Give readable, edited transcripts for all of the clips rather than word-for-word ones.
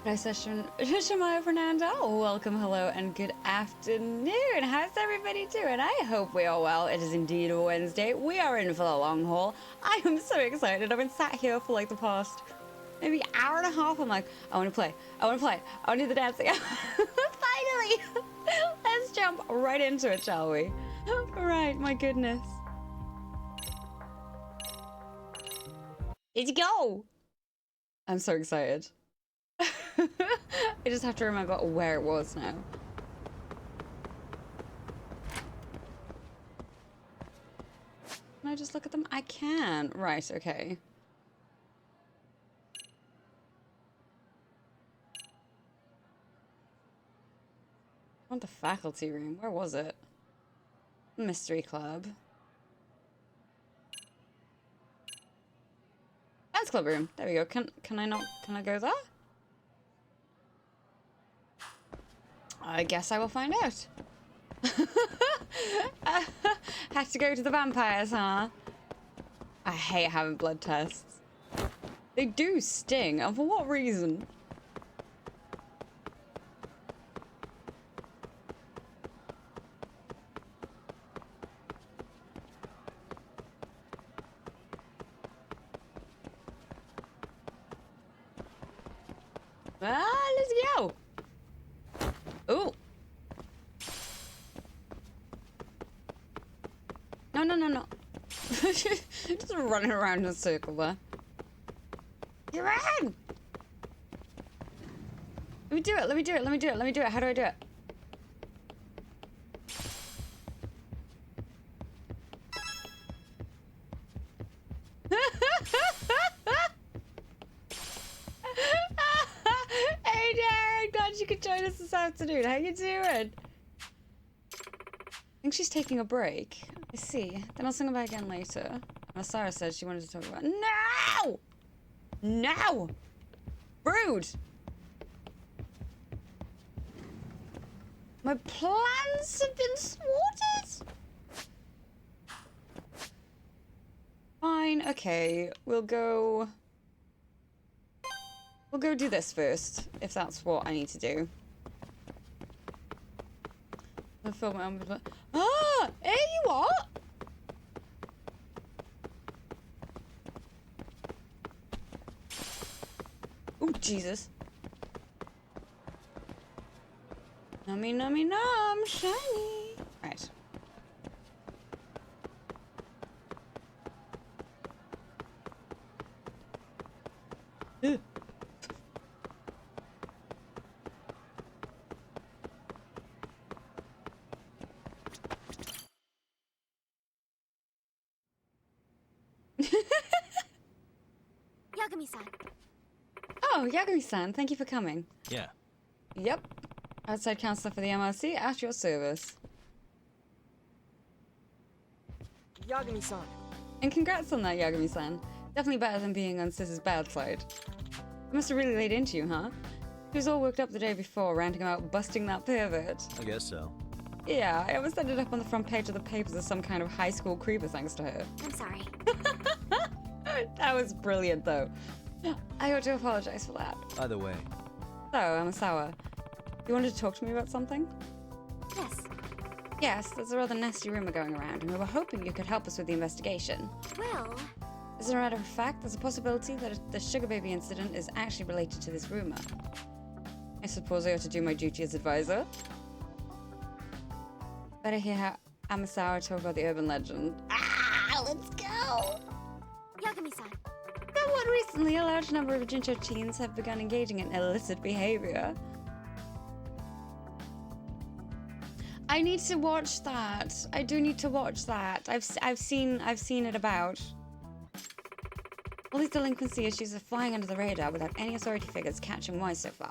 Nice session, Shemaya Fernanda. Welcome, hello, and good afternoon. How's everybody doing? I hope we are well. It is indeed a Wednesday. We are in for the long haul. I am so excited. I've been sat here for like the past maybe hour and a half. I'm like, I want to play. I want to play. I want to do the dancing. Finally! Let's jump right into it, shall we? Right, my goodness. Let's go! I'm so excited. I just have to remember where it was now. Can I just look at them? I can. Right, okay. I want the faculty room. Where was it? Mystery Club. Dance Club room. There we go. Can I go there? I guess I will find out. Have to go to the vampires, huh? I hate having blood tests. They do sting, and for what reason? Ah, let's go! Ooh! No. Just running around in a circle there. You're in! Let me do it. How do I do it? Hey Darren, glad you could join us this afternoon. How you doing? I think she's taking a break. I see. Then I'll sing about again later. Sarah said she wanted to talk about— No! No! Rude! My plans have been thwarted? Fine, okay. We'll go do this first, if that's what I need to do. The film. Ah! Hey, you what? Oh, Jesus. Nummy, shiny. Right. Ugh. Yagami-san. Oh, Yagami-san, thank you for coming. Yeah. Yep. Outside counselor for the MRC at your service. Yagami-san. And congrats on that, Yagami-san. Definitely better than being on Sis's bad side. I must have really laid into you, huh? She was all worked up the day before, ranting about busting that pervert. I guess so. Yeah, I almost ended up on the front page of the papers as some kind of high school creeper thanks to her. I'm sorry. That was brilliant, though. I ought to apologize for that. Either way. So, Amasawa, you wanted to talk to me about something? Yes. Yes, there's a rather nasty rumor going around, and we were hoping you could help us with the investigation. Well, As a matter of fact, there's a possibility that the sugar baby incident is actually related to this rumor. I suppose I ought to do my duty as advisor. Better hear how Amasawa talk about the urban legend. Ah, let's go! Yagami-san. Somewhat recently, a large number of Jincho teens have begun engaging in illicit behavior. I need to watch that. I do need to watch that. I've seen it about. All these delinquency issues are flying under the radar without any authority figures catching wise so far.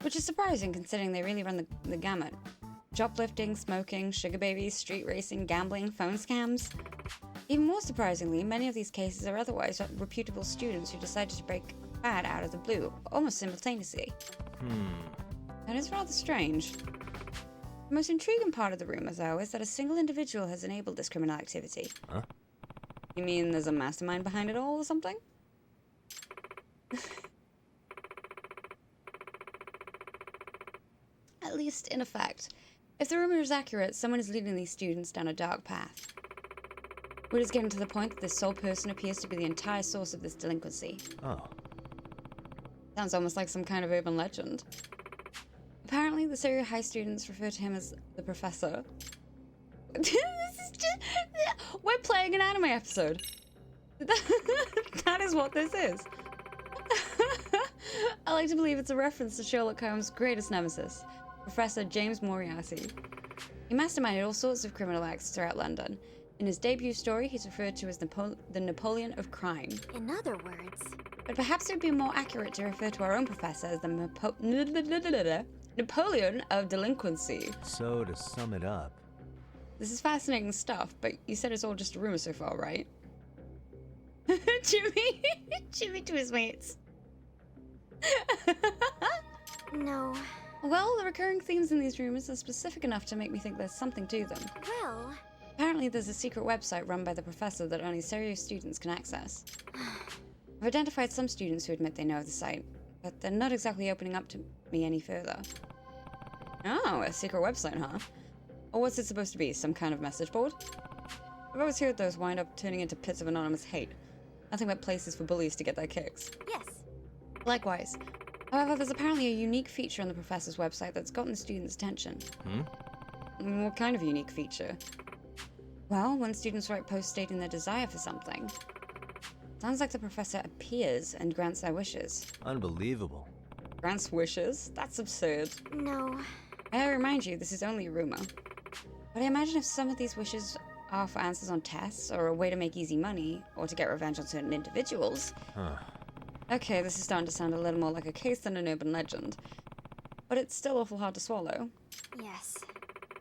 Which is surprising considering they really run the gamut. Shoplifting, smoking, sugar babies, street racing, gambling, phone scams. Even more surprisingly, many of these cases are otherwise reputable students who decided to break bad out of the blue, almost simultaneously. That is rather strange. The most intriguing part of the rumor, though, is that a single individual has enabled this criminal activity. Huh? You mean there's a mastermind behind it all or something? at least in effect. If the rumor is accurate, someone is leading these students down a dark path. Word is getting to the point that this sole person appears to be the entire source of this delinquency. Oh. Sounds almost like some kind of urban legend. Apparently, the Serio High students refer to him as the Professor. This is just... We're playing an anime episode. That is what this is. I like to believe it's a reference to Sherlock Holmes' greatest nemesis, Professor James Moriarty. He masterminded all sorts of criminal acts throughout London. In his debut story, he's referred to as the Napoleon of crime. In other words, But perhaps it would be more accurate to refer to our own professor as the Napoleon of delinquency. So, to sum it up, This is fascinating stuff, but you said it's all just a rumor so far, right? Jimmy to his mates. no. Well, the recurring themes in these rumors are specific enough to make me think there's something to them. Well, Apparently, there's a secret website run by the professor that only Serio students can access. I've identified some students who admit they know of the site, but they're not exactly opening up to me any further. Oh, a secret website, huh? Or what's it supposed to be, some kind of message board? I've always heard those wind up turning into pits of anonymous hate. Nothing but places for bullies to get their kicks. yes. Likewise. However, there's apparently a unique feature on the professor's website that's gotten the students' attention. What kind of unique feature? Well, when students write posts stating their desire for something, sounds like the professor appears and grants their wishes. unbelievable. Grants wishes? That's absurd. No. I remind you, this is only a rumor. But I imagine if some of these wishes are for answers on tests, or a way to make easy money, or to get revenge on certain individuals... Huh. Okay, this is starting to sound a little more like a case than an urban legend. But it's still awful hard to swallow. Yes.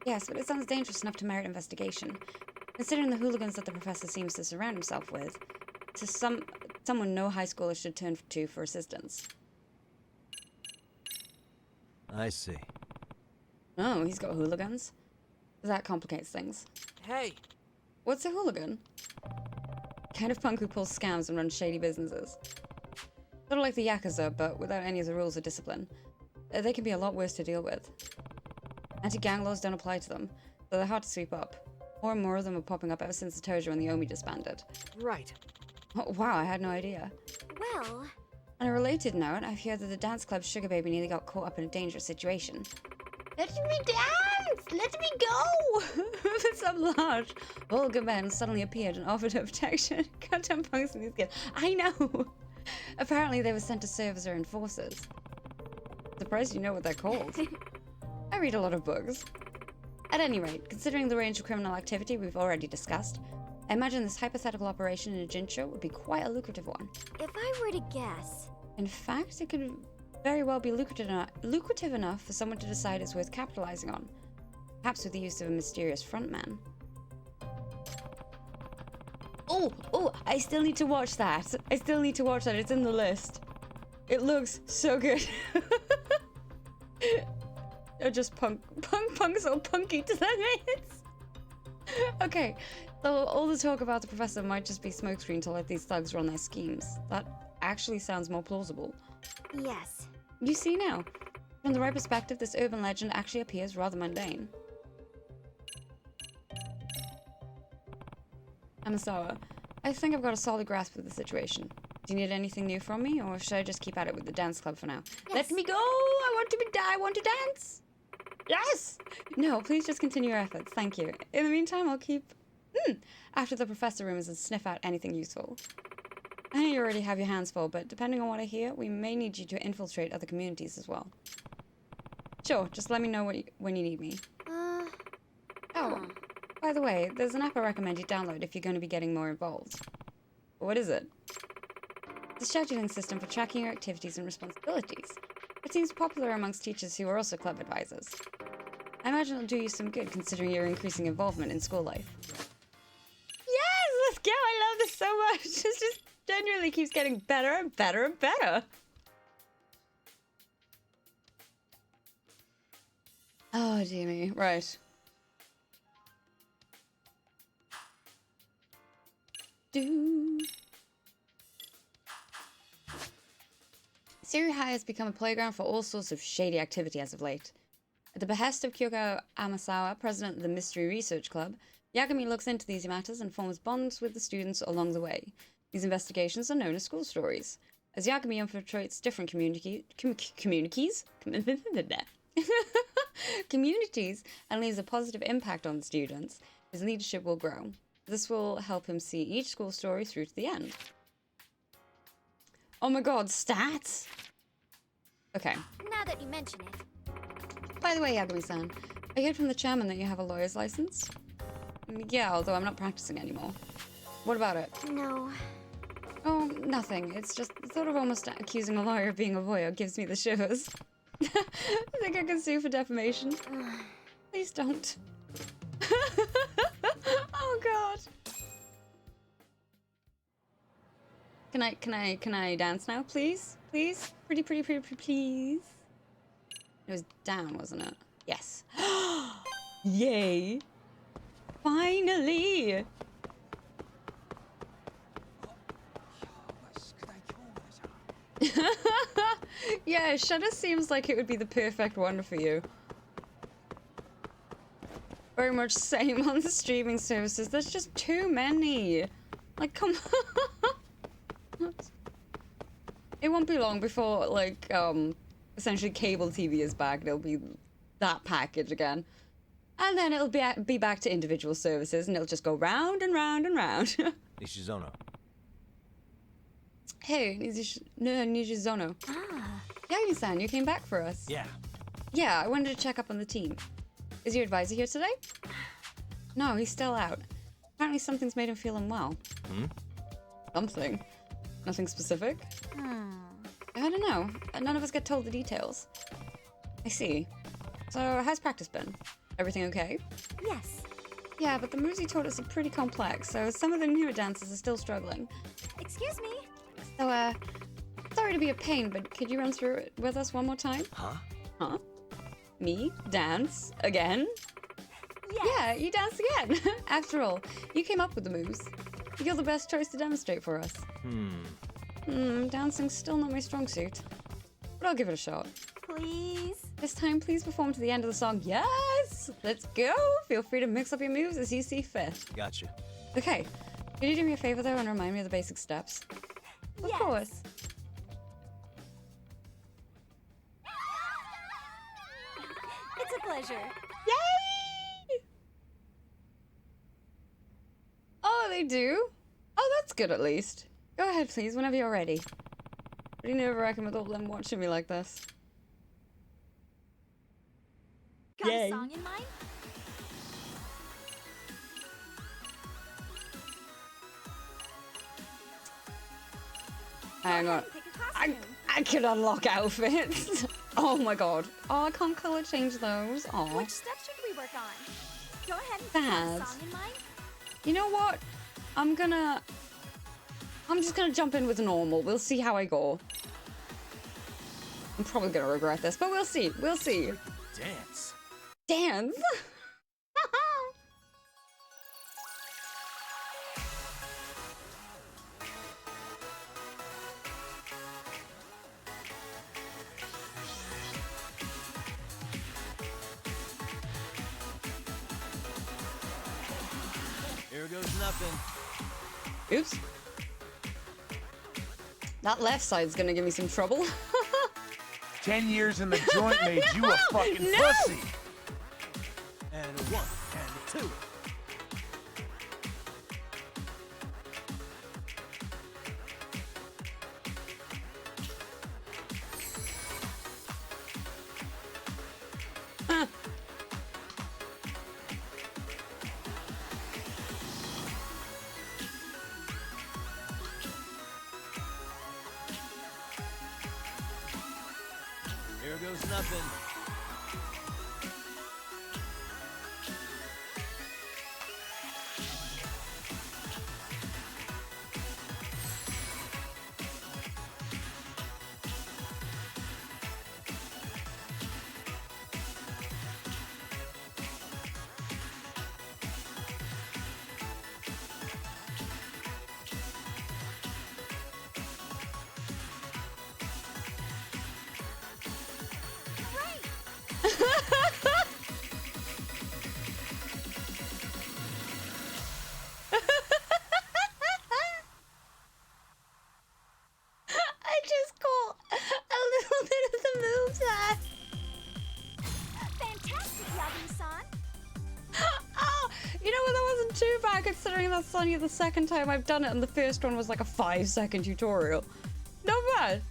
Yes, but it sounds dangerous enough to merit investigation. Considering the hooligans that the professor seems to surround himself with, to someone no high schooler should turn to for assistance. I see. Oh, he's got hooligans? That complicates things. Hey, What's a hooligan? Kind of punk who pulls scams and runs shady businesses. Sort of like the Yakuza, but without any of the rules of discipline. They can be a lot worse to deal with. Anti-gang laws don't apply to them, so they're hard to sweep up. More and more of them are popping up ever since the Tojo and the Omi disbanded. right. Oh, wow, I had no idea. Well, On a related note, I've heard that the dance club's sugar baby nearly got caught up in a dangerous situation. Let me dance! Let me go! For some large, vulgar men suddenly appeared and offered her protection. Goddamn punks in these kids. I know! Apparently they were sent to serve as her enforcers. Surprised you know what they're called. I read a lot of books. At any rate, considering the range of criminal activity we've already discussed, I imagine this hypothetical operation in a Jinsho would be quite a lucrative one. if I were to guess, In fact, it could very well be lucrative enough for someone to decide it's worth capitalizing on. Perhaps with the use of a mysterious frontman. Oh, I still need to watch that. It's in the list. It looks so good. They're just punks all punky to their mates. Okay, so all the talk about the professor might just be smokescreen to let these thugs run their schemes. That actually sounds more plausible. yes. You see now, from the right perspective, this urban legend actually appears rather mundane. Amasawa, I think I've got a solid grasp of the situation. Do you need anything new from me, or should I just keep at it with the dance club for now? Yes. Let me go! I want to dance! Yes! No, please just continue your efforts, thank you. In the meantime, I'll keep... after the professor rumors and sniff out anything useful. I know you already have your hands full, but depending on what I hear, we may need you to infiltrate other communities as well. Sure, just let me know when you need me. Oh, by the way, there's an app I recommend you download if you're going to be getting more involved. What is it? It's a scheduling system for tracking your activities and responsibilities. It seems popular amongst teachers who are also club advisors. I imagine it'll do you some good considering your increasing involvement in school life. Yes, let's go! I love this so much! It just genuinely keeps getting better and better and better. Oh, dear me. Right. Serio High has become a playground for all sorts of shady activity as of late. At the behest of Kyoko Amasawa, president of the Mystery Research Club, Yagami looks into these matters and forms bonds with the students along the way. These investigations are known as school stories. As Yagami infiltrates different communities and leaves a positive impact on the students, his leadership will grow. This will help him see each school story through to the end. Oh my god, stats! Okay. Now that you mention it. By the way, Yagami-san, I heard from the chairman that you have a lawyer's license? Yeah, although I'm not practicing anymore. What about it? No. Oh, nothing. It's just the thought of almost accusing a lawyer of being a voyeur gives me the shivers. I think I can sue for defamation. Please don't. Oh god. Can I dance now, please? Please? Pretty, please. It was down, wasn't it? Yes. Yay. Finally! Yeah, Shudder seems like it would be the perfect one for you. Very much same on the streaming services. There's just too many. Like, come on. It won't be long before, like, essentially cable TV is back. It'll be that package again. And then it'll be back to individual services, and it'll just go round and round and round. Nishizono. Hey, Nishizono. Ah. Yagami-san, you came back for us. Yeah. Yeah, I wanted to check up on the team. Is your advisor here today? No, he's still out. Apparently something's made him feel unwell. Hmm? Something. Nothing specific? I don't know. None of us get told the details. I see. So, how's practice been? Everything okay? Yes. Yeah, but the moves you taught us are pretty complex, so some of the newer dancers are still struggling. Excuse me. So, sorry to be a pain, but could you run through it with us one more time? Huh? Huh? Me? Dance? Again? Yes. Yeah, you dance again. After all, you came up with the moves. You're the best choice to demonstrate for us. Dancing's still not my strong suit. But I'll give it a shot. Please. This time, please perform to the end of the song. Yes! Let's go! Feel free to mix up your moves as you see fit. Gotcha. Okay. Could you do me a favor, though, and remind me of the basic steps? Of Yes. course. It's a pleasure. Yay! Oh, they do? Oh, that's good at least. Go ahead, please, whenever you're ready. Pretty nerve-wracking with all them watching me like this. Got Yay. a song in mind? Hang on. Pick a costume. I can unlock outfits. Oh my god. Oh, I can't color change those. Oh. Which steps should we work on? Go ahead and Bad. pick a song in mind. You know what? I'm just gonna jump in with normal. We'll see how I go. I'm probably gonna regret this, but we'll see. We'll see. Dance. Dance? Here goes nothing. Oops. That left side's gonna give me some trouble. 10 years in the joint made you a fucking No! pussy. And a 1, and a 2. Huh. Here goes nothing. considering that's only the second time I've done it, and the first one was like a 5-second tutorial. Not bad.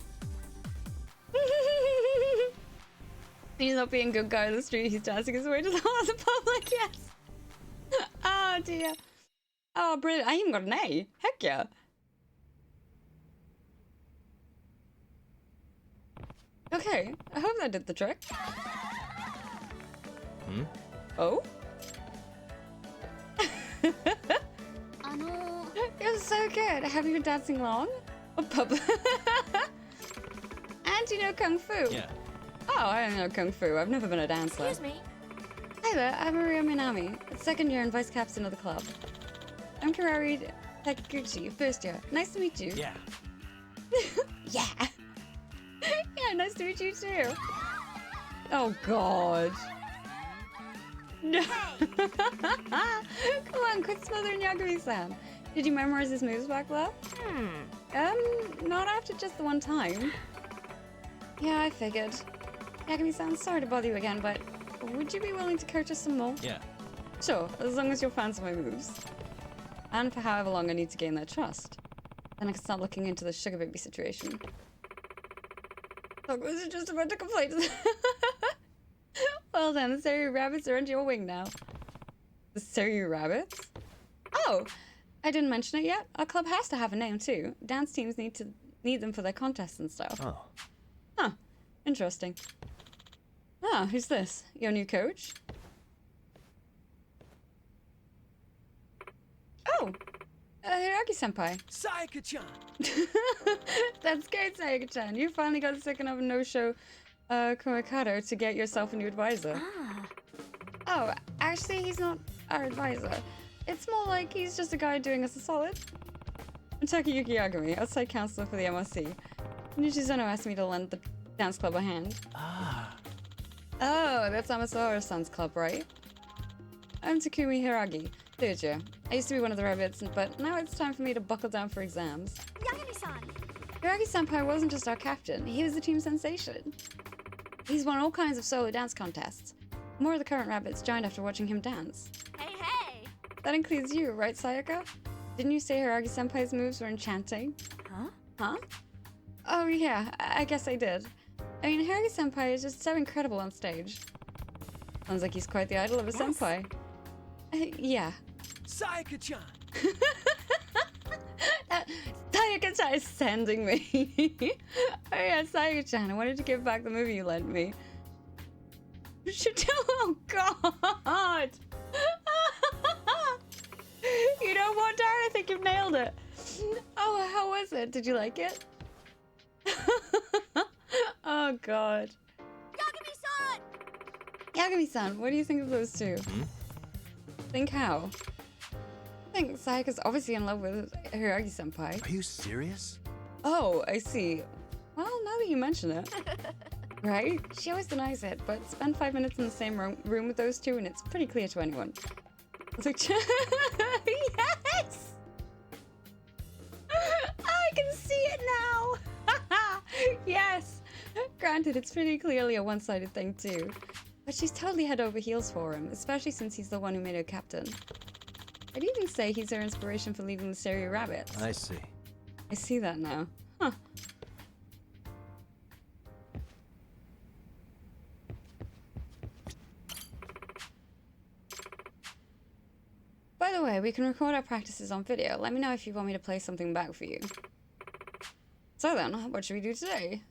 He's not being a good guy on the street. He's dancing his way to the heart of the public. Yes. Oh dear. Oh, brilliant. I even got an A. Heck yeah. Okay, I hope that did the trick. Oh? You're so good. Have you been dancing long? Or public? And you know Kung Fu? Yeah. Oh, I don't know Kung Fu. I've never been a dancer. Excuse me. Hi there, I'm Maria Minami, second year and vice captain of the club. I'm Karari Takiguchi, first year. Nice to meet you. Yeah. Yeah. Yeah, nice to meet you too. Oh god. No. Come on, quit smothering Yagami-san. Did you memorize his moves back there? Not after just the one time. Yeah, I figured. Yagami-san, sorry to bother you again, but would you be willing to coach us some more? Yeah. Sure, as long as you're fans of my moves. And for however long I need to gain their trust. Then I can start looking into the sugar baby situation. Look, was just about to complain. Well then, the Seiryu rabbits are under your wing now. The Seiryu rabbits? Oh! I didn't mention it yet. Our club has to have a name too. Dance teams need them for their contests and stuff. Oh. Huh. Interesting. Ah, who's this? Your new coach? Oh! Hiragi-senpai. Sayaka-chan. That's great, Sayaka-chan. You finally got sick enough of no-show Kumikado to get yourself a new advisor. Ah. Oh, actually, he's not our advisor. It's more like he's just a guy doing us a solid. I'm Takayuki Yagami, outside counselor for the MRC. Nishizono asked me to lend the dance club a hand. Ah. Oh, that's Amasaura-san's club, right? I'm Takumi Hiragi, third year. I used to be one of the rabbits, but now it's time for me to buckle down for exams. Yagami-san. Hiragi-senpai wasn't just our captain, he was the team sensation. He's won all kinds of solo dance contests. More of the current rabbits joined after watching him dance. Hey, hey. That includes you, right, Sayaka? Didn't you say Hiragi-senpai's moves were enchanting? Huh? Huh? Oh yeah, I guess I did. I mean, Hiragi-senpai is just so incredible on stage. Sounds like he's quite the idol of a Yes. senpai. Yeah. Sayaka-chan. Sayaka-chan is sending me. Oh yeah, Sayaka-chan, I wanted to give back the movie you lent me. Oh god! You know what, Darren? I think you've nailed it. Oh, how was it? Did you like it? Oh god. Yagami-san! Yagami-san, what do you think of those two? Think how? I think Sayaka's obviously in love with Hiragi-senpai. Are you serious? Oh, I see. Well, now that you mention it. Right? She always denies it, but spend 5 minutes in the same room with those two and it's pretty clear to anyone. It's like, yes! I can see it now! Yes! Granted, it's pretty clearly a one-sided thing too. But she's totally head over heels for him, especially since he's the one who made her captain. I'd even say he's her inspiration for leaving the Seiryu rabbits. I see. I see that now. Huh. By the way, we can record our practices on video. Let me know if you want me to play something back for you. So then, what should we do today?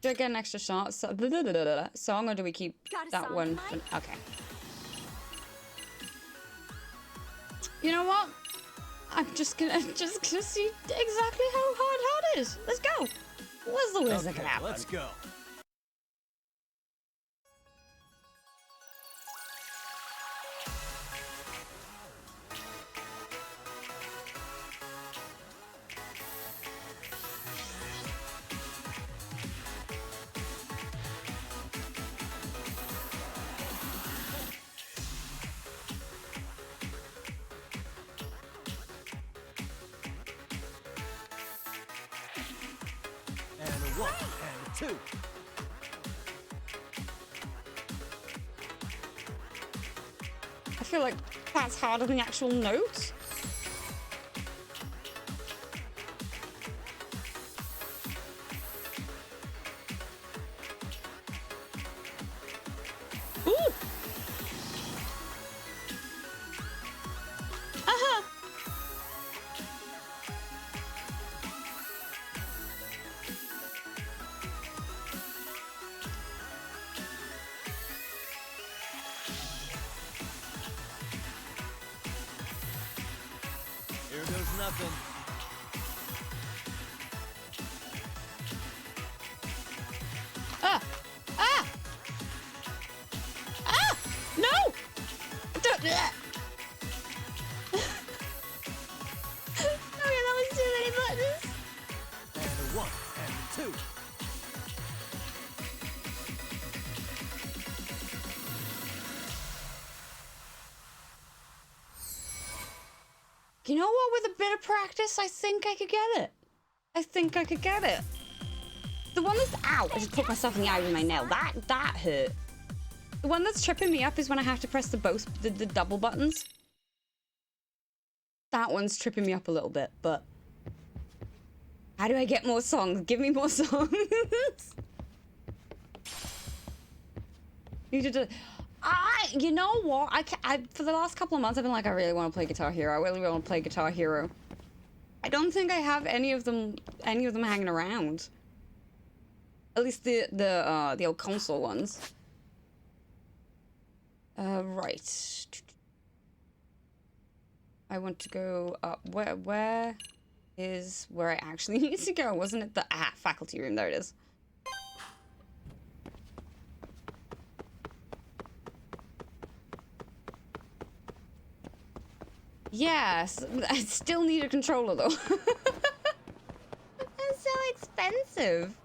Do I get an extra song or do we keep Got a that song one? in mind? Okay. You know what? I'm just gonna see exactly how hard it is. Let's go. What's the worst that can happen? let's go. And a 1 and a 2. feel like that's harder than the actual note. Ooh! Uh-huh! Here goes nothing. Ah! Ah! Ah! No! Don't. Okay, that was too many buttons. And a 1 and a 2. You know what? With a bit of practice, I think I could get it. I think I could get it. The one that's out, I just put myself in the eye with my nail. That hurt. The one that's tripping me up is when I have to press the double buttons. That one's tripping me up a little bit, but how do I get more songs? Give me more songs. Need to do. You know what? I for the last couple of months, I've been like, I really want to play Guitar Hero. I really want to play Guitar Hero. I don't think I have any of them hanging around. At least the old console ones. Right. I want to go up. Where is where I actually need to go? Wasn't it the faculty room? There it is. Yes, I still need a controller though. That's so expensive.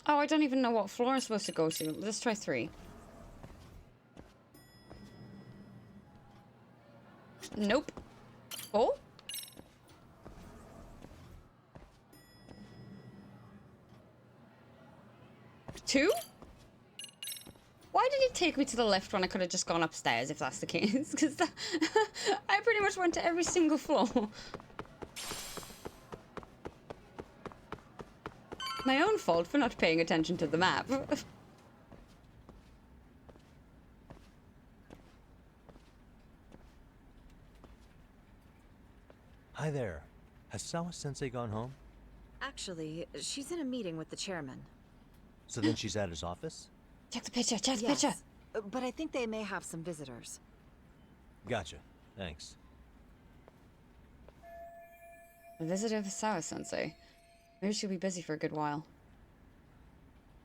Oh, I don't even know what floor I'm supposed to go to. Let's try 3. Nope. 4? Two? Why did it take me to the left when I could have just gone upstairs if that's the case? Because I pretty much went to every single floor. My own fault for not paying attention to the map. Hi there. Has Sawa-sensei gone home? Actually, she's in a meeting with the chairman. So then she's at his office? Check the picture, check the Yes, picture. but I think they may have some visitors. Gotcha. Thanks. A visitor for Sawa-sensei. Maybe she'll be busy for a good while.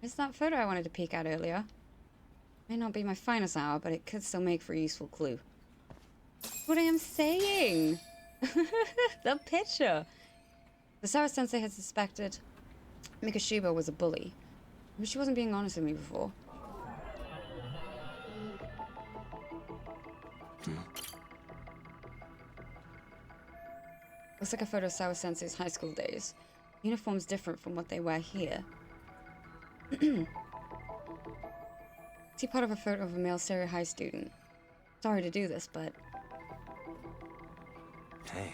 It's that photo I wanted to peek at earlier. May not be my finest hour, but it could still make for a useful clue. That's what I am saying! The picture! The Sawa-sensei had suspected Mikashiba was a bully. Maybe she wasn't being honest with me before. Looks like a photo of Sawa-sensei's high school days. Uniform's different from what they wear here. See part of a photo of a male Stereo High student. Sorry to do this, but... Hey.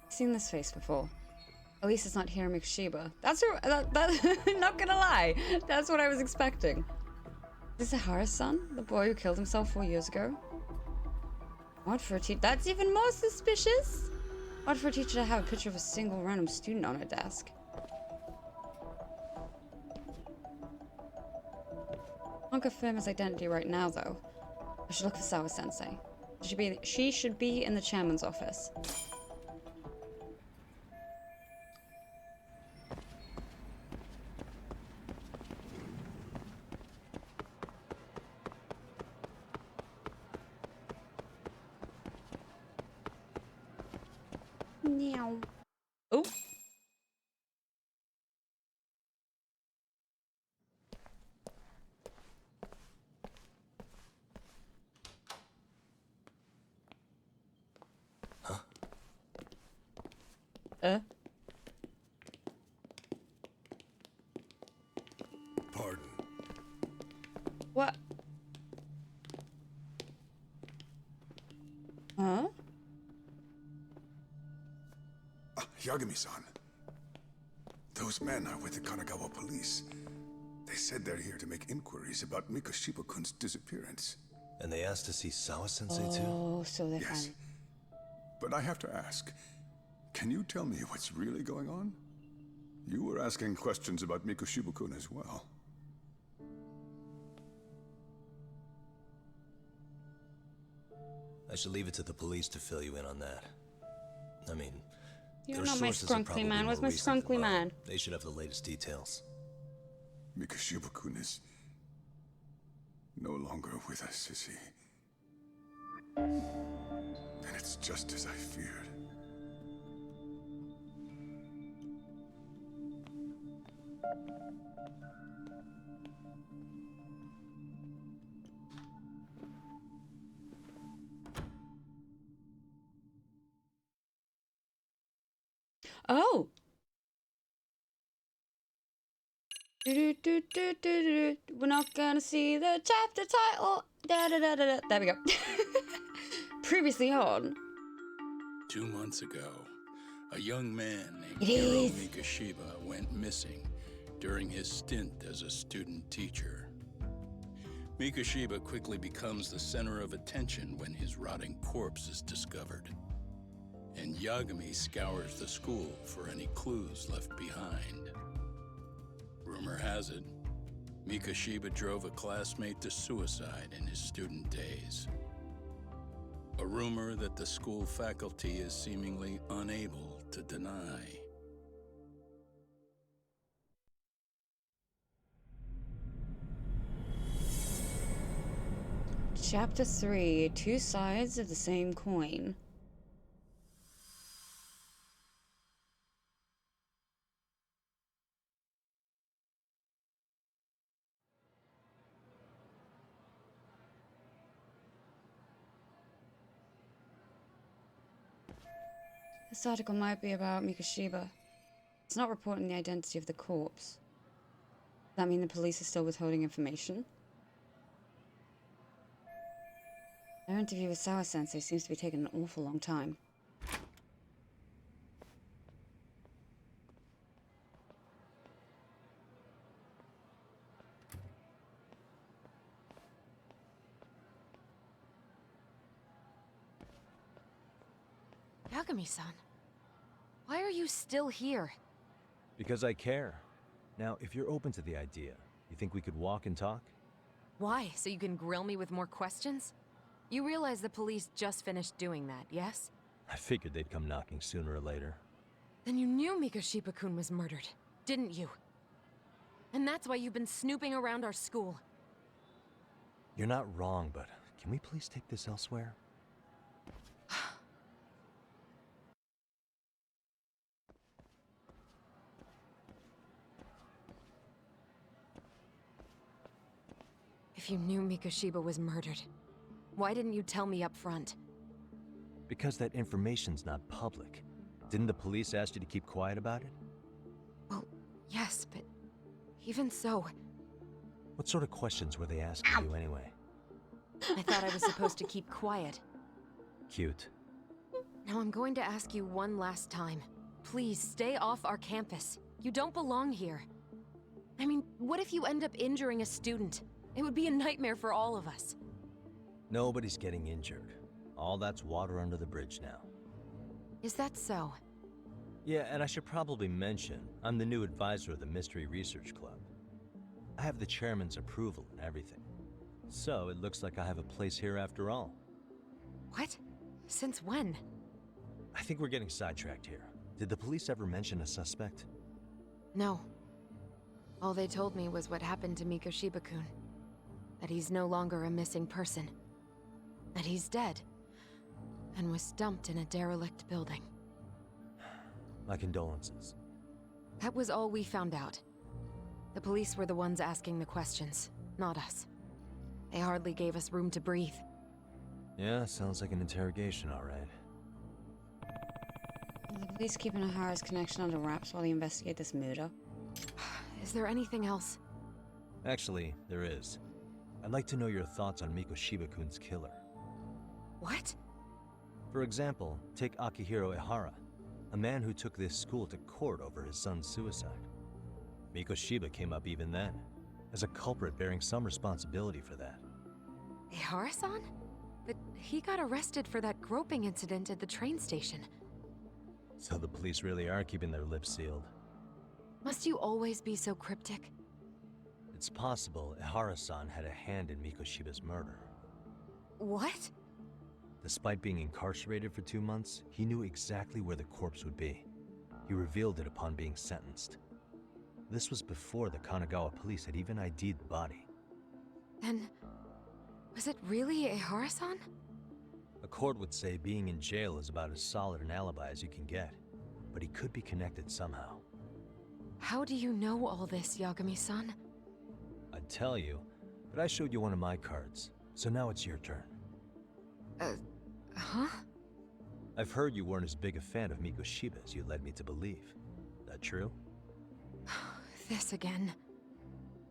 Seen this face before. At least it's not Hiro Mikashiba. That's not gonna lie. That's what I was expecting. Is this Sahara's son? The boy who killed himself 4 years ago? Odd for a teacher. That's even more suspicious. Odd for a teacher to have a picture of a single random student on her desk. Can't confirm his identity right now, though. I should look for Sawa-sensei. She should be in the chairman's office. Meow. Oh. Pardon. What? Huh? Yagami-san. Those men are with the Kanagawa police. They said they're here to make inquiries about Mikoshiba-kun's disappearance. And they asked to see Sawa-sensei too? Oh, so they're Yes. fine. But I have to ask, can you tell me what's really going on? You were asking questions about Mikoshiba-kun as well. I should leave it to the police to fill you in on that. I mean, You're their not my sources are scrunkly probably man. more Where's my recent scrunkly than mine. man? They should have the latest details. Mikoshiba-kun is no longer with us, is he? And it's just as I feared. Oh. Do-do-do-do-do-do. We're not gonna see the chapter title. Da-da-da-da-da. There we go. Previously on. 2 months ago, a young man named It Hiro is. Mikoshiba went missing during his stint as a student teacher. Mikoshiba quickly becomes the center of attention when his rotting corpse is discovered. And Yagami scours the school for any clues left behind. Rumor has it, Mikoshiba drove a classmate to suicide in his student days. A rumor that the school faculty is seemingly unable to deny. Chapter 3. Two sides of the same coin. This article might be about Mikoshiba. It's not reporting the identity of the corpse. Does that mean the police are still withholding information? Their interview with Sawa-sensei seems to be taking an awful long time. Yagami-san, why are you still here? Because I care. Now, if you're open to the idea, you think we could walk and talk? Why? So you can grill me with more questions? You realize the police just finished doing that, yes? I figured they'd come knocking sooner or later. Then you knew Mikoshiba-kun was murdered, didn't you? And that's why you've been snooping around our school. You're not wrong, but can we please take this elsewhere? If you knew Mikoshiba was murdered, why didn't you tell me up front? Because that information's not public. Didn't the police ask you to keep quiet about it? Well, yes, but even so, What sort of questions were they asking you anyway? I thought I was supposed to keep quiet. Cute. Now I'm going to ask you one last time. Please stay off our campus. You don't belong here. I mean, what if you end up injuring a student? It would be a nightmare for all of us. Nobody's getting injured. All that's water under the bridge now. Is that so? Yeah, and I should probably mention, I'm the new advisor of the Mystery Research Club. I have the chairman's approval and everything. So it looks like I have a place here after all. What? Since when? I think we're getting sidetracked here. Did the police ever mention a suspect? No. All they told me was what happened to Mikoshiba-kun. That he's no longer a missing person. That he's dead. And was dumped in a derelict building. My condolences. That was all we found out. The police were the ones asking the questions, not us. They hardly gave us room to breathe. Yeah, sounds like an interrogation, all right. Are the police keeping O'Hara's connection under wraps while they investigate this murder? Is there anything else? Actually, there is. I'd like to know your thoughts on Mikoshiba-kun's killer. What? For example, take Akihiro Ehara, a man who took this school to court over his son's suicide. Mikoshiba came up even then, as a culprit bearing some responsibility for that. Ehara-san? But he got arrested for that groping incident at the train station. So the police really are keeping their lips sealed. Must you always be so cryptic? It's possible Ehara-san had a hand in Mikoshiba's murder. What? Despite being incarcerated for 2 months, he knew exactly where the corpse would be. He revealed it upon being sentenced. This was before the Kanagawa police had even ID'd the body. Then, was it really Ehara-san? A court would say being in jail is about as solid an alibi as you can get, but he could be connected somehow. How do you know all this, Yagami-san? I'd tell you, but I showed you one of my cards, so now it's your turn. Huh? I've heard you weren't as big a fan of Mikoshiba as you led me to believe. That true? This again.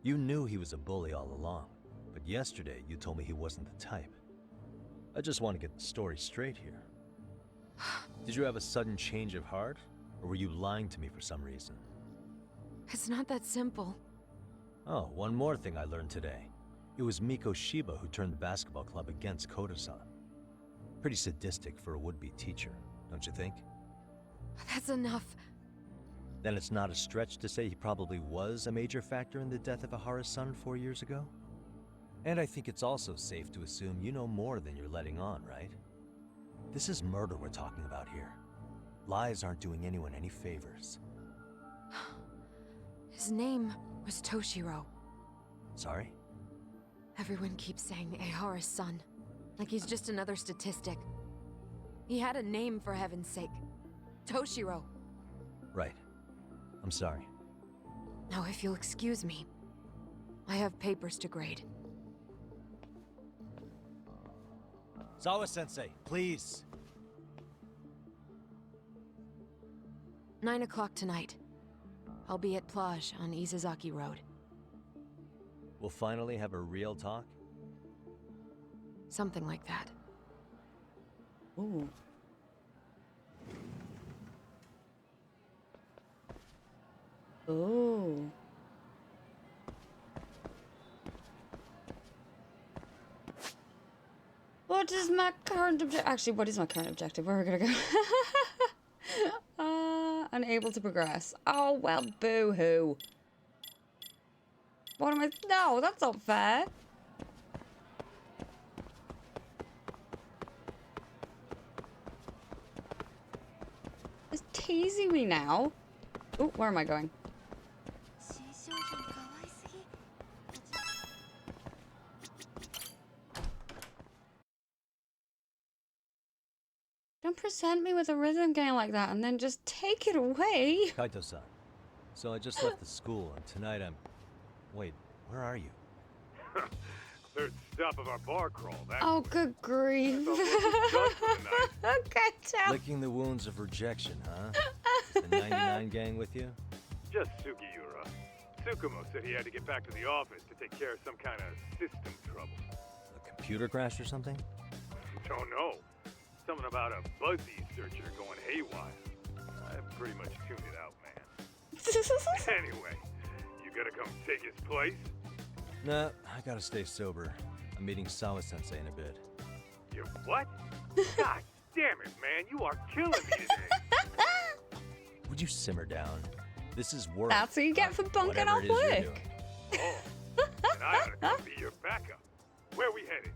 You knew he was a bully all along, but yesterday you told me he wasn't the type. I just want to get the story straight here. Did you have a sudden change of heart, or were you lying to me for some reason? It's not that simple. Oh, one more thing I learned today. It was Mikoshiba who turned the basketball club against Koda-san. Pretty sadistic for a would-be teacher, don't you think? That's enough. Then it's not a stretch to say he probably was a major factor in the death of Ehara's son 4 years ago? And I think it's also safe to assume you know more than you're letting on, right? This is murder we're talking about here. Lies aren't doing anyone any favors. His name was Toshiro. Sorry? Everyone keeps saying Ehara's son, like he's just another statistic. He had a name, for heaven's sake. Toshiro. Right. I'm sorry. Now, if you'll excuse me, I have papers to grade. Sawa-sensei, please. 9 o'clock tonight. I'll be at Plage on Izazaki Road. We'll finally have a real talk? Something like that. Ooh. Ooh. What is my current objective? Actually, what is my current objective? Where are we gonna go? Unable to progress. Oh, well, boo-hoo. What am I? No, that's not fair. It's teasing me now. Oh, where am I going? Don't present me with a rhythm game like that and then just take it away. Kaito-san. So I just left the school, and tonight I'm... Wait, where are you? Third stop of our bar crawl. Oh, good grief. Okay, tell. Licking the wounds of rejection, huh? Is the 99 gang with you? Just Sugiura. Tsukumo said he had to get back to the office to take care of some kind of system trouble. A computer crash or something? Don't know. Something about a Buzzy searcher going haywire. I pretty much tuned it out, man. Anyway, you gotta come take his place? Nah, I gotta stay sober. I'm meeting Sawa-sensei in a bit. You what? God damn it, man. You are killing me today. Would you simmer down? This is work. That's what you get for bunking off Oh, and I ought to come be your backup. Where we headed?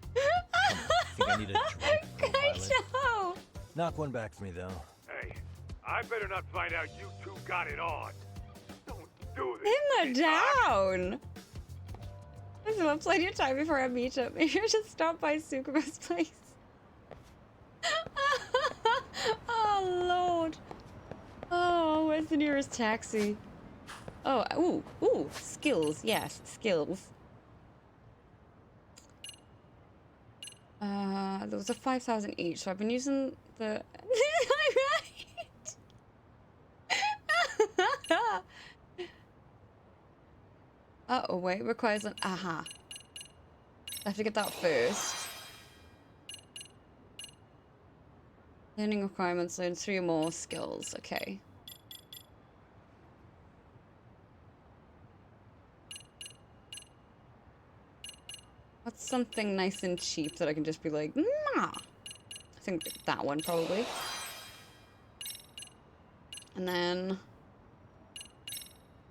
I think I need a drunk co-pilot. No. Knock one back for me, though. Hey, I better not find out you two got it on. Don't do this. Him down. Listen, I've plenty of time before I meet up. Maybe I should stop by Tsukumo's place. Oh, Lord. Oh. Where's the nearest taxi? Oh, ooh, skills. Yes, skills. There was a 5,000 each, so I've been using the... Oh, wait, requires an... Aha. I have to get that first. Learning requirements, learn 3 more skills. Okay. What's something nice and cheap that I can just be like, nah? I think that one, probably. And then...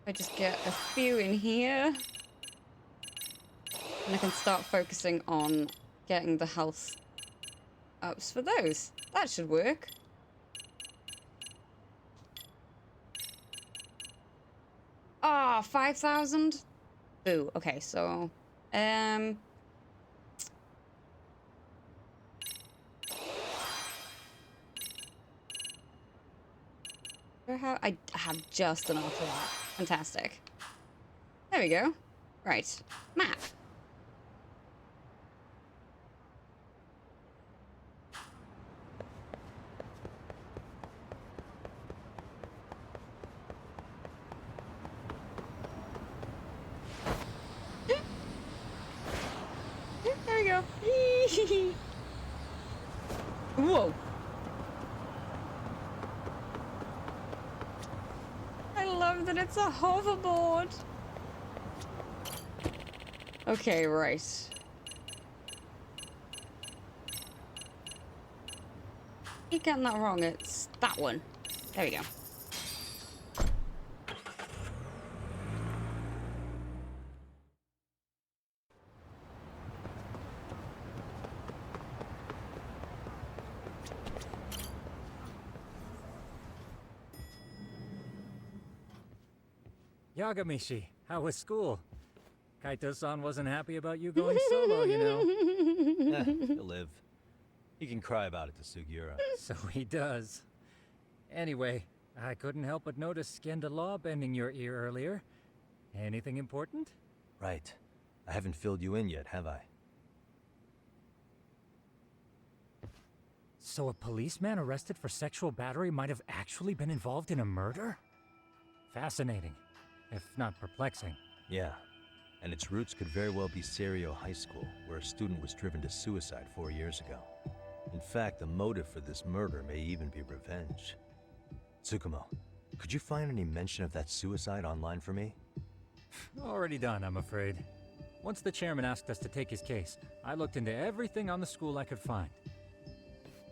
I just get a few in here. And I can start focusing on getting the health ups for those. That should work. Ah, 5,000? Boo. Okay, so... I have just enough for that. Fantastic. There we go. Right. Map. There we go. Whoa. I love that it's a hoverboard. Okay, right. Keep getting that wrong. It's that one. There we go. Yagamishi, how was school? Kaito-san wasn't happy about you going solo, you know. He'll live. He can cry about it to Sugiura. So he does. Anyway, I couldn't help but notice Skandalaw bending your ear earlier. Anything important? Right. I haven't filled you in yet, have I? So a policeman arrested for sexual battery might have actually been involved in a murder? Fascinating, if not perplexing. Yeah. And its roots could very well be Serio High School, where a student was driven to suicide 4 years ago. In fact, the motive for this murder may even be revenge. Tsukumo, could you find any mention of that suicide online for me? Already done, I'm afraid. Once the chairman asked us to take his case, I looked into everything on the school I could find.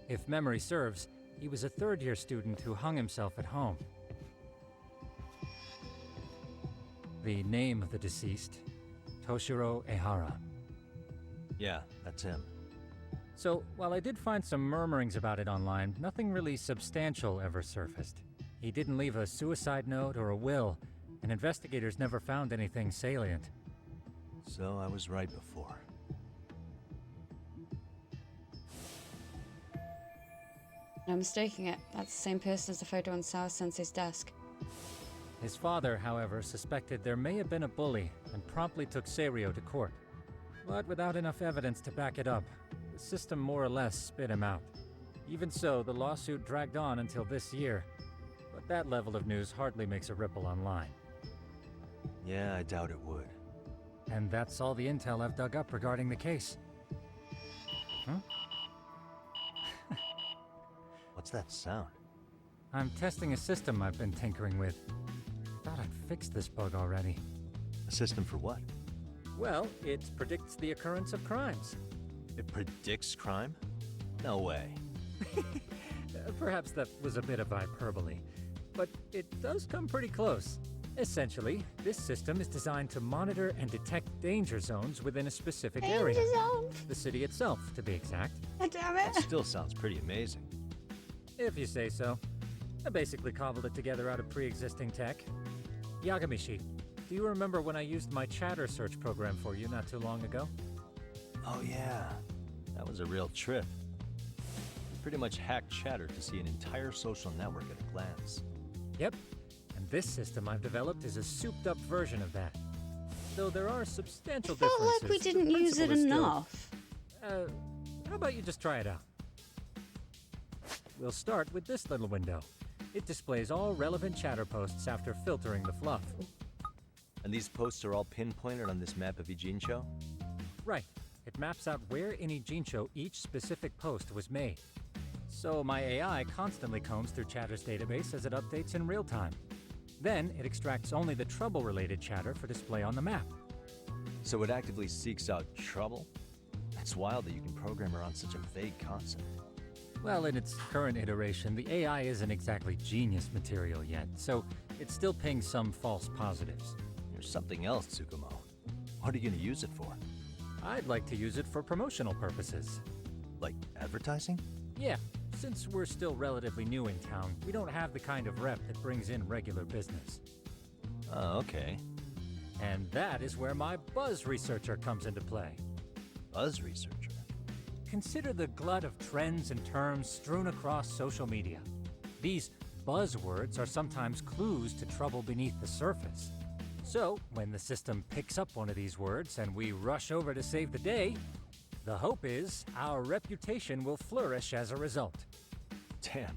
If memory serves, he was a third-year student who hung himself at home. The name of the deceased, Toshiro Ehara. Yeah, that's him. So, while I did find some murmurings about it online, nothing really substantial ever surfaced. He didn't leave a suicide note or a will, and investigators never found anything salient. So I was right before. No mistaking it. That's the same person as the photo on Sao Sensei's desk. His father, however, suspected there may have been a bully and promptly took Serio to court. But without enough evidence to back it up, the system more or less spit him out. Even so, the lawsuit dragged on until this year. But that level of news hardly makes a ripple online. Yeah, I doubt it would. And that's all the intel I've dug up regarding the case. Huh? What's that sound? I'm testing a system I've been tinkering with. Thought I'd fixed this bug already. A system for what? Well, it predicts the occurrence of crimes. It predicts crime? No way. Perhaps that was a bit of hyperbole, but it does come pretty close. Essentially, this system is designed to monitor and detect danger zones within a specific area. Danger zones? The city itself, to be exact. God damn it. That still sounds pretty amazing. If you say so. I basically cobbled it together out of pre-existing tech. Yagamishi, do you remember when I used my chatter search program for you not too long ago? Oh yeah, that was a real trip. You pretty much hacked Chatter to see an entire social network at a glance. Yep, This system I've developed is a souped-up version of that. Though there are substantial Felt differences. like we the didn't use it principle is still- enough. How about you just try it out? We'll start with this little window. It displays all relevant chatter posts after filtering the fluff. And these posts are all pinpointed on this map of Ijincho? Right. It maps out where in Ijincho each specific post was made. So my AI constantly combs through Chatter's database as it updates in real time. Then it extracts only the trouble-related chatter for display on the map. So it actively seeks out trouble? It's wild that you can program around such a vague concept. Well, in its current iteration, the AI isn't exactly genius material yet, so it still pings some false positives. There's something else, Tsukumo. What are you gonna use it for? I'd like to use it for promotional purposes. Like advertising? Yeah, since we're still relatively new in town, we don't have the kind of rep that brings in regular business. Oh, okay. And that is where my buzz researcher comes into play. Buzz researcher? Consider the glut of trends and terms strewn across social media. These buzzwords are sometimes clues to trouble beneath the surface. So, when the system picks up one of these words and we rush over to save the day, the hope is our reputation will flourish as a result. Damn,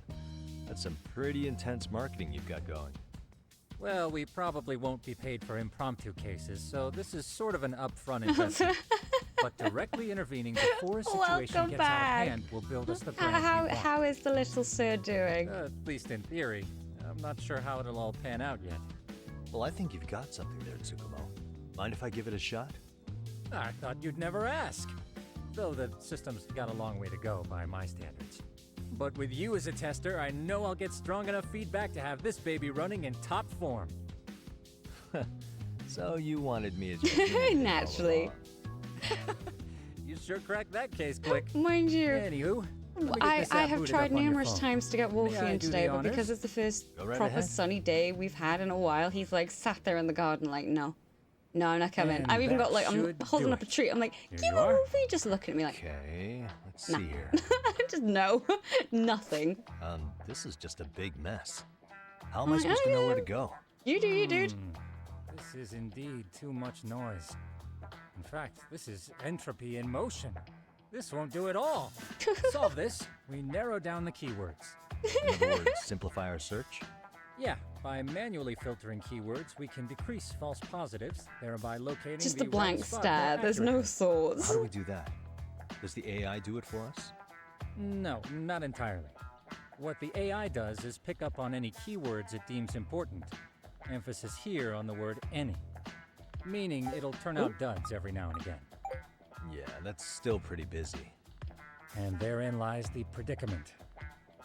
that's some pretty intense marketing you've got going. Well, we probably won't be paid for impromptu cases, so this is sort of an upfront investment. But directly intervening before a situation Welcome gets back. out of hand will build us the brand we want. How is the little sir doing? At least in theory. I'm not sure how it'll all pan out yet. Well, I think you've got something there, Tsukumo. Mind if I give it a shot? I thought you'd never ask. Though the system's got a long way to go by my standards. But with you as a tester, I know I'll get strong enough feedback to have this baby running in top form. So you wanted me as your teammate all Naturally. along. You sure cracked that case quick. Mind you, Anywho, let me get I this app have booted tried up on your numerous phone. times to get Wolfie May I in do today, the but because honors? it's the first Go right proper ahead. sunny day we've had in a while, he's like sat there in the garden like, no, I'm not coming. And I've even that got like, I'm should holding do up a it. treat. I'm like, Here give you me are. Wolfie, just looking at me like, Okay, let's Nah. see here. just no, nothing. This is just a big mess. How am I supposed to know where to go? You do, you dude. This is indeed too much noise. In fact, this is entropy in motion. This won't do it all. To solve this, we narrow down the keywords. In other words, simplify our search? Yeah, by manually filtering keywords, we can decrease false positives, thereby locating Just the a blank right spot stare. more There's no accurately. thoughts. How do we do that? Does the AI do it for us? No, not entirely. What the AI does is pick up on any keywords it deems important. Emphasis here on the word any. Meaning it'll turn out duds every now and again. Yeah, that's still pretty busy. And therein lies the predicament.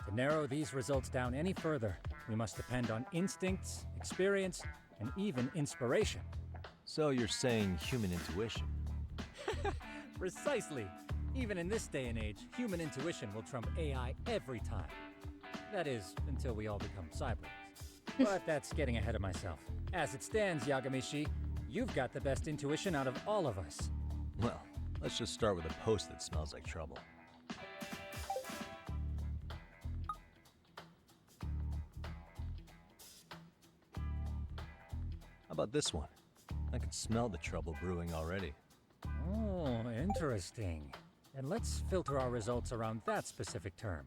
To narrow these results down any further, we must depend on instincts, experience, and even inspiration. So you're saying human intuition? Precisely. Even in this day and age, human intuition will trump AI every time. That is, until we all become cyborgs. But that's getting ahead of myself. As it stands, Yagamishi, you've got the best intuition out of all of us. Well, let's just start with a post that smells like trouble. How about this one? I can smell the trouble brewing already. Oh, interesting. And let's filter our results around that specific term.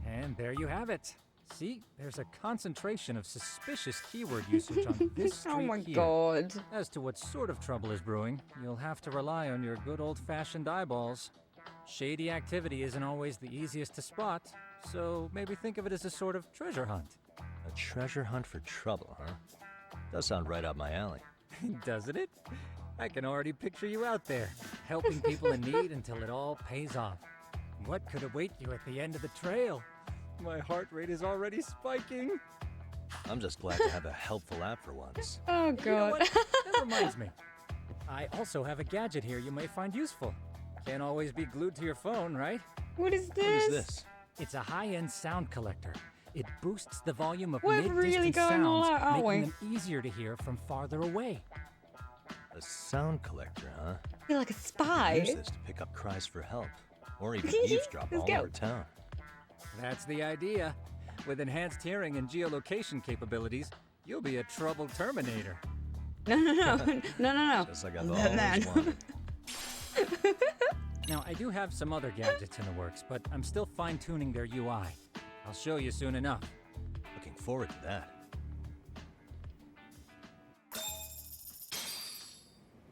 And there you have it. See, there's a concentration of suspicious keyword usage on this street Oh my here. god. As to what sort of trouble is brewing, you'll have to rely on your good old-fashioned eyeballs. Shady activity isn't always the easiest to spot, so maybe think of it as a sort of treasure hunt. A treasure hunt for trouble, huh? Does sound right up my alley. Doesn't it? I can already picture you out there, helping people in need until it all pays off. What could await you at the end of the trail? My heart rate is already spiking. I'm just glad to have a helpful app for once. Oh You know god. what? That reminds me. I also have a gadget here you may find useful. Can't always be glued to your phone, right? What is What this? is this? It's a high-end sound collector. It boosts the volume of We're mid-distance really going all sounds, out, aren't making we? them easier to hear from farther away. A sound collector, huh? You're like a Use spy. this to pick up cries for help, or even eavesdrop Let's all go. over town. That's the idea. With enhanced hearing and geolocation capabilities, You'll be a troubled Terminator. No, no, no. No, no, no. Just like I've The always man. wanted. Now, I do have some other gadgets in the works, but I'm still fine-tuning their UI. I'll show you soon enough. Looking forward to that.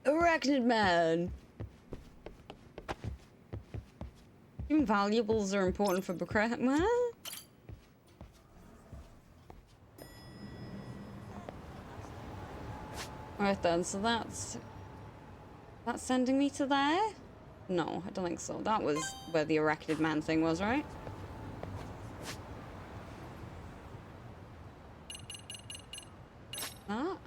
Arachnid man. Even valuables are important for What? Alright then, so that's sending me to there? No, I don't think so. That was where the Arachnid man thing was, right? That?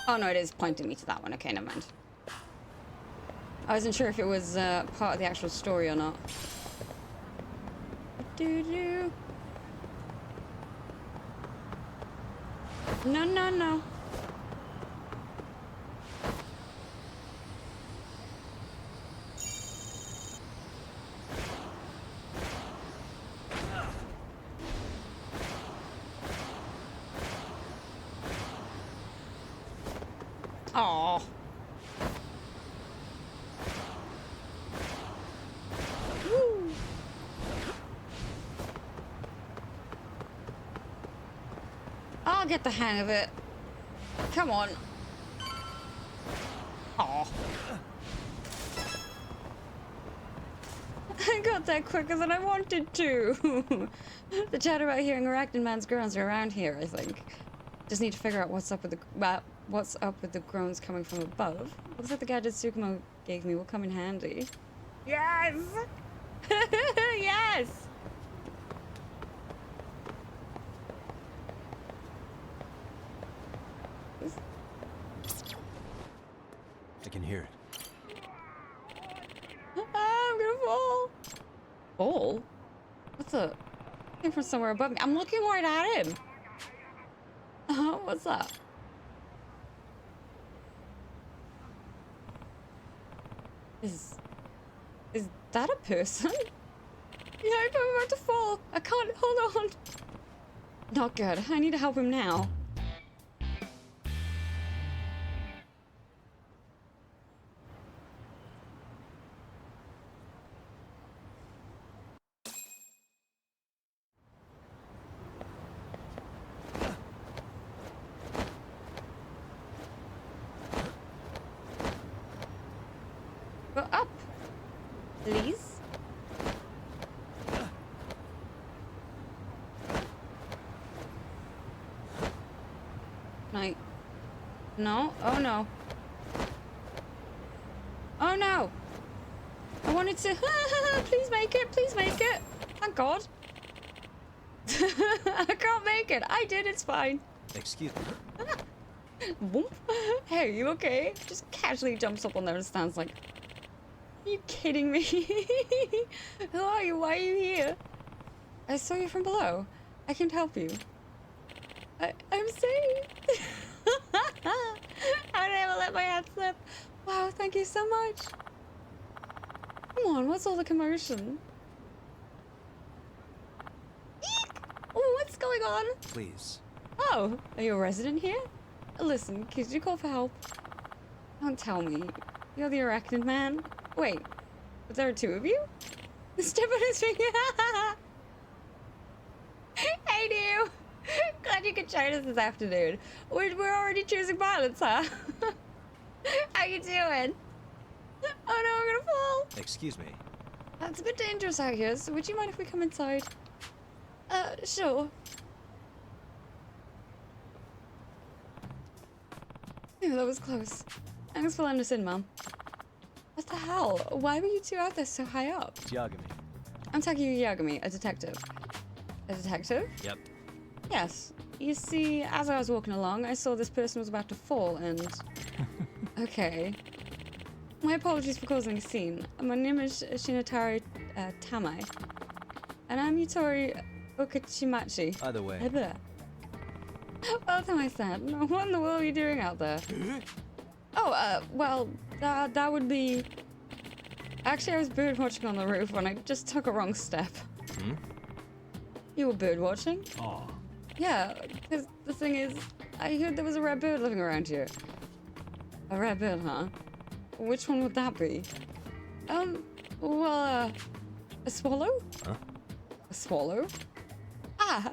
Oh no, it is pointing me to that one. Okay, never mind. I wasn't sure if it was part of the actual story or not. Doo-doo. No, no, no. Aww. Woo. I'll get the hang of it. Come on. Aw. I got there quicker than I wanted to. The chat about hearing Arachnid Man's groans are around here, I think. Just need to figure out what's up with the groans coming from above. Looks like the gadget Tsukumo gave me will come in handy. Yes! Yes! I can hear it. I'm gonna fall. Fall? What's a... Came from somewhere above me. I'm looking right at him. What's that? Is that a person? Yeah, I'm about to fall. I can't. Hold on. Not good. I need to help him now. Go up, please. No. Oh no. Oh no. I wanted to. Please make it. Please make it. Thank God. I can't make it. I did. It's fine. Excuse me. Boom. Hey, you okay? Just casually jumps up on there and stands like, are you kidding me? Who are you? Why are you here? I saw you from below. I can help you. I'm safe. I would never let my hand slip. Wow, thank you so much. Come on, what's all the commotion? Eek! Oh, what's going on? Please. Oh, are you a resident here? Listen, could you call for help? Don't tell me. You're the Arachnid man? Wait, was there two of you? Step on his finger. Hey, you. Glad you could join us this afternoon. We're already choosing violence, huh? How you doing? Oh no, I'm gonna fall. Excuse me. It's a bit dangerous out here, so would you mind if we come inside? Sure. Ooh, that was close. Thanks for letting us in, Mom. What the hell? Why were you two out there so high up? It's Yagami. I'm Takuya Yagami, a detective. A detective? Yep. Yes. You see, as I was walking along, I saw this person was about to fall and... Okay. My apologies for causing a scene. My name is Shinatari Tamai. And I'm Yutori Okachimachi. Either way. Well, to my son, what in the world are you doing out there? Oh, well, that would be... Actually, I was bird watching on the roof when I just took a wrong step. Hmm? You were bird watching? Aw. Yeah, because the thing is, I heard there was a rare bird living around here. A rare bird, huh? Which one would that be? Well, a swallow? Huh? A swallow? Ah!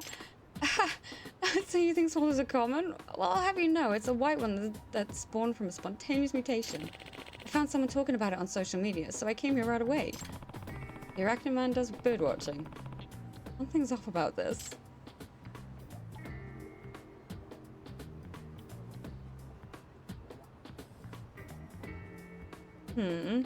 So you think swallows are common? Well, I'll have you know, it's a white one that's spawned from a spontaneous mutation. I found someone talking about it on social media, so I came here right away. The Arachnid Man does bird watching. Something's off about this. I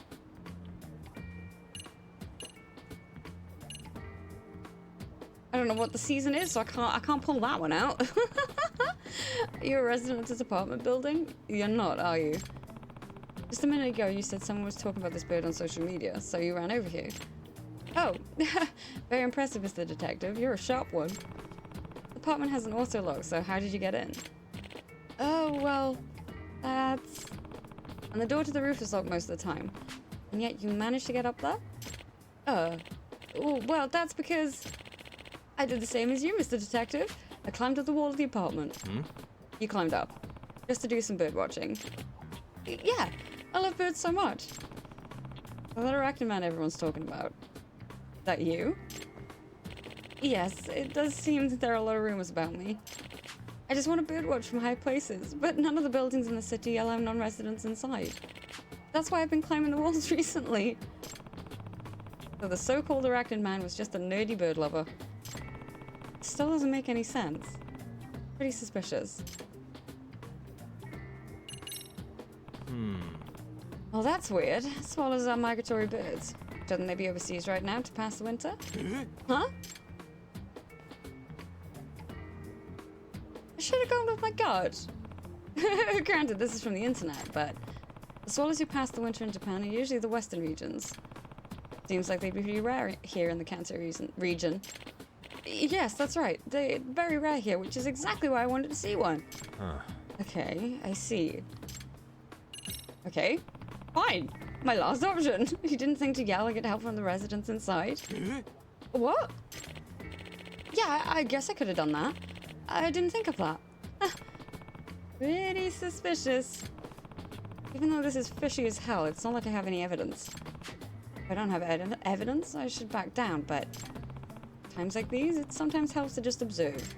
don't know what the season is, so I can't pull that one out. You're a resident of this apartment building? You're not, are you? Just a minute ago, you said someone was talking about this bird on social media, so you ran over here. Oh, very impressive, Mr. Detective. You're a sharp one. The apartment has an auto lock, so how did you get in? Oh, well, that's... And the door to the roof is locked most of the time. And yet you managed to get up there? Oh, well, that's because... I did the same as you, Mr. Detective. I climbed up the wall of the apartment. You climbed up. Just to do some bird watching. Yeah, I love birds so much. The little Arachnid Man everyone's talking about. Is that you? Yes, it does seem that there are a lot of rumors about me. I just want to birdwatch from high places, but none of the buildings in the city allow non-residents inside. That's why I've been climbing the walls recently. So the so-called Arachnid Man was just a nerdy bird lover. Still doesn't make any sense. Pretty suspicious. Well, that's weird. Swallows are migratory birds. Shouldn't they be overseas right now to pass the winter? Huh? I should have gone with my gut. Granted, this is from the internet, but the swallows who pass the winter in Japan are usually the western regions. Seems like they'd be pretty rare here in the Kanto region. Yes, that's right. They're very rare here, which is exactly why I wanted to see one. Okay, I see. Okay, fine. My last option. You didn't think to yell and get help from the residents inside? What? Yeah, I guess I could have done that. I didn't think of that. Pretty suspicious. Even though this is fishy as hell, it's not like I have any evidence. If I don't have evidence, I should back down, but... times like these, it sometimes helps to just observe.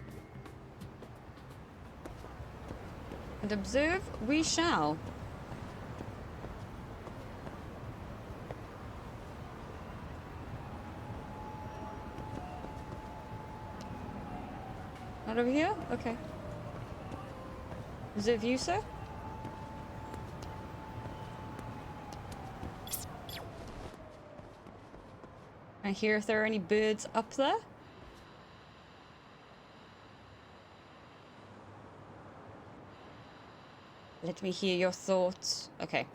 And observe we shall. Not over here? Okay. Observe you, sir? I hear if there are any birds up there. Let me hear your thoughts. Okay.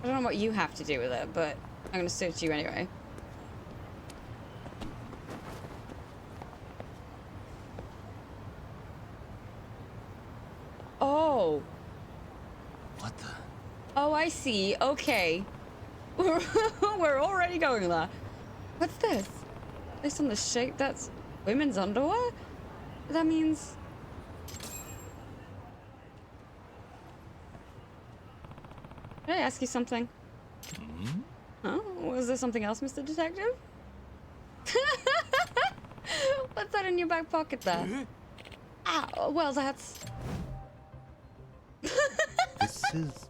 I don't know what you have to do with it, but I'm gonna search you anyway. Oh. What the? Oh, I see. Okay. We're already going there. What's this? Based on the shape, that's women's underwear? That means... Can I ask you something? Huh? Was there something else, Mr. Detective? What's that in your back pocket there? Ah, well, that's... This is,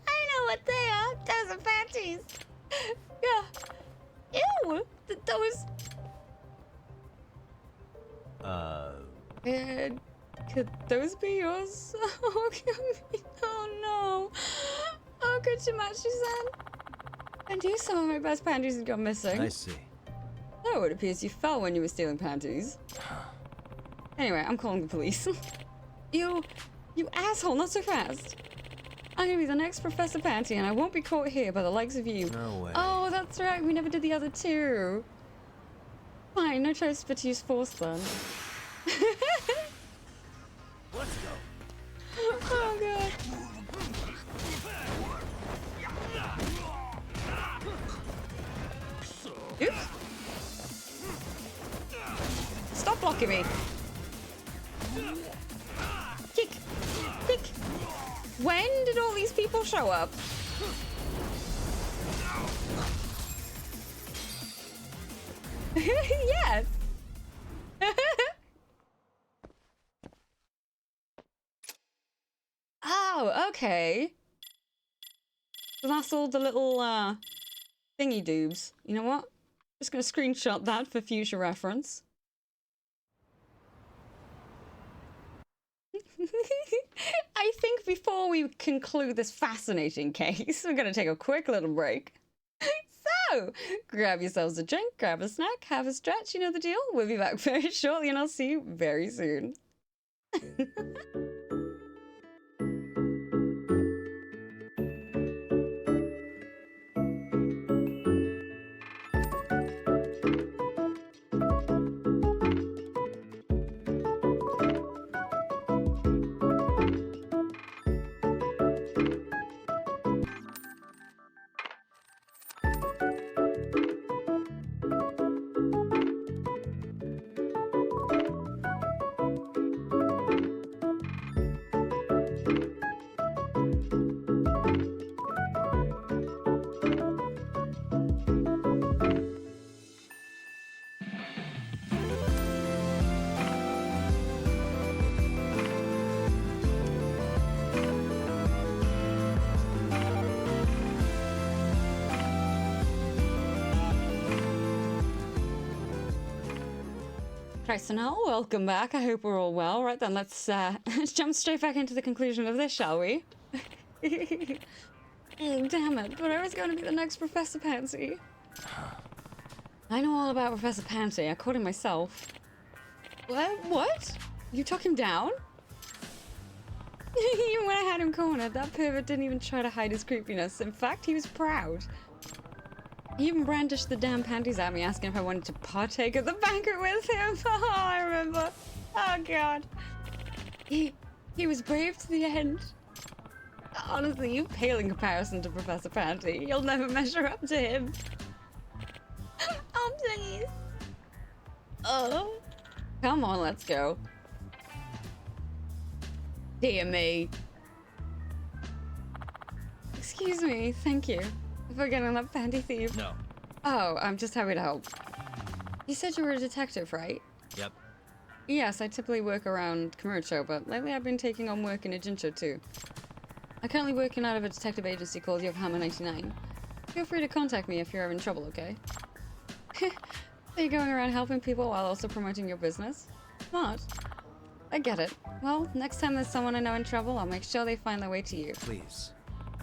I know what they are. Those are panties. Yeah. Ew. Those... could those be yours? Oh no. Oh, Kuchimachi-san. I knew some of my best panties had gone missing. I see. Oh, it appears you fell when you were stealing panties. Anyway, I'm calling the police. You asshole, not so fast. I'm gonna be the next Professor Panty and I won't be caught here by the likes of you. No way. Oh, that's right, we never did the other two. Fine, no choice but to use force then. Let's go. Oh god. Oops. Stop blocking me. Kick. Kick. When did all these people show up? Yes. Oh, okay. So that's all the little thingy doobs. You know what? Just gonna screenshot that for future reference. I think before we conclude this fascinating case, we're gonna take a quick little break. So, grab yourselves a drink, grab a snack, have a stretch, you know the deal. We'll be back very shortly and I'll see you very soon. Right, so now welcome back. I hope we're all well. Right then, let's jump straight back into the conclusion of this, shall we? Oh, damn it, but I was going to be the next Professor Pansy. I know all about Professor Pansy. I caught him myself. What? You took him down? Even when I had him cornered, that pervert didn't even try to hide his creepiness. In fact, he was proud. He even brandished the damn panties at me, asking if I wanted to partake of the banquet with him. Oh, I remember. Oh, God. He was brave to the end. Honestly, you pale in comparison to Professor Panty. You'll never measure up to him. Oh, please. Oh. Come on, let's go. Dear me. Excuse me, thank you. For getting that panty thief. No. Oh, I'm just happy to help. You said you were a detective, right? Yep. Yes, I typically work around Kamurocho, but lately I've been taking on work in Ijincho too. I'm currently working out of a detective agency called Yokohama 99. Feel free to contact me if you're in trouble, okay? Are you going around helping people while also promoting your business? Smart. I get it. Well, next time there's someone I know in trouble, I'll make sure they find their way to you. Please.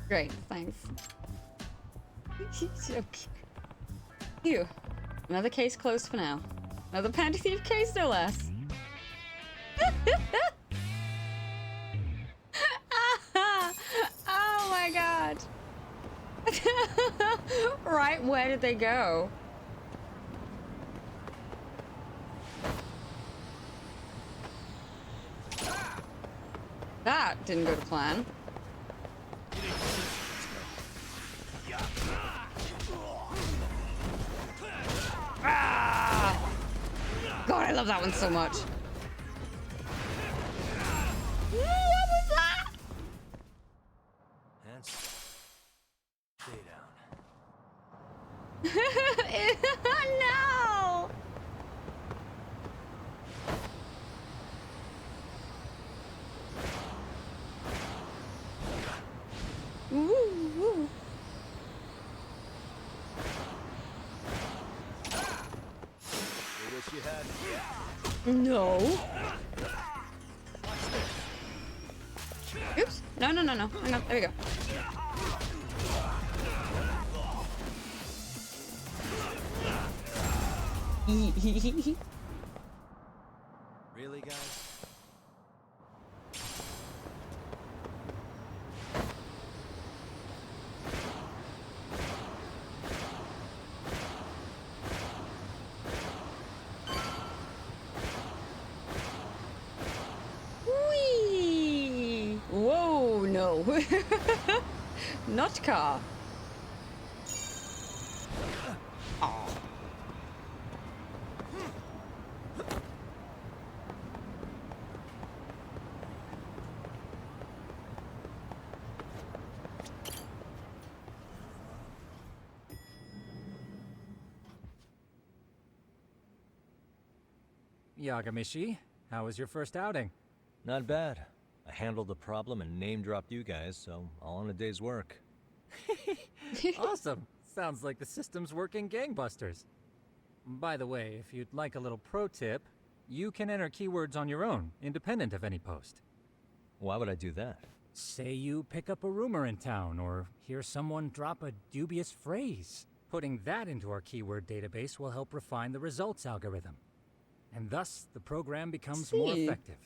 Great, thanks. Okay. Phew. Another case closed for now. Another panty thief case, no less. Oh my god. Right, where did they go? That didn't go to plan. Ah! God, I love that one so much. What was that? And stay down. No! Woo! You had. No. Oops. No. Hang on. There we go. Really, guys? Whee! Whoa, no. Not car. Aw. Yagamishi, how was your first outing? Not bad. I handled the problem and name-dropped you guys, so all in a day's work. Awesome. Sounds like the system's working gangbusters. By the way, if you'd like a little pro tip, you can enter keywords on your own, independent of any post. Why would I do that? Say you pick up a rumor in town, or hear someone drop a dubious phrase. Putting that into our keyword database will help refine the results algorithm. And thus, the program becomes more effective.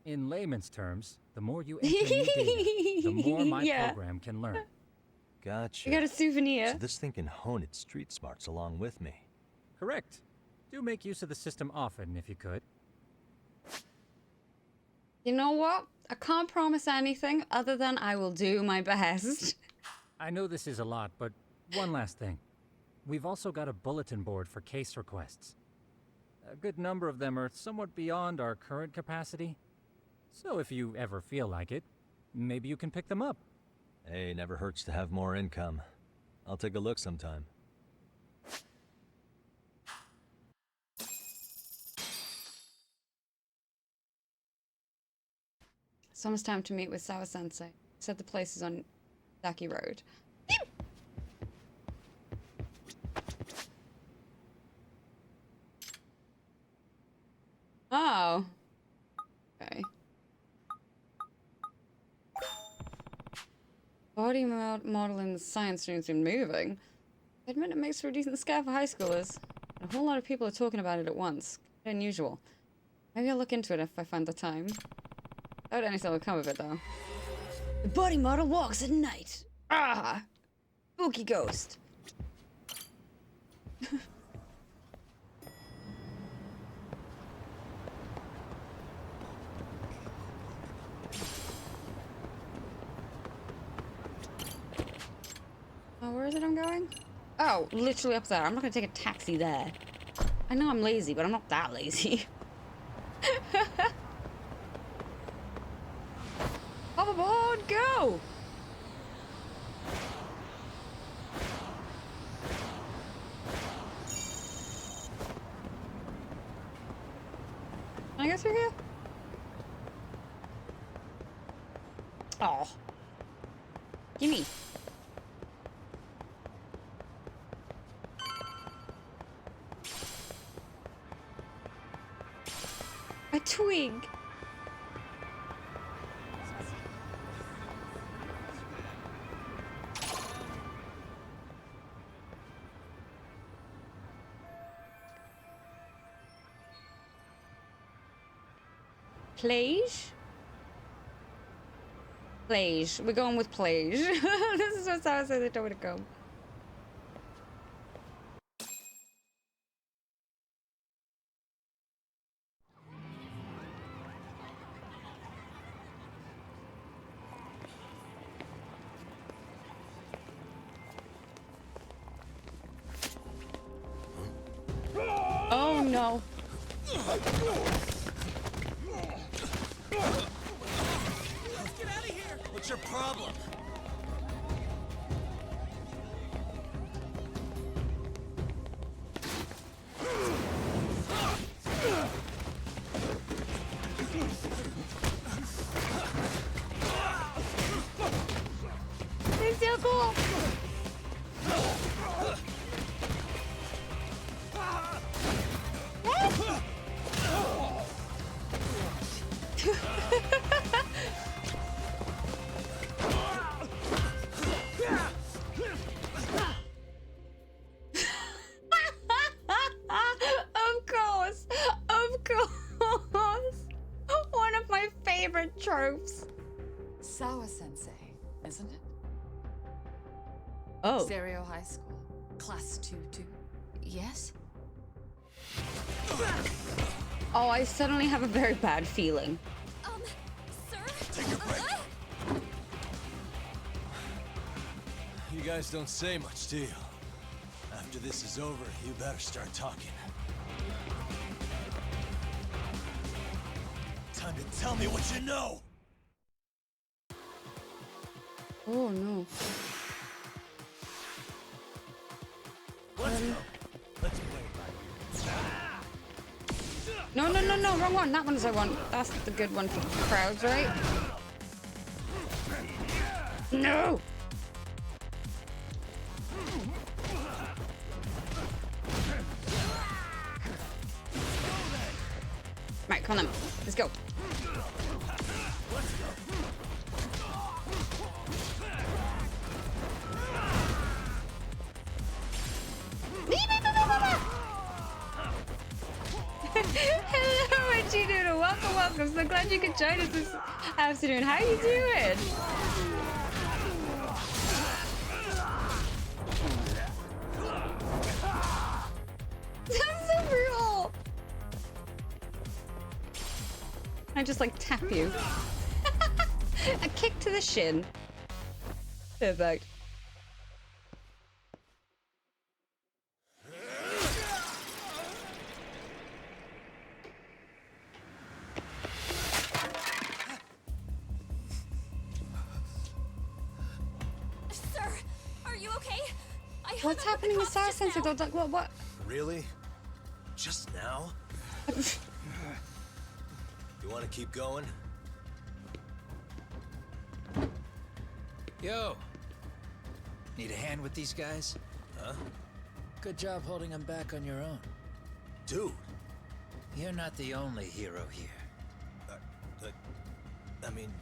In layman's terms, the more you enter new data, the more my program can learn. Gotcha. You got a souvenir. So this thing can hone its street smarts along with me. Correct. Do make use of the system often, if you could. You know what? I can't promise anything other than I will do my best. I know this is a lot, but one last thing. We've also got a bulletin board for case requests. A good number of them are somewhat beyond our current capacity. So if you ever feel like it, maybe you can pick them up. Hey, never hurts to have more income. I'll take a look sometime. It's almost time to meet with Sawa Sensei. Said the place is on Daki Road. Oh. Okay. Body model in the science students been moving. I admit it makes for a decent scare for high schoolers. A whole lot of people are talking about it at once. Unusual. Maybe I'll look into it if I find the time. I doubt anything will come of it, though. The body model walks at night. Ah! Spooky ghost. Oh, where is it I'm going? Oh, literally up there. I'm not gonna take a taxi there. I know I'm lazy, but I'm not that lazy. Hoverboard, go! Can I go through here? Oh. Gimme. A twig. Plage? Plage. We're going with plage. This is what Sarah said they told me to go. Oh no. What's your problem? It's so cool. favorite tropes. Sawa-sensei, isn't it? Oh. Stereo High School, Class 2-2. Yes? Oh, I suddenly have a very bad feeling. Sir? Take your break. You guys don't say much, do you? After this is over, you better start talking. Time to tell me what you know! Oh, no. Let's go. Let's play No, no, no, no, wrong one. That one's I want. That's the good one for crowds, right? No! Right, come on then. Let's go. Hello, Itchy Doodle. Welcome, welcome. So glad you could join us this afternoon. How you doing? That's so brutal. I just like tap you. A kick to the shin. Perfect. Sir, are you okay? What's happening with Sarah Sensei? What? Really? Just now? You want to keep going? Yo! Need a hand with these guys? Huh? Good job holding them back on your own. Dude! You're not the only hero here. I mean,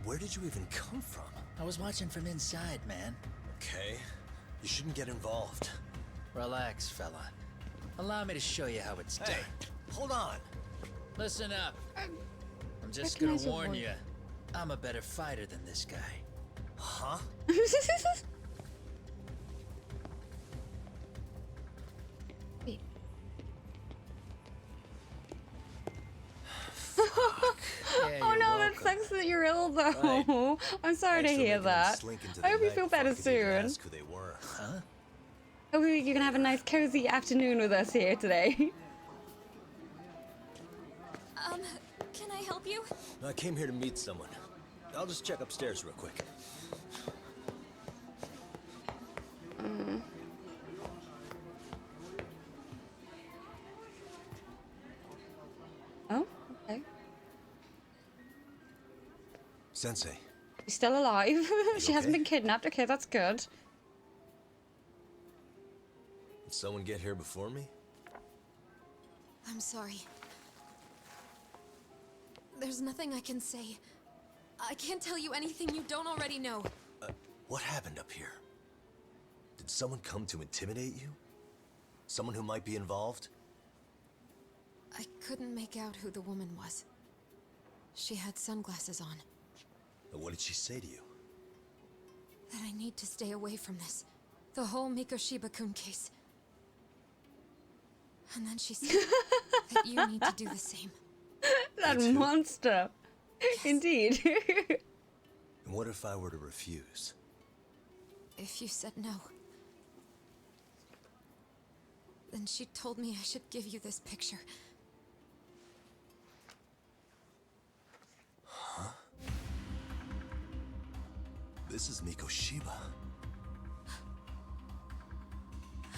where did you even come from? I was watching from inside, man. Okay. You shouldn't get involved. Relax, fella. Allow me to show you how it's done. Hey, hold on! Listen up. I'm just recognize gonna your warn voice. you. I'm a better fighter than this guy. Huh? Wait. Yeah, Oh you're no, that welcome. sucks that you're ill though. Right. I'm sorry to Thanks for hear making them that. slink into I the hope you night feel before I better could even soon. ask who they were. Huh? Hope you can have a nice cozy afternoon with us here today. Can I help you? I came here to meet someone. I'll just check upstairs real quick. Oh, okay. Sensei. She's still alive. She hasn't okay? been kidnapped. Okay, that's good. Did someone get here before me? I'm sorry. There's nothing I can say. I can't tell you anything you don't already know. What happened up here? Did someone come to intimidate you? Someone who might be involved? I couldn't make out who the woman was. She had sunglasses on. What did she say to you? That I need to stay away from this. The whole Mikoshiba-kun case. And then she said that you need to do the same. That monster. Indeed. And what if I were to refuse? If you said no, then she told me I should give you this picture. Huh? This is Mikoshiba.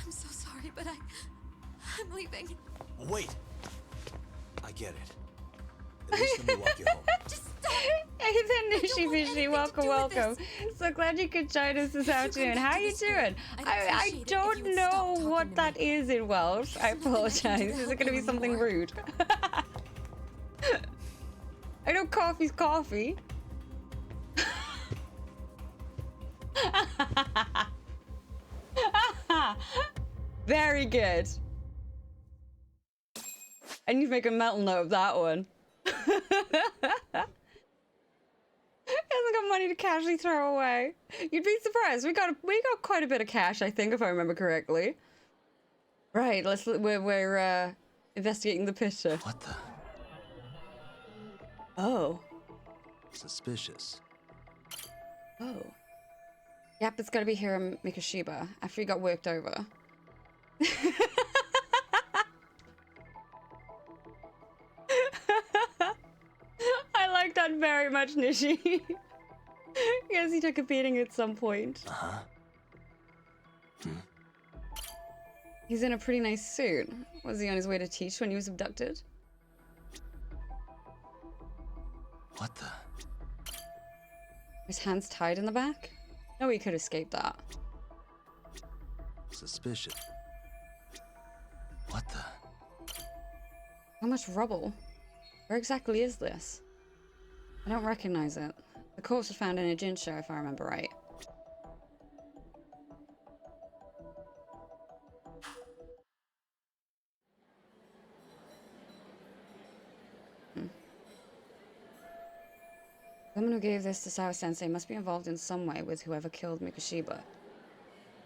I'm so sorry, but I'm leaving. Wait! I get it. At least let me walk you home. Just stop! Ethan Nishi, welcome, welcome. So glad you could join us this afternoon. How are you doing? I don't know what that is in Welsh. I apologize. Is it going to be something rude? I know coffee's coffee. Very good. I need to make a mental note of that one. casually throw away. You'd be surprised. We got quite a bit of cash, I think, if I remember correctly. Right, we're investigating the picture. What the? Oh. Suspicious. Oh. Yep, it's gotta be Hiro Mikoshiba after he got worked over. I like that very much, Nishi. Yes, he took a beating at some point. Uh-huh. He's in a pretty nice suit. Was he on his way to teach when he was abducted? What the? His hands tied in the back? No, he could escape that. Suspicious. What the? How much rubble? Where exactly is this? I don't recognize it. The corpse was found in a gin show, if I remember right. Someone who gave this to Sawa-sensei must be involved in some way with whoever killed Mikoshiba.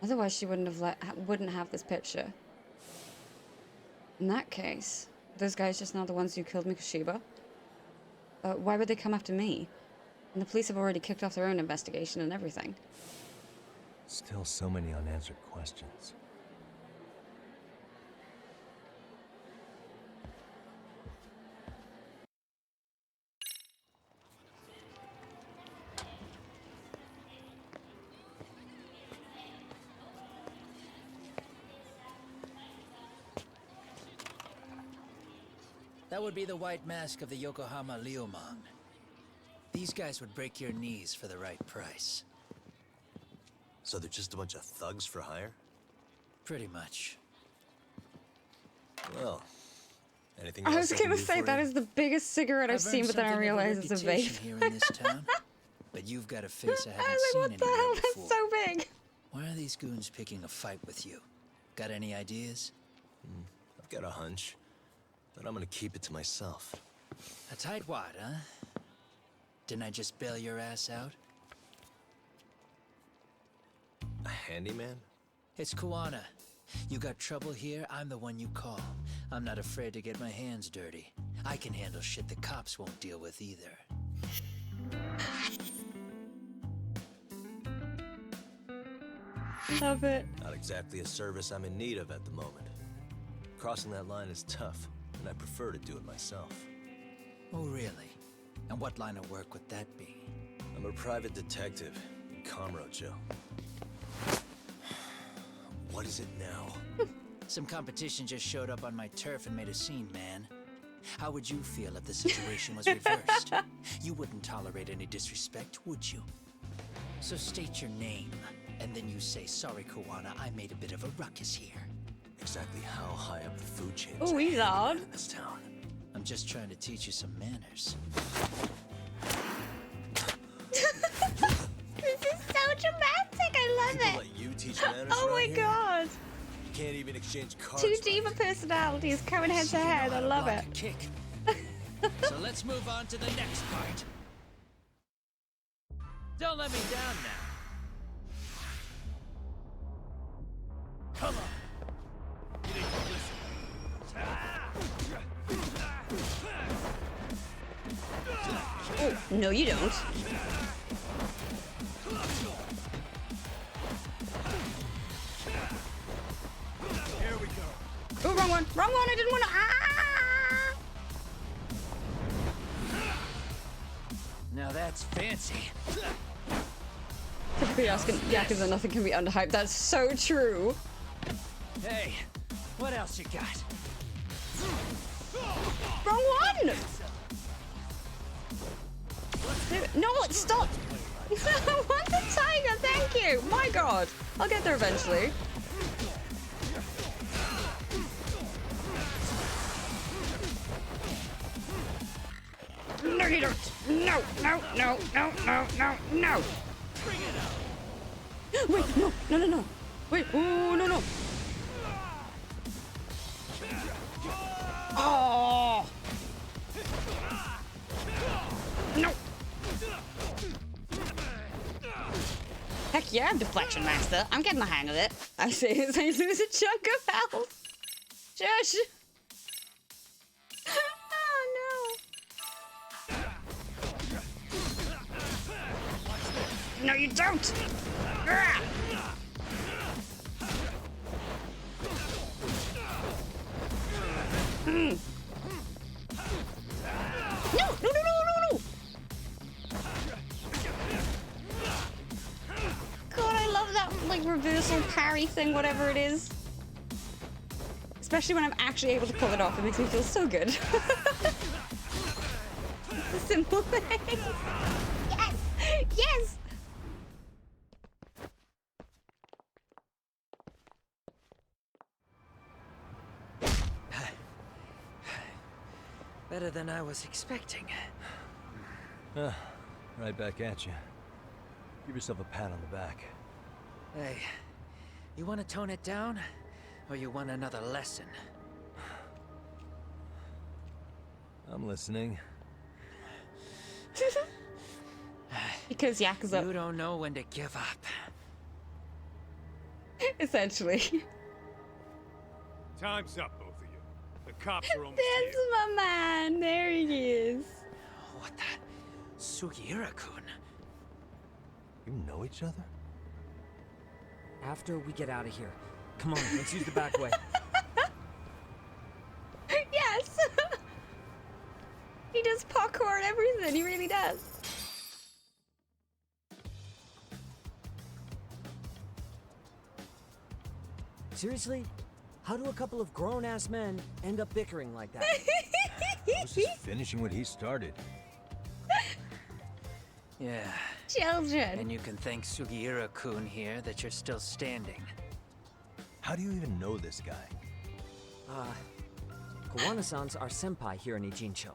Otherwise, she wouldn't have this picture. In that case, those guys just now the ones who killed Mikoshiba? Why would they come after me? And the police have already kicked off their own investigation and everything. Still so many unanswered questions. That would be the white mask of the Yokohama Liumang. These guys would break your knees for the right price. So they're just a bunch of thugs for hire? Pretty much. Well, anything I else was can gonna do say for that you? is the biggest cigarette I've seen, but then I earned something of realized it's a reputation vape. here in this town, but you've got a face I haven't I was seen like, what the anywhere hell? before. That's so big. Why are these goons picking a fight with you? Got any ideas? I've got a hunch, but I'm gonna keep it to myself. A tightwad, huh? Didn't I just bail your ass out? A handyman? It's Kuwana. You got trouble here, I'm the one you call. I'm not afraid to get my hands dirty. I can handle shit the cops won't deal with either. Love it. Not exactly a service I'm in need of at the moment. Crossing that line is tough, and I prefer to do it myself. Oh, really? And what line of work would that be? I'm a private detective in Kamurocho. What is it now? Some competition just showed up on my turf and made a scene, man. How would you feel if the situation was reversed? You wouldn't tolerate any disrespect, would you? So state your name, and then you say, sorry, Kuwana, I made a bit of a ruckus here. Exactly how high up the food chain Oh, he's odd. in this town? I'm just trying to teach you some manners. This is so dramatic. I love People it. let you teach manners Oh my around here? god. You can't even exchange cards. Two right? diva personalities coming head to You know head. how I to love block it. a kick. So let's move on to the next part. Don't let me down now. Come on. You need to listen. Oh, no you don't. Here we go. Oh, wrong one. Wrong one. I didn't want to. Ah! Now that's fancy. Typically asking Yakuza nothing can be underhyped. That's so true. Hey, what else you got? Wrong one! No, stop! I want the tiger, thank you! My god! I'll get there eventually. No, you don't! No, no, no, no, no, no, no! Wait, no, no, no, no! Wait, oh, no, no! Oh! No! Heck yeah, I'm Deflection Master. I'm getting the hang of it. I say as I lose a chunk of health. Shush. Oh no. No, you don't. Ah! Mm. No, no, no, no, no, no. God, I love that, like, reversal parry thing, whatever it is. Especially when I'm actually able to pull it off. It makes me feel so good. It's a simple thing. Yes! Yes! Better than I was expecting. Right back at you. Give yourself a pat on the back. Hey, you want to tone it down? Or you want another lesson? I'm listening. Because Yakuza. You don't know when to give up. Essentially. Time's up, both of you. The cops are almost That's here. my man. There he is. What the? Sugiura-kun? You know each other? After we get out of here. Come on, let's use the back way. Yes! He does parkour and everything. He really does. Seriously? How do a couple of grown-ass men end up bickering like that? I was just finishing what he started. Yeah. Children. And you can thank Sugiura-kun here that you're still standing. How do you even know this guy? Kawana-san's our senpai here in Ijincho.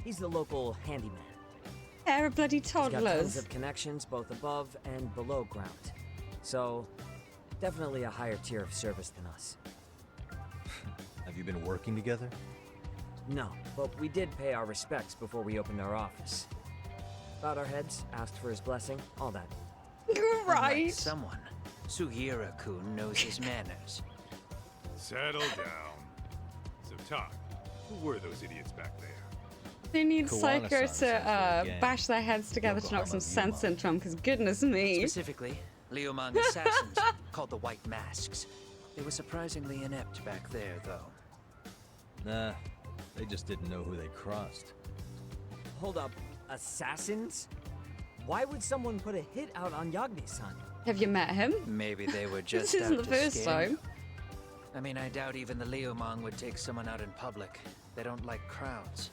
He's the local handyman. They're bloody He's got tons toddlers. of connections both above and below ground. So, definitely a higher tier of service than us. Have you been working together? No, but we did pay our respects before we opened our office. Bowed our heads, asked for his blessing, all that. You're right. Unlike someone, Sugiura-kun knows his manners. Settle down. So, talk. Who were those idiots back there? They need Kawana-san Psycho says they're a to gang. bash their heads together to knock some Yokohama sense into them, because goodness me. Specifically, Liumang assassins called the White Masks. They were surprisingly inept back there, though. Nah, they just didn't know who they crossed. Hold up, assassins? Why would someone put a hit out on Yagami-san? Have you met him? Maybe they were just This isn't out the to first scare you. time. I mean, I doubt even the Liumang would take someone out in public. They don't like crowds.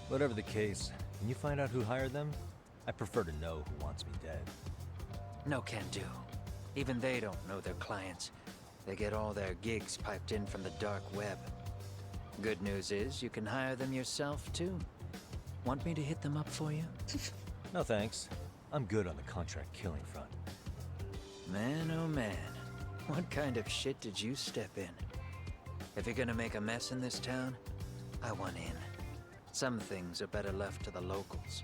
Whatever the case, can you find out who hired them? I prefer to know who wants me dead. No can do. Even they don't know their clients. They get all their gigs piped in from the dark web. Good news is, you can hire them yourself, too. Want me to hit them up for you? No thanks. I'm good on the contract killing front. Man, oh man. What kind of shit did you step in? If you're gonna make a mess in this town, I want in. Some things are better left to the locals.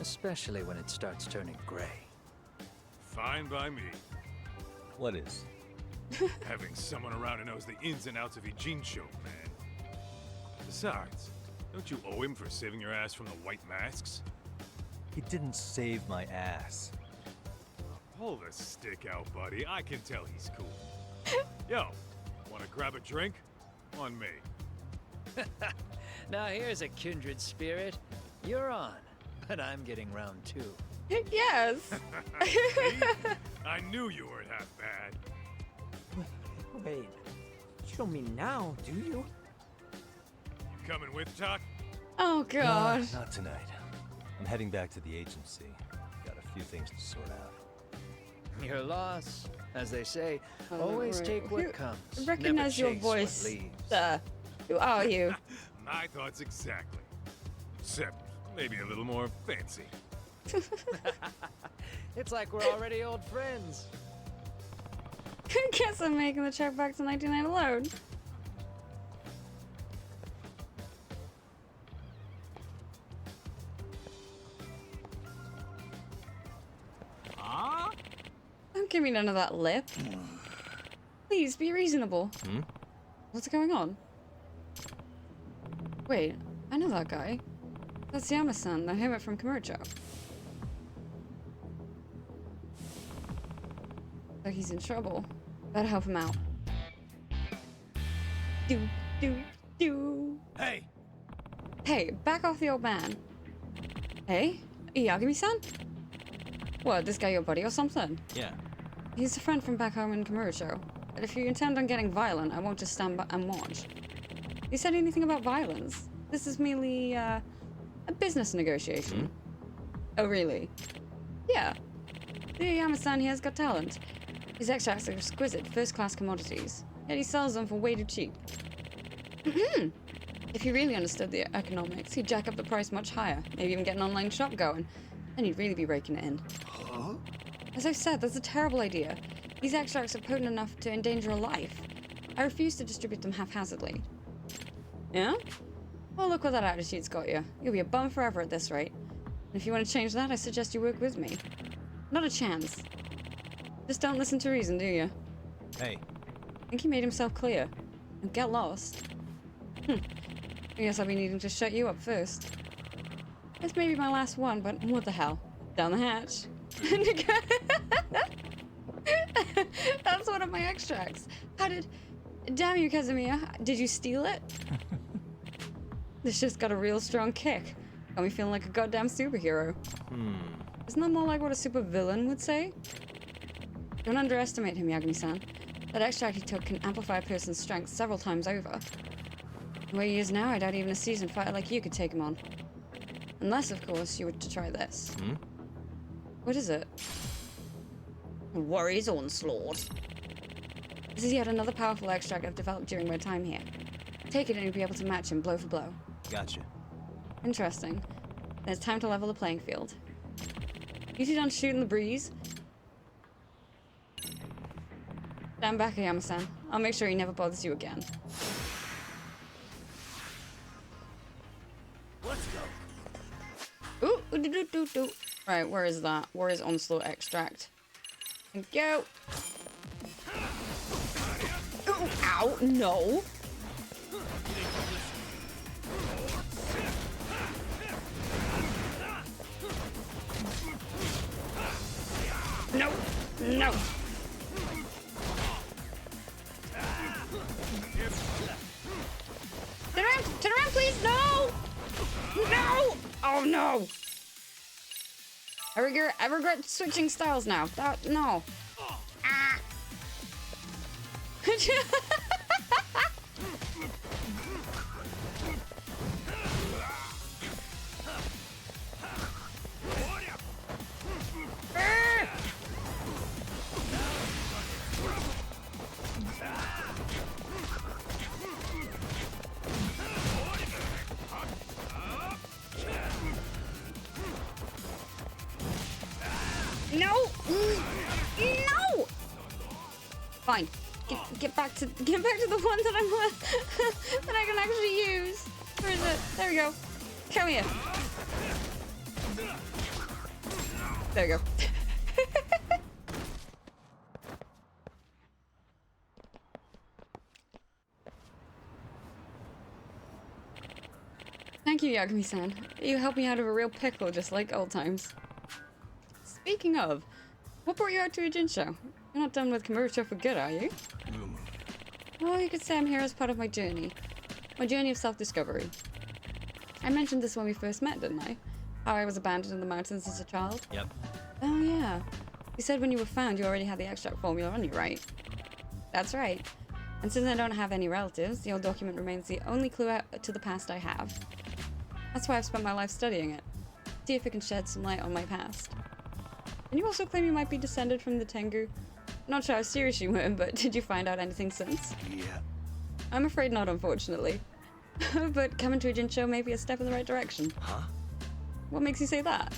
Especially when it starts turning gray. Fine by me. What is? Having someone around who knows the ins and outs of Ijincho, man. Besides, don't you owe him for saving your ass from the White Masks? He didn't save my ass. Pull the stick out, buddy. I can tell he's cool. Yo, wanna grab a drink? On me. Now here's a kindred spirit. You're on, but I'm getting round two. Yes. See? I knew you weren't half bad. Wait, you don't mean now, do you? You coming with, Doc? Oh god. Not tonight. I'm heading back to the agency. Got a few things to sort out. Your loss, as they say, Oh, always right. take what Who- comes. Recognize never your chase what voice. leaves. Who are you? My thoughts exactly. Except maybe a little more fancy. It's like we're already old friends. Guess I'm making the trek back to 99 alone. give me none of that lip. Please, be reasonable. Hmm? What's going on? Wait, I know that guy. That's Yama-san, the hermit from Kamurocho. Like he's in trouble. Better help him out. Do. Hey! Hey, back off the old man. Hey? Iyagami-san? What, this guy your buddy or something? Yeah. He's a friend from back home in Kamurocho. But if you intend on getting violent, I won't just stand by and watch. You said anything about violence? This is merely, a business negotiation. Oh, really? Yeah. The Yama-san here has got talent. His extracts are exquisite, first-class commodities. Yet he sells them for way too cheap. If he really understood the economics, he'd jack up the price much higher, maybe even get an online shop going. Then he'd really be raking it in. Huh? As I've said, that's a terrible idea. These extracts are potent enough to endanger a life. I refuse to distribute them haphazardly. Yeah? Well, look what that attitude's got you. You'll be a bum forever at this rate. And if you want to change that, I suggest you work with me. Not a chance. Just don't listen to reason, do you? Hey. I think he made himself clear. And get lost. I guess I'll be needing to shut you up first. This may be my last one, but what the hell? Down the hatch. That's one of my extracts. How did... Damn you, Kazumiya. Did you steal it? This just got a real strong kick. Got me feeling like a goddamn superhero. Isn't that more like what a supervillain would say? Don't underestimate him, Yagami-san. That extract he took can amplify a person's strength several times over. The way he is now, I doubt even a seasoned fighter like you could take him on. Unless, of course, you were to try this. What is it? Warrior's Onslaught. This is yet another powerful extract I've developed during my time here. Take it and you'll be able to match him blow for blow. Gotcha. Interesting. Then it's time to level the playing field. You two done shooting the breeze? Stand back, Yama-san. I'll make sure he never bothers you again. Let's go. Ooh, Right, where is that? Where is Onslaught extract? Thank you. Ooh, ow, no. No, no. Turn around, please, no! No! Oh no! I regret switching styles now. No. Ah. No! No! Fine. Get back to the one that I'm that I can actually use. Where is it? There we go. Come here. There we go. Thank you, Yagami-san. You helped me out of a real pickle just like old times. Speaking of, what brought you out to a Jin show? You're not done with Kamurocho for good, are you? Well, you could say I'm here as part of my journey. My journey of self-discovery. I mentioned this when we first met, didn't I? How I was abandoned in the mountains as a child? Yep. Oh, yeah. You said when you were found, you already had the extract formula on you, right? That's right. And since I don't have any relatives, the old document remains the only clue out to the past I have. That's why I've spent my life studying it. See if it can shed some light on my past. And you also claim you might be descended from the Tengu. Not sure how serious you were, but did you find out anything since? Yeah. I'm afraid not, unfortunately. But coming to a Jin show may be a step in the right direction. Huh? What makes you say that?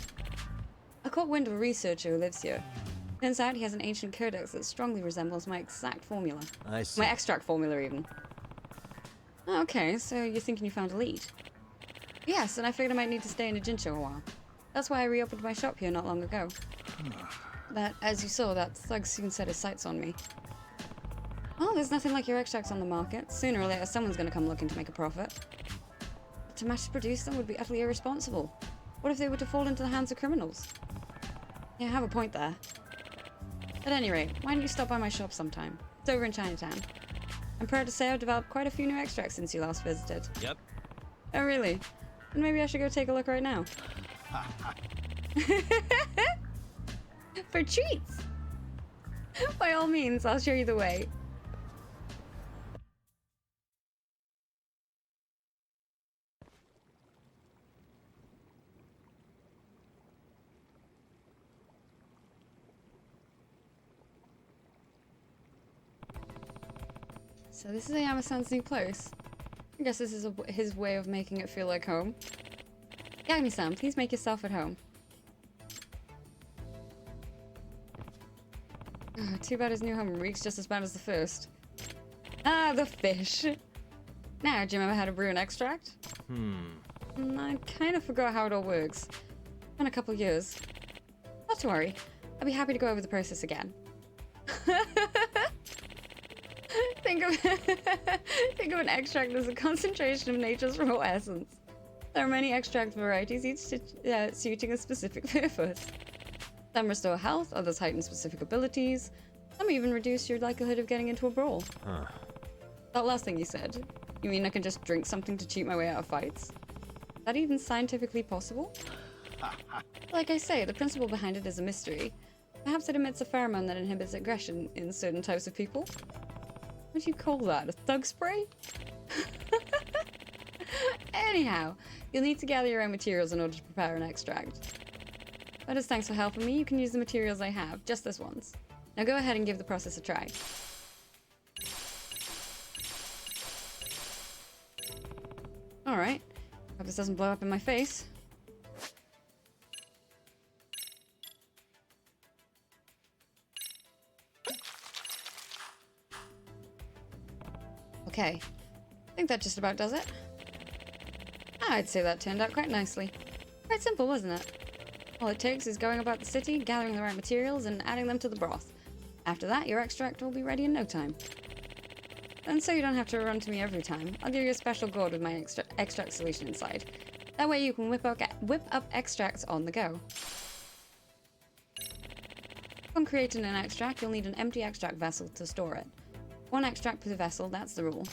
I caught wind of a researcher who lives here. Turns out he has an ancient codex that strongly resembles my exact formula. I see. My extract formula, even. Okay, so you're thinking you found a lead? Yes, and I figured I might need to stay in a Jin show a while. That's why I reopened my shop here not long ago. that, as you saw, that thug soon set his sights on me. Well, there's nothing like your extracts on the market. Sooner or later, someone's going to come looking to make a profit. But to mass produce them would be utterly irresponsible. What if they were to fall into the hands of criminals? Yeah, I have a point there. At any rate, why don't you stop by my shop sometime? It's over in Chinatown. I'm proud to say I've developed quite a few new extracts since you last visited. Yep. Oh, really? Then maybe I should go take a look right now. For treats! By all means, I'll show you the way. So this is Ayama-san's new place. I guess this is his way of making it feel like home. Yagami-san, please make yourself at home. Oh, too bad his new home reeks just as bad as the first. Ah, the fish. Now, do you remember how to brew an extract? I kind of forgot how it all works. Been a couple years. Not to worry. I'll be happy to go over the process again. Think of an extract as a concentration of nature's raw essence. There are many extract varieties, each suiting a specific purpose. Some restore health, others heighten specific abilities. Some even reduce your likelihood of getting into a brawl. Huh. That last thing you said, you mean I can just drink something to cheat my way out of fights? Is that even scientifically possible? Like I say, the principle behind it is a mystery. Perhaps it emits a pheromone that inhibits aggression in certain types of people. What do you call that? A thug spray? Anyhow, you'll need to gather your own materials in order to prepare an extract. But as thanks for helping me, you can use the materials I have, just this once. Now go ahead and give the process a try. Alright. Hope this doesn't blow up in my face. Okay. I think that just about does it. I'd say that turned out quite nicely. Quite simple, wasn't it? All it takes is going about the city, gathering the right materials, and adding them to the broth. After that, your extract will be ready in no time. And so you don't have to run to me every time, I'll give you a special gourd with my extract solution inside. That way you can whip up extracts on the go. When creating an extract, you'll need an empty extract vessel to store it. 1 extract per vessel, that's the rule.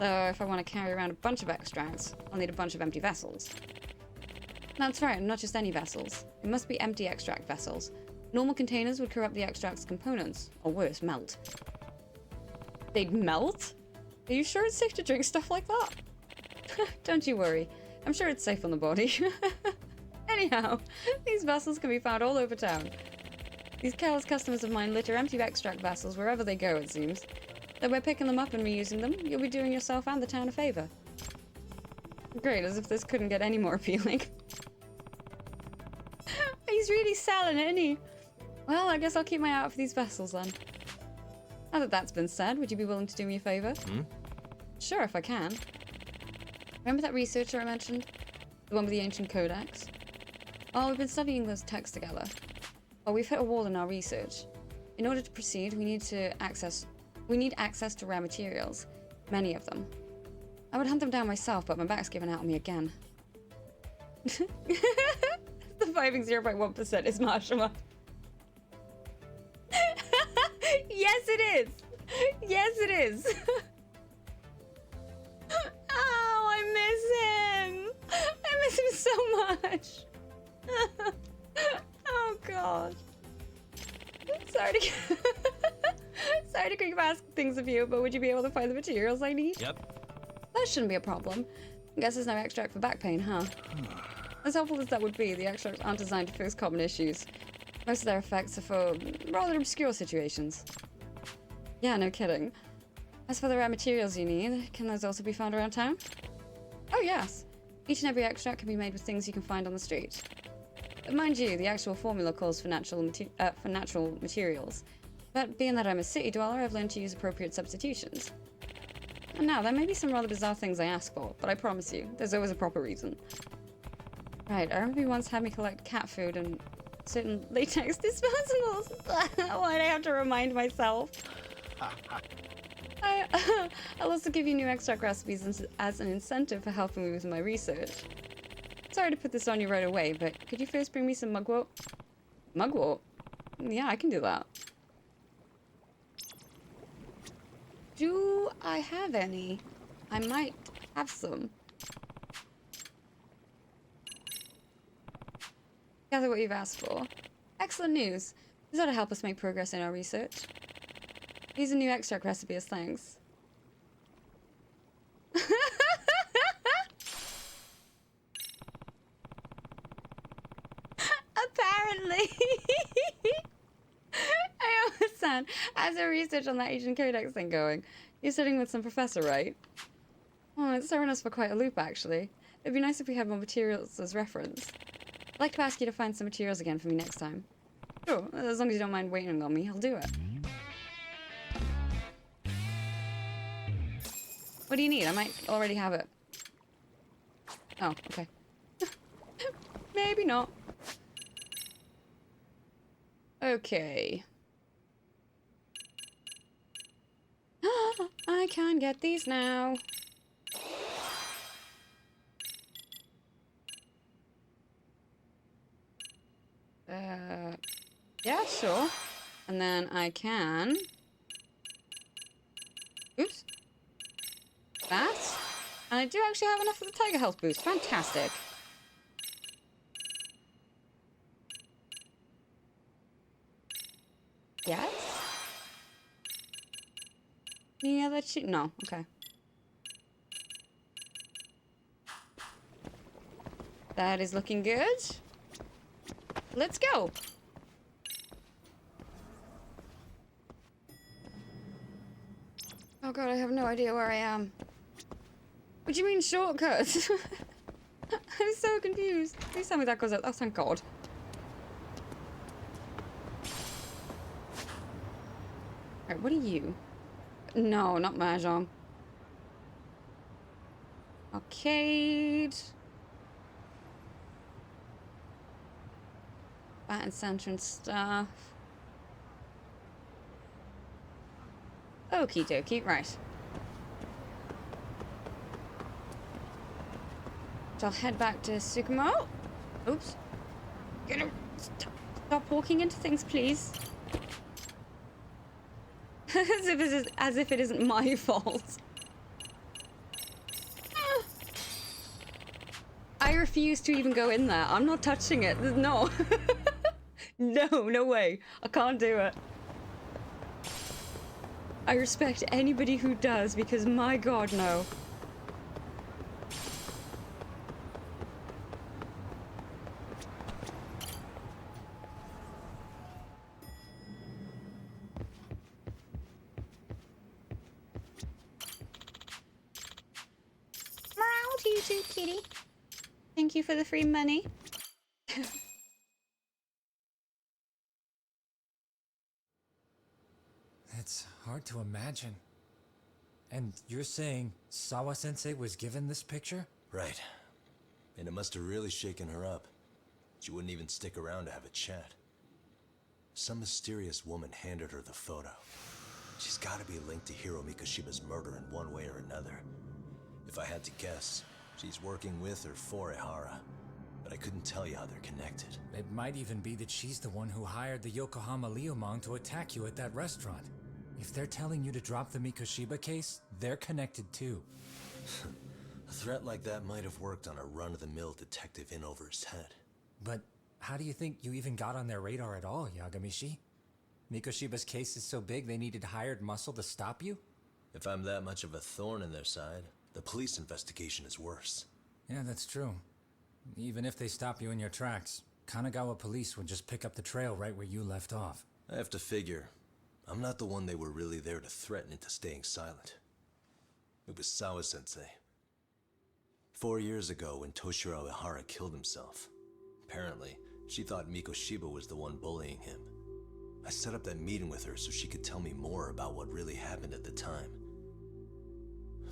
So if I want to carry around a bunch of extracts, I'll need a bunch of empty vessels. That's right, not just any vessels. It must be empty extract vessels. Normal containers would corrupt the extract's components, or worse, melt. They'd melt? Are you sure it's safe to drink stuff like that? Don't you worry. I'm sure it's safe on the body. Anyhow, these vessels can be found all over town. These careless customers of mine litter empty extract vessels wherever they go, it seems. Though by picking them up and reusing them, you'll be doing yourself and the town a favor. Great, as if this couldn't get any more appealing. He's really selling it, isn't he? Well, I guess I'll keep my eye out for these vessels then. Now that that's been said, would you be willing to do me a favor? Sure, if I can. Remember that researcher I mentioned? The one with the ancient codex? Oh, we've been studying those texts together. Well, we've hit a wall in our research. In order to proceed, we need access to rare materials. Many of them. I would hunt them down myself, but my back's given out on me again. The surviving 0.1% is marshmallow. Yes, it is! Yes, it is! Oh, I miss him! I miss him so much! Oh, God. Sorry to keep asking things of you, but would you be able to find the materials I need? Yep. That shouldn't be a problem. I guess there's no extract for back pain, huh? As helpful as that would be, the extracts aren't designed to fix common issues. Most of their effects are for rather obscure situations. Yeah, no kidding. As for the rare materials you need, can those also be found around town? Oh yes. Each and every extract can be made with things you can find on the street. But mind you, the actual formula calls for natural materials. But being that I'm a city dweller, I've learned to use appropriate substitutions. And now, there may be some rather bizarre things I ask for, but I promise you, there's always a proper reason. Right, I remember you once had me collect cat food and certain latex disposables. Why'd I have to remind myself? I'll also give you new extract recipes as an incentive for helping me with my research. Sorry to put this on you right away, but could you first bring me some mugwort? Mugwort? Yeah, I can do that. Do I have any? I might have some. Gather what you've asked for. Excellent news. This ought to help us make progress in our research. Here's a new extract recipe as thanks. Apparently. I understand. How's your research on that Asian Codex thing going? You're studying with some professor, right? Oh, it's throwing us for quite a loop, actually. It'd be nice if we had more materials as reference. I'd like to ask you to find some materials again for me next time. Sure, as long as you don't mind waiting on me, I'll do it. What do you need? I might already have it. Oh, okay. Maybe not. Okay. I can get these now. Yeah, sure. And then I can... Oops. That. And I do actually have enough of the Tiger Health boost. Fantastic. Yes? Any other no, okay. That is looking good. Let's go. Oh god, I have no idea where I am. What do you mean shortcut? I'm so confused. Please tell me that goes up. Oh, thank god. Alright, what are you? No, not Mahjong. Arcade. Bat and Center and stuff. Okie dokie, right. So I'll head back to Sukumo. Oops. Gonna stop walking into things, please. as if it isn't my fault. I refuse to even go in there. I'm not touching it. No. No way. I can't do it. I respect anybody who does, because my god, no. Meow to you too, kitty. Thank you for the free money. It's hard to imagine. And you're saying Sawa-sensei was given this picture? Right. And it must have really shaken her up. She wouldn't even stick around to have a chat. Some mysterious woman handed her the photo. She's gotta be linked to Hiro Mikoshiba's murder in one way or another. If I had to guess, she's working with or for Ehara. But I couldn't tell you how they're connected. It might even be that she's the one who hired the Yokohama Liumang to attack you at that restaurant. If they're telling you to drop the Mikoshiba case, they're connected too. A threat like that might have worked on a run-of-the-mill detective in over his head. But how do you think you even got on their radar at all, Yagamishi? Mikoshiba's case is so big they needed hired muscle to stop you? If I'm that much of a thorn in their side, the police investigation is worse. Yeah, that's true. Even if they stop you in your tracks, Kanagawa police would just pick up the trail right where you left off. I have to figure, I'm not the one they were really there to threaten into staying silent. It was Sawa-sensei. 4 years ago, when Toshiro Ehara killed himself, apparently, she thought Mikoshiba was the one bullying him. I set up that meeting with her so she could tell me more about what really happened at the time.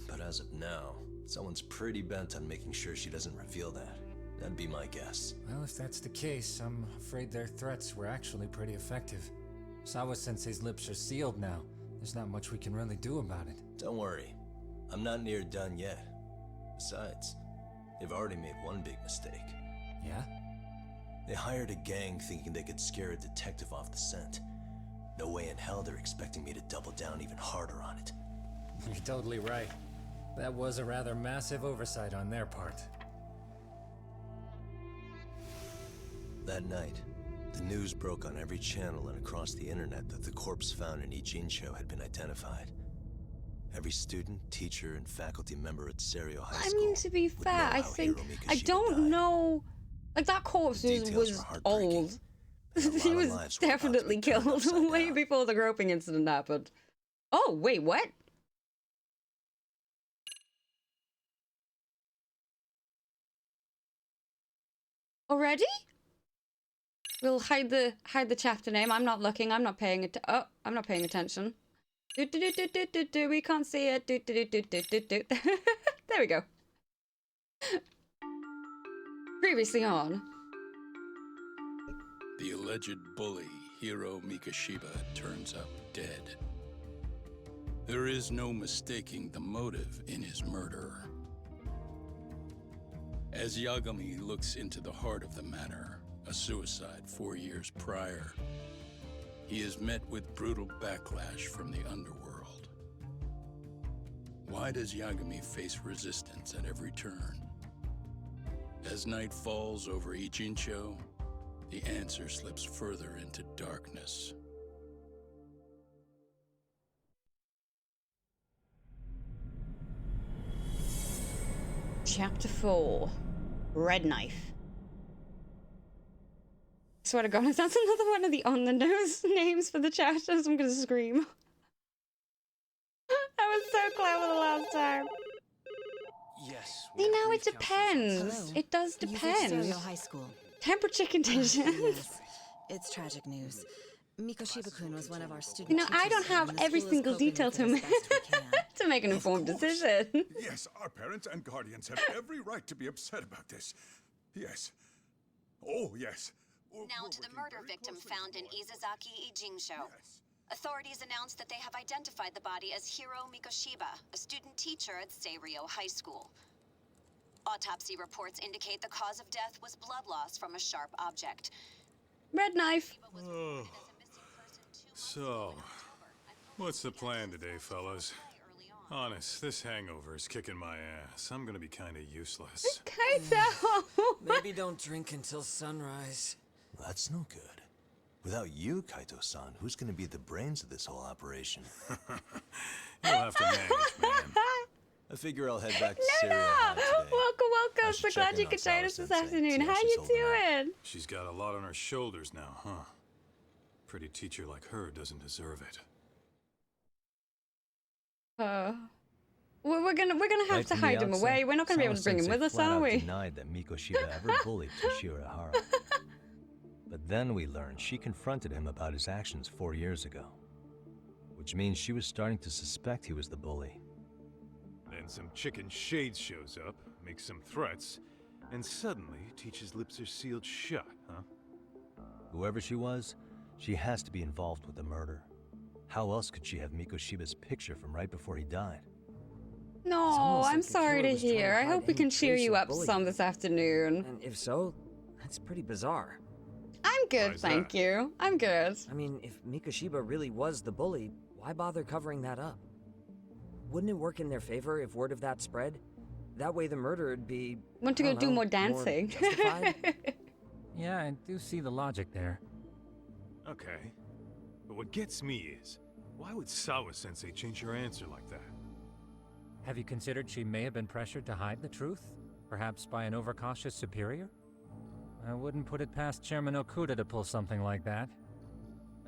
But as of now, someone's pretty bent on making sure she doesn't reveal that. That'd be my guess. Well, if that's the case, I'm afraid their threats were actually pretty effective. Sawa-sensei's lips are sealed now. There's not much we can really do about it. Don't worry. I'm not near done yet. Besides, they've already made one big mistake. Yeah? They hired a gang thinking they could scare a detective off the scent. No way in hell they're expecting me to double down even harder on it. You're totally right. That was a rather massive oversight on their part. That night, the news broke on every channel and across the internet that the corpse found in Ijincho had been identified. Every student, teacher, and faculty member at Serio High School. I mean, to be fair, I think I don't know. Like that corpse was old. He was definitely killed way before the groping incident happened. Oh wait, what? Already? We'll hide the chapter name. I'm not looking. I'm not paying it. Oh, I'm not paying attention. We can't see it. There we go. Previously on. The alleged bully, Hiro Mikashiba, turns up dead. There is no mistaking the motive in his murder. As Yagami looks into the heart of the matter, a suicide 4 years prior, he is met with brutal backlash from the underworld. Why does Yagami face resistance at every turn? As night falls over Ijincho, the answer slips further into darkness. Chapter 4. Red Knife. Swear to God, if that's another one of the on-the-nose names for the chapters, I'm gonna scream. That was so clever the last time. Yes. You know, it depends. Hello. It does You've reached depend. Stereo High School. Temperature conditions. Yes. It's tragic news. Mikoshiba-kun was one of our students. You know, I don't have every single detail to to make an informed decision. Yes, our parents and guardians have every right to be upset about this. Yes. Oh, yes. Now to the murder victim found in Izazaki Ijincho. Authorities announced that they have identified the body as Hiro Mikoshiba, a student teacher at Seiryo High School. Autopsy reports indicate the cause of death was blood loss from a sharp object. Red Knife. So, what's the plan today, fellas? Honest, this hangover is kicking my ass. I'm gonna be kinda useless. Kaito! Maybe don't drink until sunrise. That's no good. Without you, Kaito-san, who's gonna be the brains of this whole operation? You'll have to manage, man. I figure I'll head back to Serio High today. Welcome. So glad you could join us this afternoon. How you doing? She's got a lot on her shoulders now, huh? Pretty teacher like her doesn't deserve it. We're gonna have to hide him away. We're not gonna be able to bring him with us, are we? Denied that Mikoshiba ever bullied Toshiro Hara. But then we learned she confronted him about his actions 4 years ago. Which means she was starting to suspect he was the bully. Then some chicken shades shows up, makes some threats, and suddenly Teach's lips are sealed shut, huh? Whoever she was, she has to be involved with the murder. How else could she have Mikoshiba's picture from right before he died? No, I'm sorry to hear. I hope we can cheer you up some this afternoon. And if so, that's pretty bizarre. I'm good, thank you. I'm good. I mean, if Mikoshiba really was the bully, why bother covering that up? Wouldn't it work in their favor if word of that spread? That way the murder would be... Want to go do more dancing. Yeah, I do see the logic there. Okay. But what gets me is, why would Sawa-sensei change her answer like that? Have you considered she may have been pressured to hide the truth? Perhaps by an overcautious superior? I wouldn't put it past Chairman Okuda to pull something like that.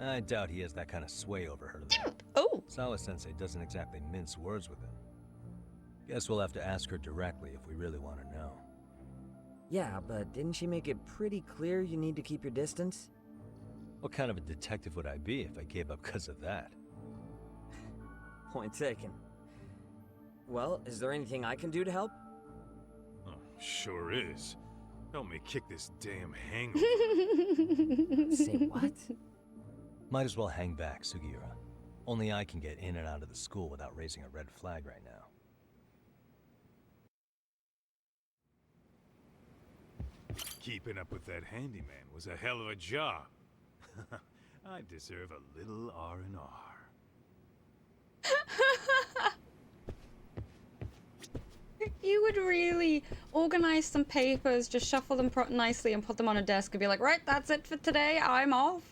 I doubt he has that kind of sway over her, though. Oh! Sawa-sensei doesn't exactly mince words with him. Guess we'll have to ask her directly if we really want to know. Yeah, but didn't she make it pretty clear you need to keep your distance? What kind of a detective would I be if I gave up because of that? Point taken. Well, is there anything I can do to help? Oh, sure is. Help me kick this damn hangover. Say what? Might as well hang back, Sugiura. Only I can get in and out of the school without raising a red flag right now. Keeping up with that handyman was a hell of a job. I deserve a little R&R. You would really organize some papers, just shuffle them nicely and put them on a desk and be like, right, that's it for today, I'm off.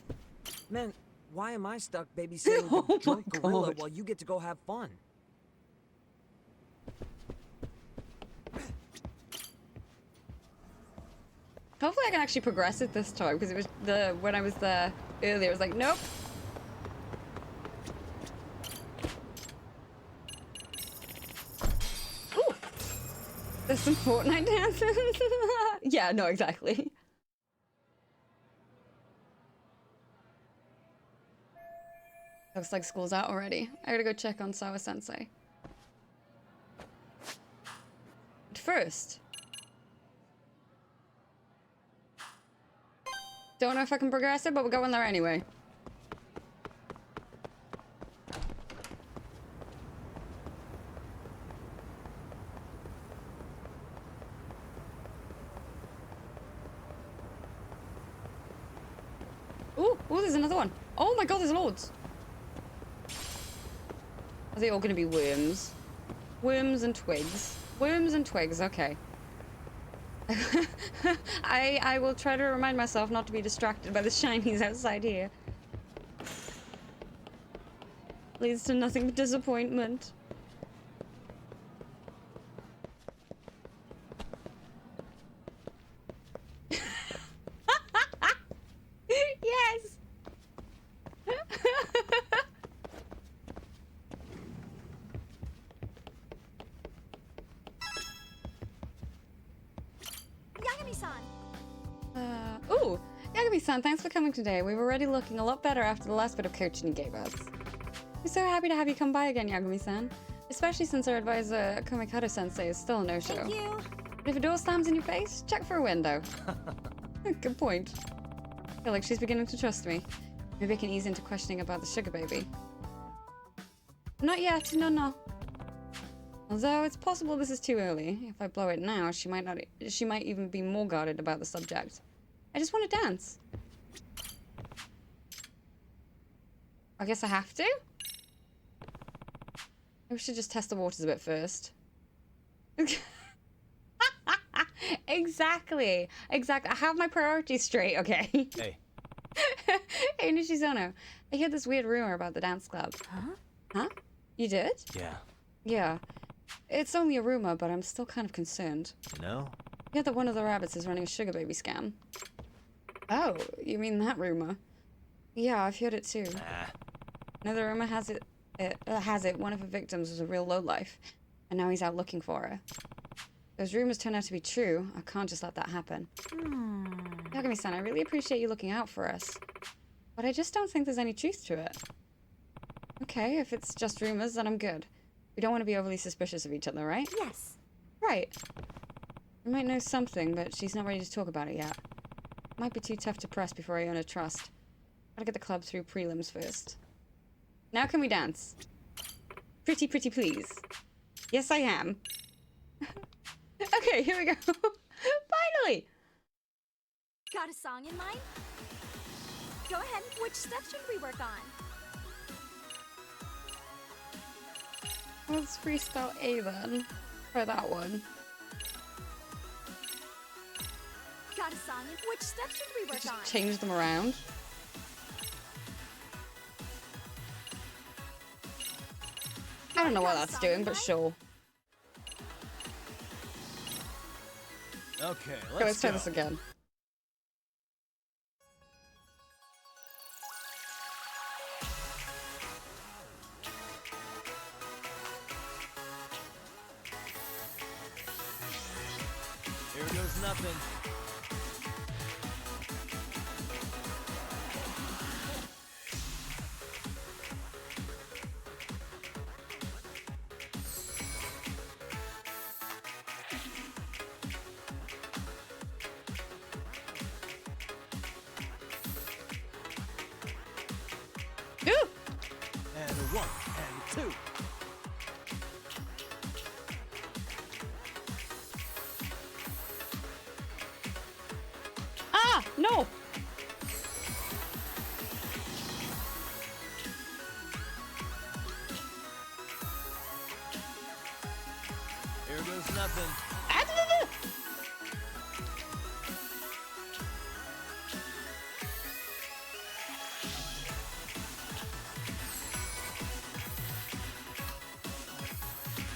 Man, why am I stuck babysitting Oh the drunk my gorilla God. while you get to go have fun? Hopefully I can actually progress it this time, because it was when I was there earlier, it was like, nope. Ooh. There's some Fortnite dances. Yeah, no, exactly. Looks like school's out already. I gotta go check on Sawa Sensei. But first, don't know if I can progress it, but we're going there anyway. Ooh, there's another one. Oh my god, there's loads. Are they all gonna be worms? Worms and twigs. Worms and twigs, okay. I will try to remind myself not to be distracted by the shinies outside here. Leads to nothing but disappointment. Yes! Yagami-san! Ooh, Yagami-san, thanks for coming today. We were already looking a lot better after the last bit of coaching you gave us. We're so happy to have you come by again, Yagami-san. Especially since our advisor, Komikado-sensei, is still a no-show. Thank you! But if a door slams in your face, check for a window. Good point. I feel like she's beginning to trust me. Maybe I can ease into questioning about the sugar baby. Not yet, no. Although it's possible this is too early. If I blow it now, she might even be more guarded about the subject. I just want to dance. I guess I have to? We should just test the waters a bit first. Exactly. I have my priorities straight, okay? Hey. Hey, Nishizono. I heard this weird rumor about the dance club. Huh? You did? Yeah. Yeah. It's only a rumor, but I'm still kind of concerned. You know? I heard that one of the rabbits is running a sugar baby scam. Oh, you mean that rumor? Yeah, I've heard it too. Nah. Another rumor has it one of her victims was a real lowlife, and now he's out looking for her. Those rumors turn out to be true. I can't just let that happen. Yagami-san, I really appreciate you looking out for us, but I just don't think there's any truth to it. Okay, if it's just rumors, then I'm good. We don't want to be overly suspicious of each other, right? Yes. Right. We might know something, but she's not ready to talk about it yet. Might be too tough to press before I earn her trust. Gotta get the club through prelims first. Now can we dance? Pretty please. Yes, I am. Okay, here we go. Finally! Got a song in mind? Go ahead, which step should we work on? Let's freestyle A then. Try that one. Got a song in which step should we work on? Just change them around. I don't know what that's doing, but sure. Okay, Okay, let's try this again. Here goes nothing. Ooh! And a 1 and 2. Ah! No! Here goes nothing.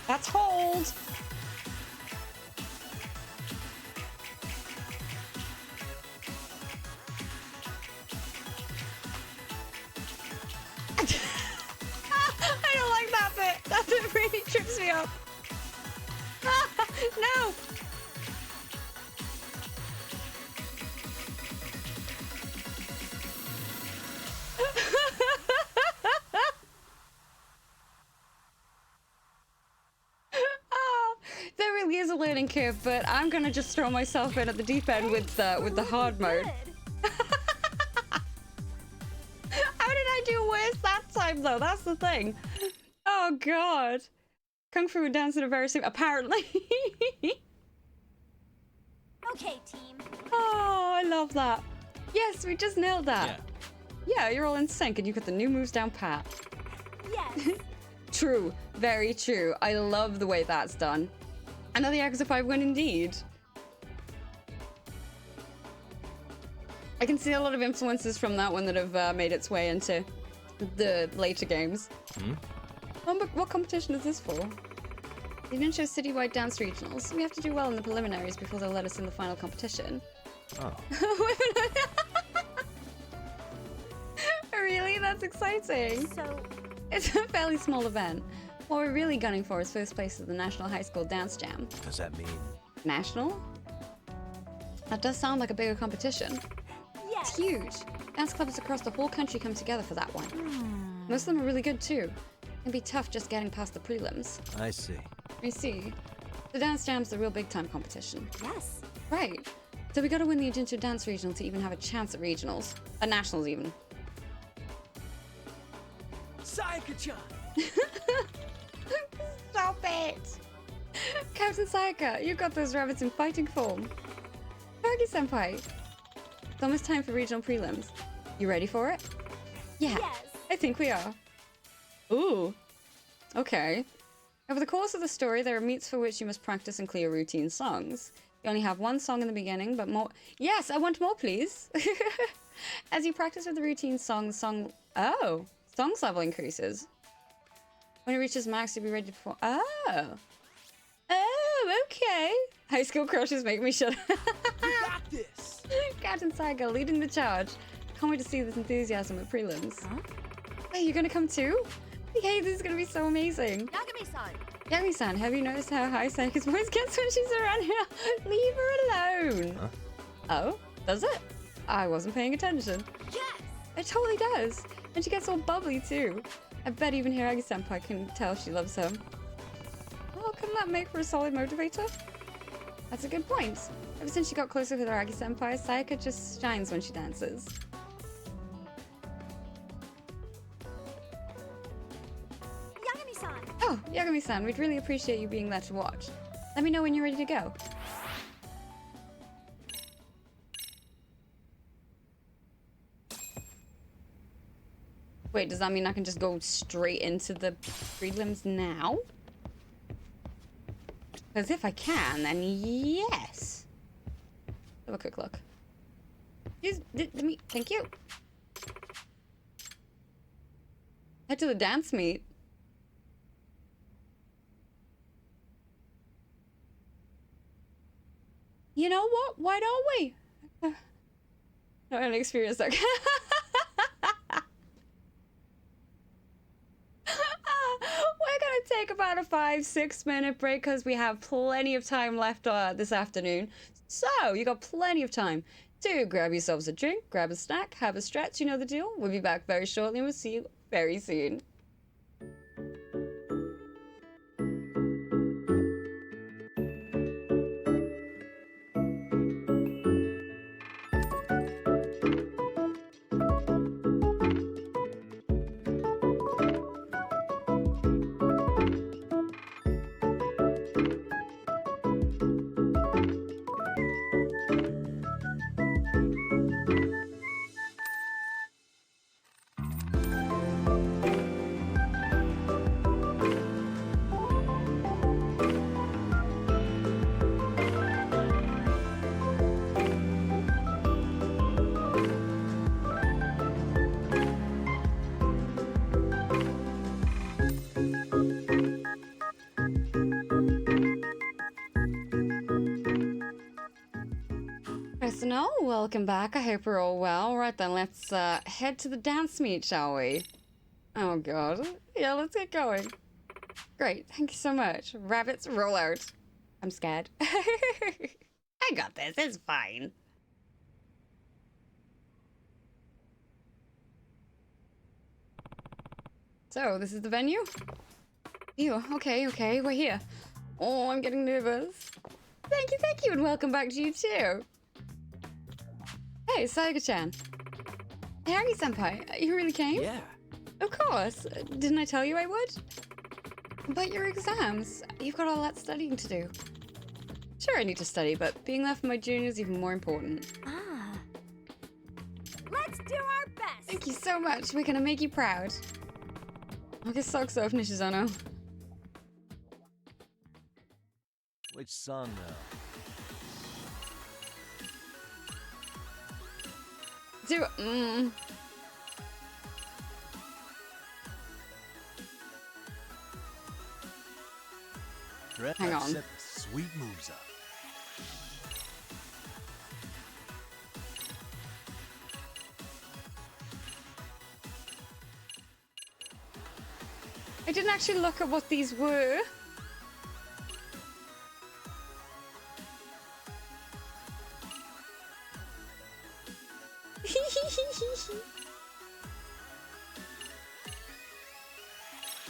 That's hold. I don't like that bit. That bit really trips me up. No. There really is a learning curve, but I'm gonna just throw myself in at the deep end with the hard mode. How did I do worse that time though? That's the thing. Oh god. Kung Fu and dancing are very similar, apparently. Okay, team. Oh, I love that. Yes, we just nailed that. Yeah, you're all in sync and you got the new moves down pat. Yes. True, very true. I love the way that's done. Another Yakuza 5 win indeed. I can see a lot of influences from that one that have made its way into the later games. What competition is this for? The Ninja citywide dance regionals. We have to do well in the preliminaries before they'll let us in the final competition. Oh. Really? That's exciting. So, it's a fairly small event. What we're really gunning for is first place at the National High School Dance Jam. Does that mean? National? That does sound like a bigger competition. yes. It's huge. Dance clubs across the whole country come together for that one. Most of them are really good too. It can be tough just getting past the prelims. I see. I see. The Dance Jam's the real big time competition. Yes. Right. So we gotta win the Jinju Dance Regional to even have a chance at regionals. At nationals even. Sayaka-chan! Stop it! Captain Sayaka, you got those rabbits in fighting form. Karagi-senpai. It's almost time for regional prelims. You ready for it? Yeah, Yes. I think we are. Ooh. Okay. Over the course of the story, there are meets for which you must practice and clear routine songs. You only have one song in the beginning, but more— Yes, I want more, please! As you practice with the routine song, Oh! Song's level increases. When it reaches max, you'll be ready to perform— Oh! Oh, okay! High school crushes make me shut up. You got this! Captain Saga leading the charge. Can't wait to see this enthusiasm at prelims. Huh? Hey, you're gonna come too? Hey, this is gonna be so amazing. Yagami-san. Yami-san, have you noticed how high Sayaka's voice gets when she's around here? Leave her alone. Huh? Oh, does it? I wasn't paying attention. Yes. It totally does. And she gets all bubbly too. I bet even Hiragi-senpai can tell she loves him. Well, couldn't that make for a solid motivator? That's a good point. Ever since she got closer with Hiragi-senpai, Sayaka just shines when she dances. Yagami-san. Oh, Yagami-san, we'd really appreciate you being there to watch. Let me know when you're ready to go. Wait, does that mean I can just go straight into the prelims now? Because if I can, then yes. Have a quick look. Thank you. Head to the dance meet. You know what? Why don't we? Not an experience that. We're gonna take about a 5-6 minute break because we have plenty of time left this afternoon. So you got plenty of time to grab yourselves a drink, grab a snack, have a stretch. You know the deal. We'll be back very shortly and we'll see you very soon. personnel, welcome back. I hope we're all well. Right then, let's head to the dance meet, shall we? Oh god. Yeah, let's get going. Great, thank you so much. Rabbits, roll out. I'm scared. I got this, it's fine. So, this is the venue? Ew, okay, we're here. Oh, I'm getting nervous. Thank you, and welcome back to you too. Hey, Saiga-chan. Harry-senpai, you really came? Yeah. Of course. Didn't I tell you I would? But your exams. You've got all that studying to do. Sure, I need to study, but being there for my juniors is even more important. Ah. Let's do our best. Thank you so much. We're gonna make you proud. I'll get socks off, Nishizono. Which song now? Hang on. Set the sweet moves up. I didn't actually look at what these were.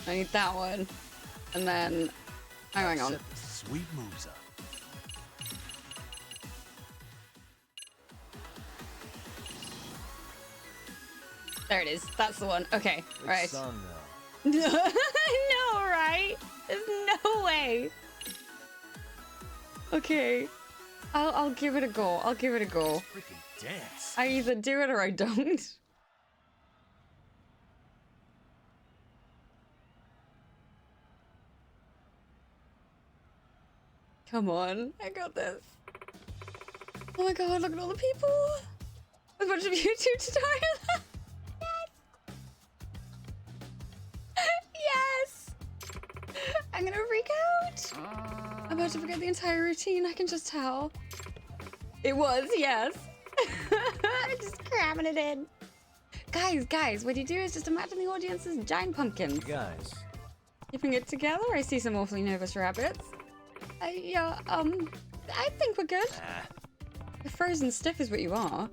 I need that one. And then... Oh, hang on. Set the sweet moves up. There it is. That's the one. Okay, Which right. song now? No, right? There's no way. Okay. I'll give it a go. I'll give it a go. Freaking dance. I either do it or I don't. Come on, I got this. Oh my god, look at all the people. A bunch of YouTube tutorials. Yes! I'm gonna freak out. I'm about to forget the entire routine, I can just tell. It was, yes. Just cramming it in. Guys, what you do is just imagine the audience as giant pumpkins. Guys. Keeping it together, I see some awfully nervous rabbits. I think we're good. If frozen stiff is what you are,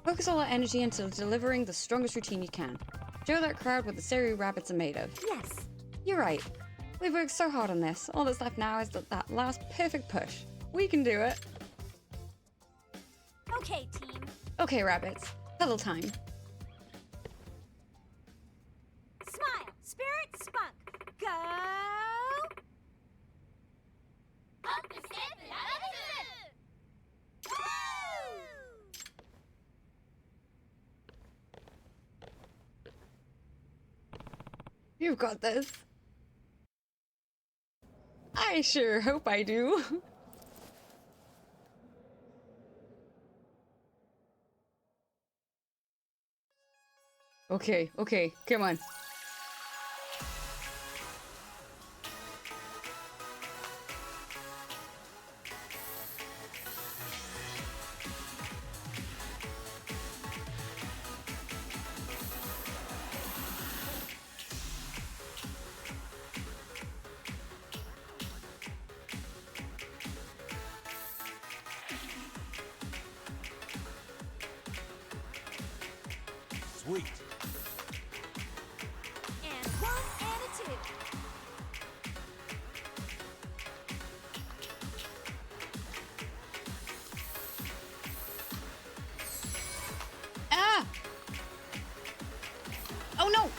focus all that energy into delivering the strongest routine you can. Show that crowd what the Seiryu rabbits are made of. Yes. You're right. We've worked so hard on this. All that's left now is that last perfect push. We can do it. Okay, team. Okay, rabbits. Huddle time. Smile, spirit, spunk. Go! Up the step and You've got this. I sure hope I do. Okay, come on. Sweet. And one and a two. Ah! Oh no!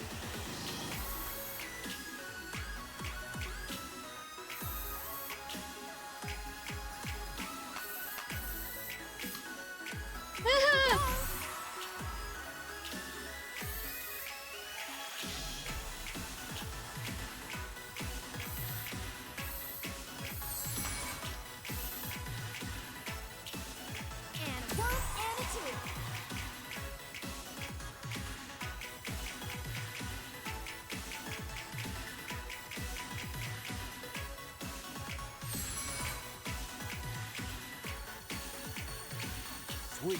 Sweet.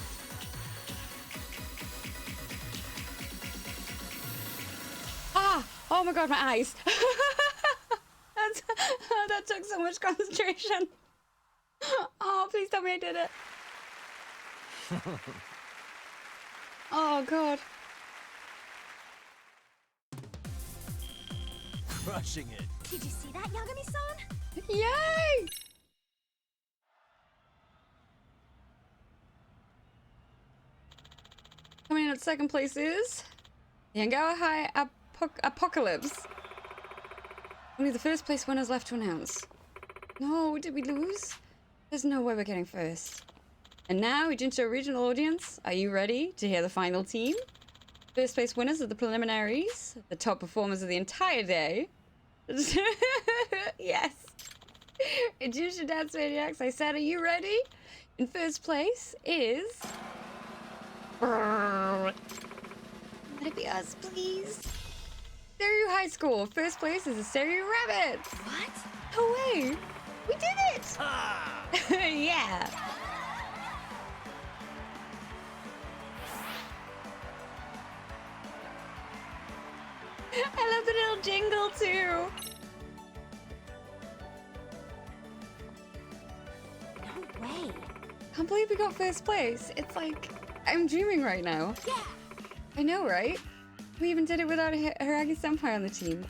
Ah! Oh my god, my eyes! That took so much concentration. Oh, please tell me I did it. Oh god. Crushing it. Did you see that, Yagami-san? Yay! Coming in at second place is Yangawa High Apocalypse. Only the first place winners left to announce. No, did we lose? There's no way we're getting first. And now, Jinsho Regional Audience, are you ready to hear the final team? First place winners of the preliminaries, the top performers of the entire day. Yes. Egyptian Dance Maniacs, I said, are you ready? In first place is... Let it be us, please. Seiryu High School. First place is the Seiryu Rabbits. What? No way. We did it. Yeah. I love the little jingle too. No way. Can't believe we got first place. It's like I'm dreaming right now. Yeah. I know, right? We even did it without Hiragi Senpai on the team.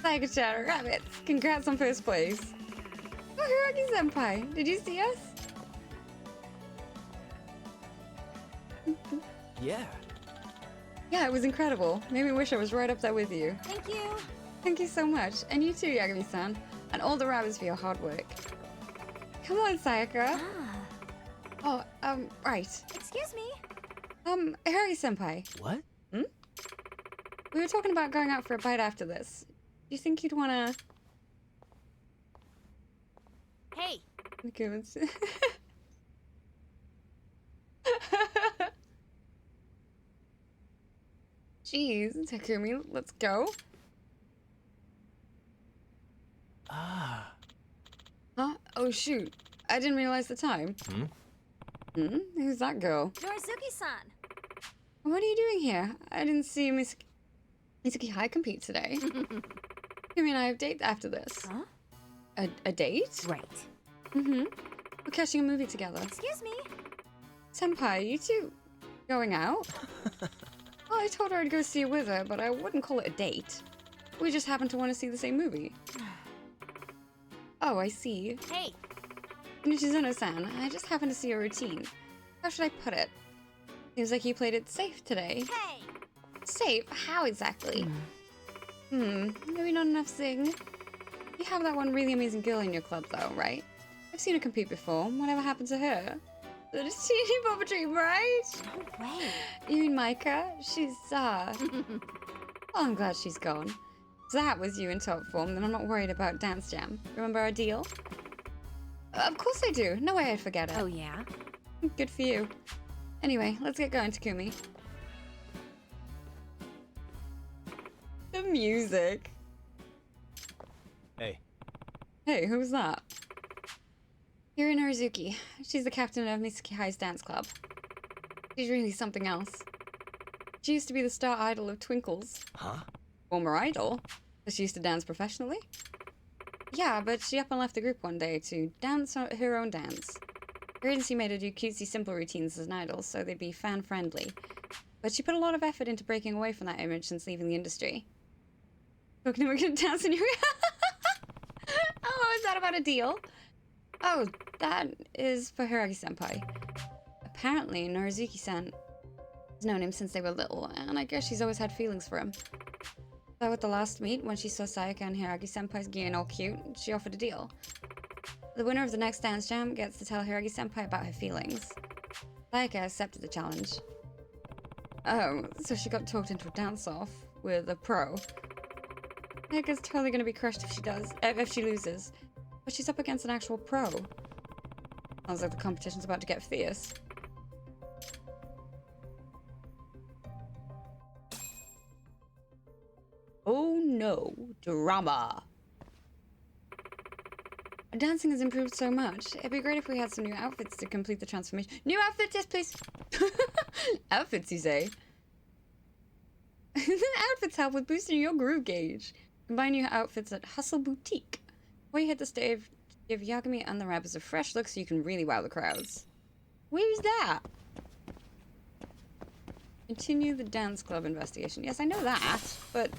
Tiger Shadow Rabbits. Congrats on first place. Oh, Hiragi Senpai. Did you see us? Yeah. Yeah, it was incredible. Made me wish I was right up there with you. Thank you. Thank you so much. And you too, Yagami-san. And all the rabbits for your hard work. Come on, Sayaka. Ah. Oh, right. Excuse me. Hiragi Senpai. What? We were talking about going out for a bite after this. Do you think you'd wanna... Hey. Jeez, Takumi, let's go. Ah. Huh? Oh shoot. I didn't realize the time. Who's that girl? Norizuki-san. What are you doing here? I didn't see Mitsuki High compete today. Takumi and I have a date after this. Huh? A date? Right. We're catching a movie together. Excuse me. Senpai, you two going out? Well, I told her I'd go see it with her, but I wouldn't call it a date. We just happen to want to see the same movie. Oh, I see. Hey. Nishizuno-san, I just happened to see your routine. How should I put it? Seems like you played it safe today. Hey. Safe? How exactly? Maybe not enough sing. You have that one really amazing girl in your club though, right? I've seen her compete before. Whatever happened to her? The teeny puppetry, right? No way. You mean Micah? She's, well, I'm glad she's gone. If that was you in top form, then I'm not worried about Dance Jam. Remember our deal? Of course I do. No way I'd forget it. Oh, yeah? Good for you. Anyway, let's get going, Takumi. The music. Hey. Hey, who's that? Yuri Norizuki. She's the captain of Mitsuki High's dance club. She's really something else. She used to be the star idol of Twinkles. Huh? Former idol? But she used to dance professionally? Yeah, but she up and left the group one day to dance her own dance. Her agency made her do cutesy, simple routines as an idol, so they'd be fan-friendly. But she put a lot of effort into breaking away from that image since leaving the industry. Talking to her dance in your... Oh, is that about a deal? Oh, that is for Hiragi-senpai. Apparently, Norizuki-san has known him since they were little, and I guess she's always had feelings for him. So at the last meet, when she saw Sayaka and Hiragi-senpai's gear all cute, she offered a deal. The winner of the next Dance Jam gets to tell Hiragi-senpai about her feelings. Sayaka accepted the challenge. Oh, so she got talked into a dance-off with a pro. Sayaka's totally gonna be crushed if she loses. But she's up against an actual pro. Sounds like the competition's about to get fierce. Oh no, drama. Dancing has improved so much. It'd be great if we had some new outfits to complete the transformation. New outfits, yes, please. Outfits, you say? Outfits help with boosting your groove gauge. Combine new outfits at Hustle Boutique. Before you hit the stage, give Yagami and the rappers a fresh look so you can really wow the crowds. Where's that? Continue the dance club investigation. Yes, I know that, but...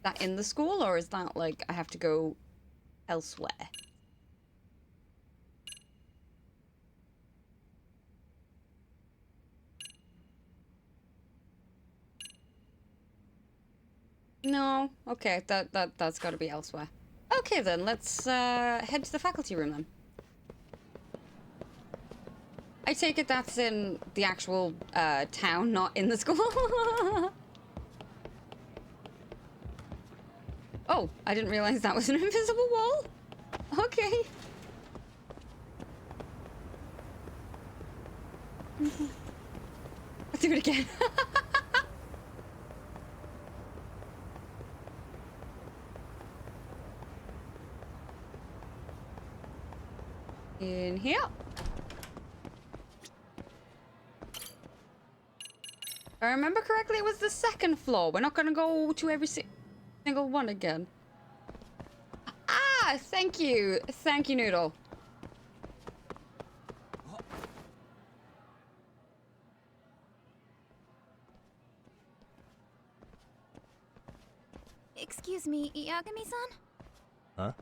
that in the school, or is that like I have to go elsewhere? No. Okay, that's got to be elsewhere. Okay then, let's head to the faculty room then. I take it that's in the actual town, not in the school. Oh, I didn't realize that was an invisible wall. Okay. Let's do it again. In here. If I remember correctly, it was the second floor. We're not gonna go to every single one again. Ah, thank you. Thank you, Noodle. Excuse me, Yagami-san? Huh?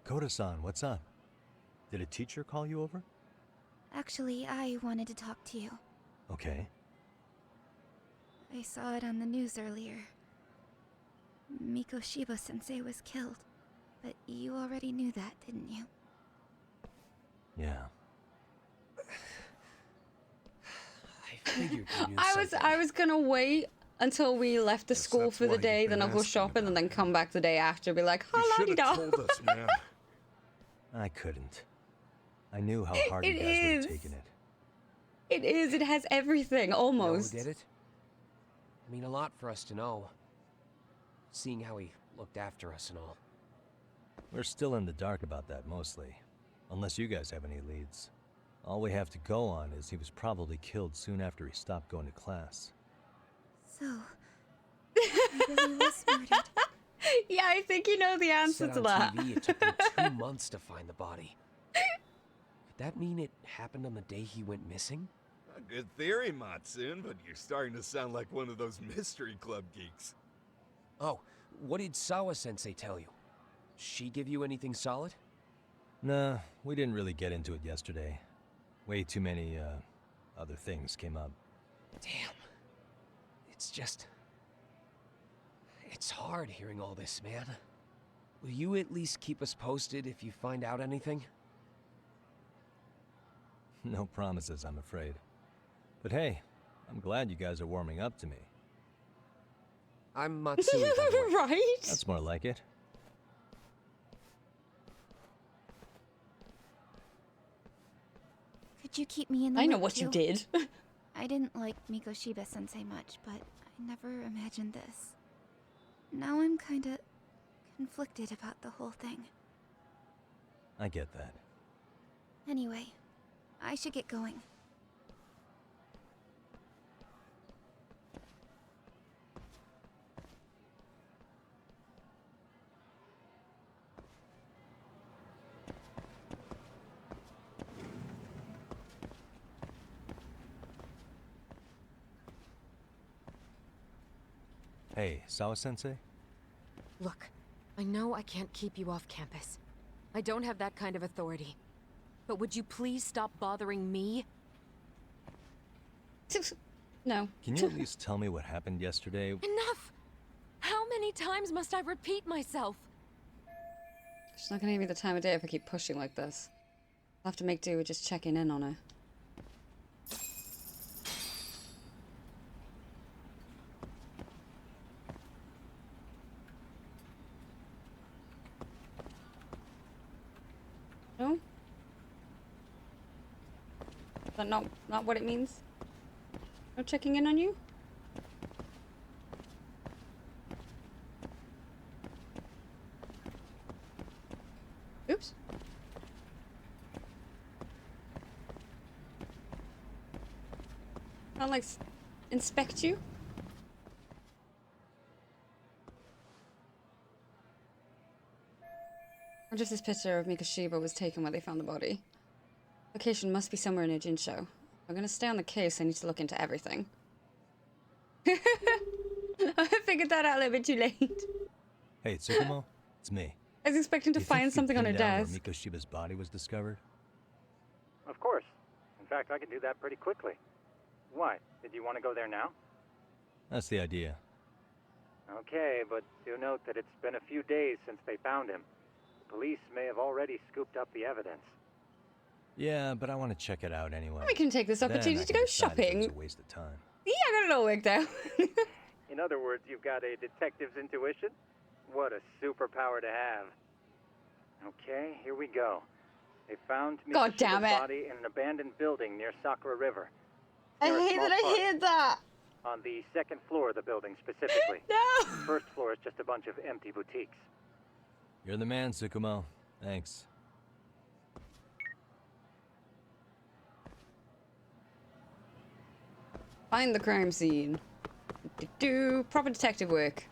Koda-san, what's up? Did a teacher call you over? Actually, I wanted to talk to you. Okay. I saw it on the news earlier. Mikoshiba-sensei was killed. But you already knew that, didn't you? Yeah. I figured you knew something. I was gonna wait until we left the school that's for the why day, you've then been I'll go asking shopping, and about then come back the day after, be like, You "Ha should la have told us, man. I couldn't. I knew how hard It you guys would is. have taken it. It is. It has everything, You know almost. who did it? I mean, a lot for us to know. Seeing how he looked after us and all. We're still in the dark about that, mostly. Unless you guys have any leads. All we have to go on is he was probably killed soon after he stopped going to class. So, he really was murdered. Yeah, I think you know the answer Said to on that. TV it took them 2 months to find the body. Could that mean it happened on the day he went missing? A good theory, Matsun, but you're starting to sound like one of those mystery club geeks. Oh, what did Sawa-sensei tell you? She give you anything solid? Nah, we didn't really get into it yesterday. Way too many, other things came up. Damn. It's just... it's hard hearing all this, man. Will you at least keep us posted if you find out anything? No promises, I'm afraid. But hey, I'm glad you guys are warming up to me. I'm Matsui, by the way. Right? That's more like it. Could you keep me in the I know loop, what you too? did. I didn't like Mikoshiba-sensei much, but I never imagined this. Now I'm kinda conflicted about the whole thing. I get that. Anyway, I should get going. Hey, Sawa-sensei? Look, I know I can't keep you off campus. I don't have that kind of authority. But would you please stop bothering me? No. Can you at least tell me what happened yesterday? Enough! How many times must I repeat myself? She's not gonna give me the time of day if I keep pushing like this. I'll have to make do with just checking in on her. No? Is that not what it means? No checking in on you? Oops. I'll like inspect you. Or just this picture of Mikoshiba was taken where they found the body. Location must be somewhere near Jinsho. If I'm gonna stay on the case, I need to look into everything. I figured that out a little bit too late. Hey, Tsukumo, it's me. I was expecting to find something on her desk. Where Mikoshiba's body was discovered? Of course. In fact, I can do that pretty quickly. Why? Did you want to go there now? That's the idea. Okay, but do note that it's been a few days since they found him. The police may have already scooped up the evidence. Yeah, but I want to check it out anyway. We can take this opportunity to go shopping. It's a waste of time. Yeah, I got it all worked out. In other words, you've got a detective's intuition? What a superpower to have. Okay, here we go. They found Mikoshiba's body in an abandoned building near Sakura River. I hate that. On the second floor of the building, specifically. No! The first floor is just a bunch of empty boutiques. You're the man, Tsukumo. Thanks. Find the crime scene. Do proper detective work.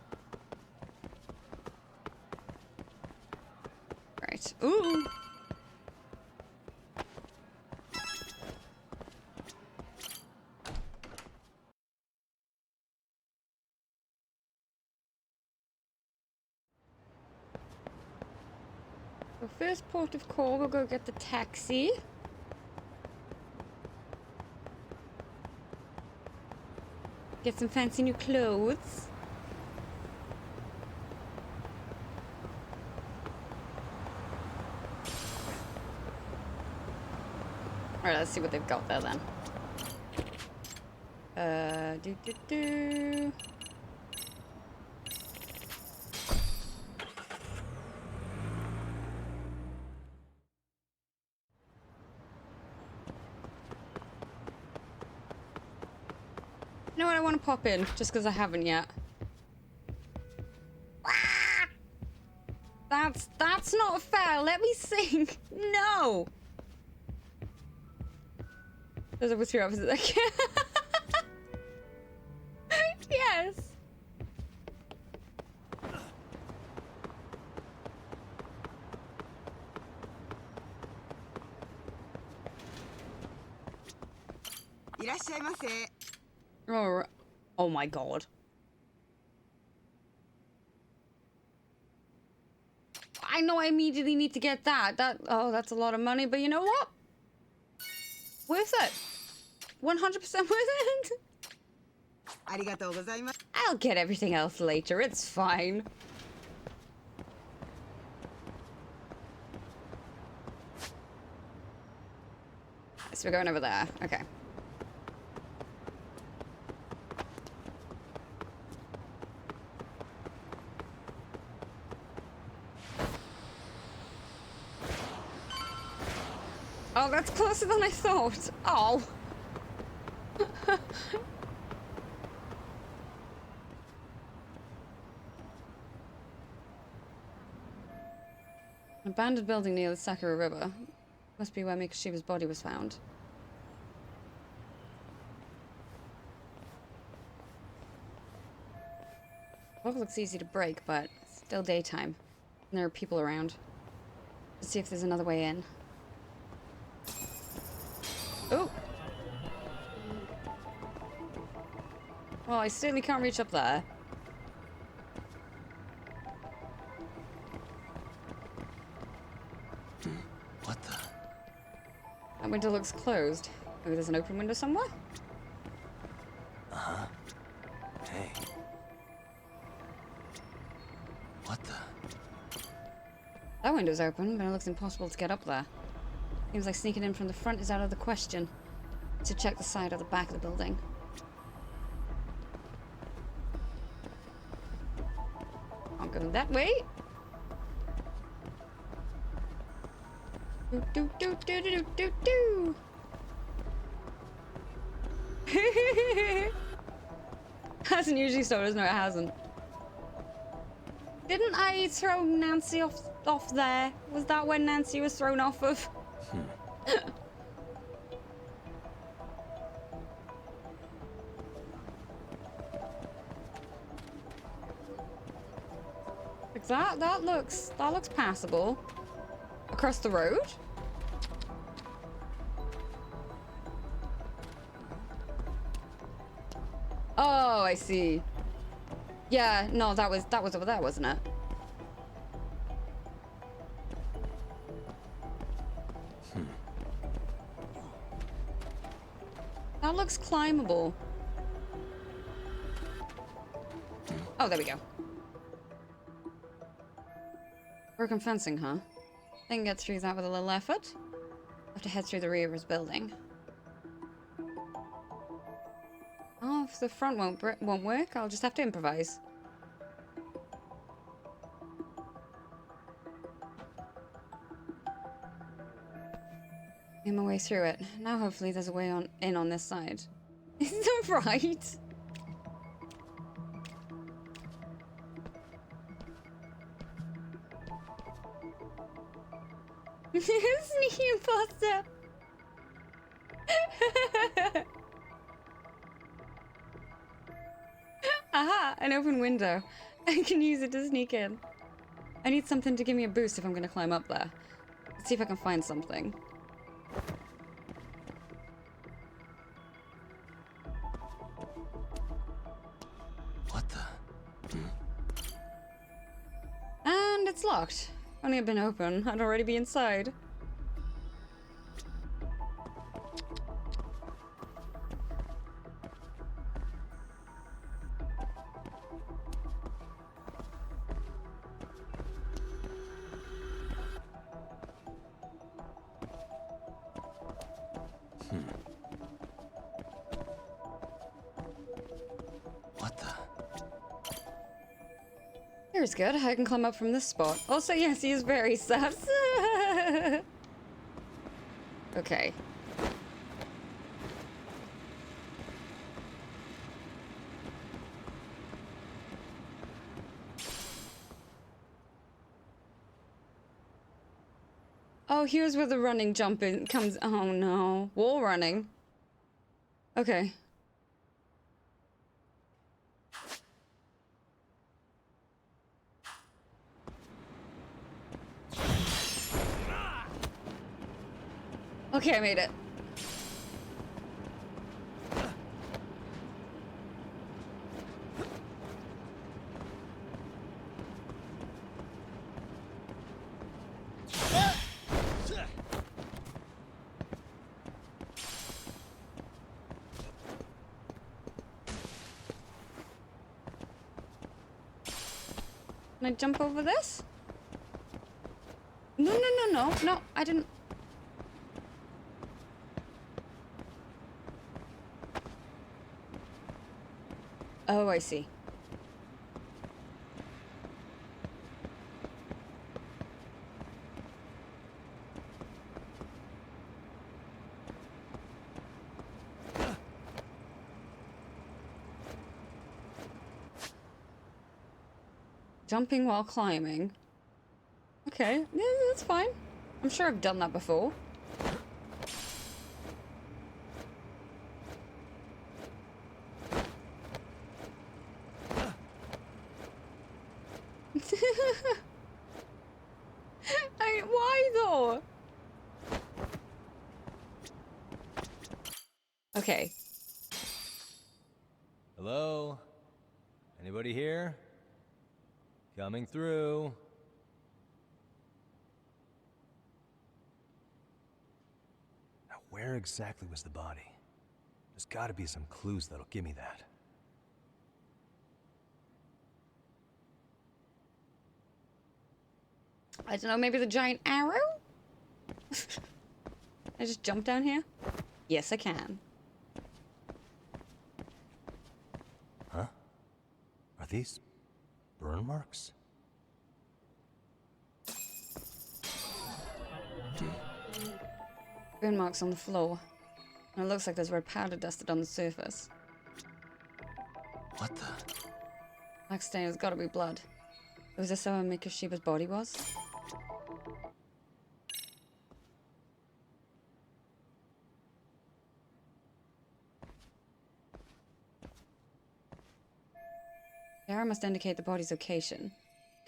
Right. Ooh. So first port of call, we'll go get the taxi. Get some fancy new clothes. Alright, let's see what they've got there then. Do. You know what? I want to pop in just because I haven't yet. That's not fair. Let me sing. No. There's over 3 hours. Yes. Oh my god. I know I immediately need to get that. Oh, that's a lot of money, but you know what? Worth it. 100% worth it. I'll get everything else later. It's fine. So we're going over there. Okay. Oh, that's closer than I thought. Oh. An abandoned building near the Sakura River. Must be where Mikoshiba's body was found. Lock looks easy to break, but it's still daytime. And there are people around. Let's see if there's another way in. Oh! Well, I certainly can't reach up there. What the? That window looks closed. Maybe there's an open window somewhere? Uh-huh. Hey. What the? That window's open, but it looks impossible to get up there. Seems like sneaking in from the front is out of the question. To check the side or the back of the building. I'll go that way. Do do do do do do do. Hasn't usually started, no, it hasn't. Didn't I throw Nancy off off there? Was that when Nancy was thrown off of? Like that looks passable. Across the road? Oh, I see. Yeah, no, that was over there, wasn't it? That looks climbable. Oh, there we go. Broken fencing, huh? I can get through that with a little effort. Have to head through the rear of his building. Oh, if the front won't work, I'll just have to improvise. Made my way through it. Now hopefully there's a way in on this side. Is that right? Sneaky imposter. Aha! An open window. I can use it to sneak in. I need something to give me a boost if I'm gonna climb up there. Let's see if I can find something. What the? And it's locked. If only it had been open, I'd already be inside. What the? Here's good. I can climb up from this spot. Also, yes, he is very sus. Okay. Oh, here's where the running jumping comes. Oh no. Wall running. Okay. Okay, I made it. Can I jump over this? No, I didn't. Oh, I see. Jumping while climbing. Okay, yeah, that's fine. I'm sure I've done that before. Why though? Okay. Hello? Anybody here? Coming through. Now, where exactly was the body? There's gotta be some clues that'll give me that. I don't know, maybe the giant arrow? I just jump down here? Yes, I can. Huh? Are these burn marks? Burn marks on the floor. And it looks like there's red powder dusted on the surface. What the? Black stain has gotta be blood. Was this how Mikoshiba's body was? The arrow must indicate the body's location.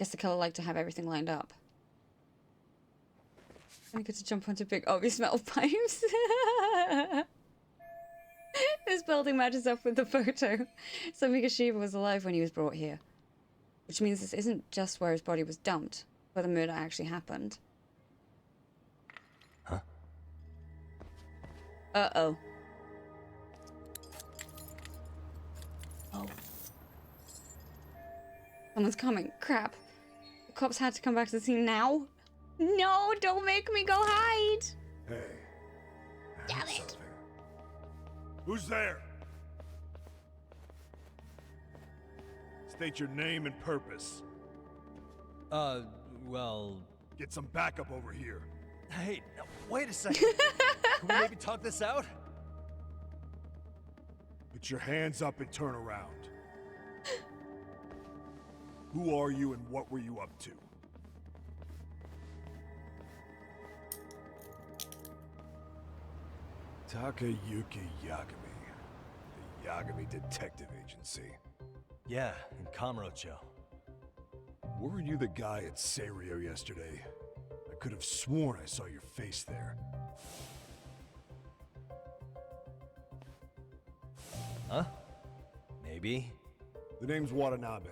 Guess the killer liked to have everything lined up. I get to jump onto big obvious metal pipes. This building matches up with the photo. So Mikoshiba was alive when he was brought here. Which means this isn't just where his body was dumped, where the murder actually happened. Huh? Uh-oh. Oh. Someone's coming. Crap. The cops had to come back to the scene now? No, don't make me go hide! Hey. Damn it. Who's there? State your name and purpose. Well... Get some backup over here. Hey, no, wait a second. Can we maybe talk this out? Put your hands up and turn around. Who are you and what were you up to? Takayuki Yagami. The Yagami Detective Agency. Yeah, in Kamurocho. Weren't you the guy at Serio yesterday? I could have sworn I saw your face there. Huh? Maybe. The name's Watanabe.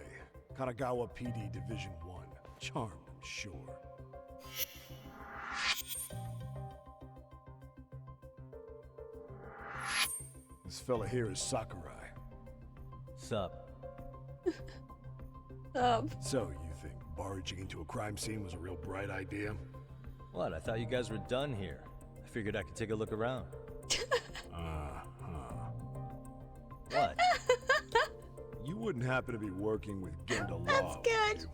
Kanagawa PD Division 1. Charmed, I'm sure. This fella here is Sakurai. Sup? So, you think barging into a crime scene was a real bright idea? What? I thought you guys were done here. I figured I could take a look around. What? You wouldn't happen to be working with Genda That's Law, good. would you?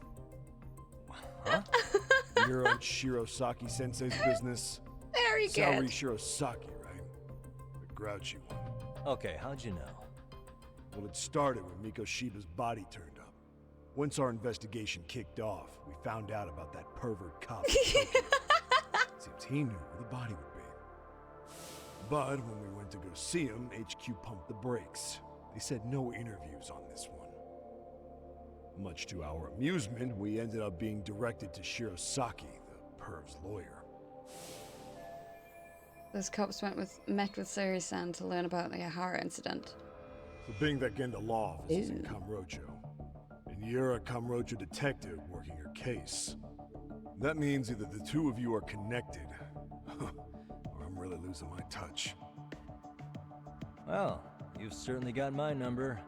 Huh? You're on Shirosaki Sensei's business? Very good. Saori Shirosaki, right? The grouchy one. Okay, how'd you know? Well, it started when Mikoshiba's body turned up. Once our investigation kicked off, we found out about that pervert cop. Seems he knew where the body would be. But when we went to go see him, HQ pumped the brakes. They said no interviews on this one. Much to our amusement, we ended up being directed to Shirosaki, the perv's lawyer. Those cops met with Sari-san to learn about the Ahara incident. So being that Genda Law office is in Kamurocho, and you're a Kamurocho detective working your case, that means either the two of you are connected, or I'm really losing my touch. Well, you've certainly got my number.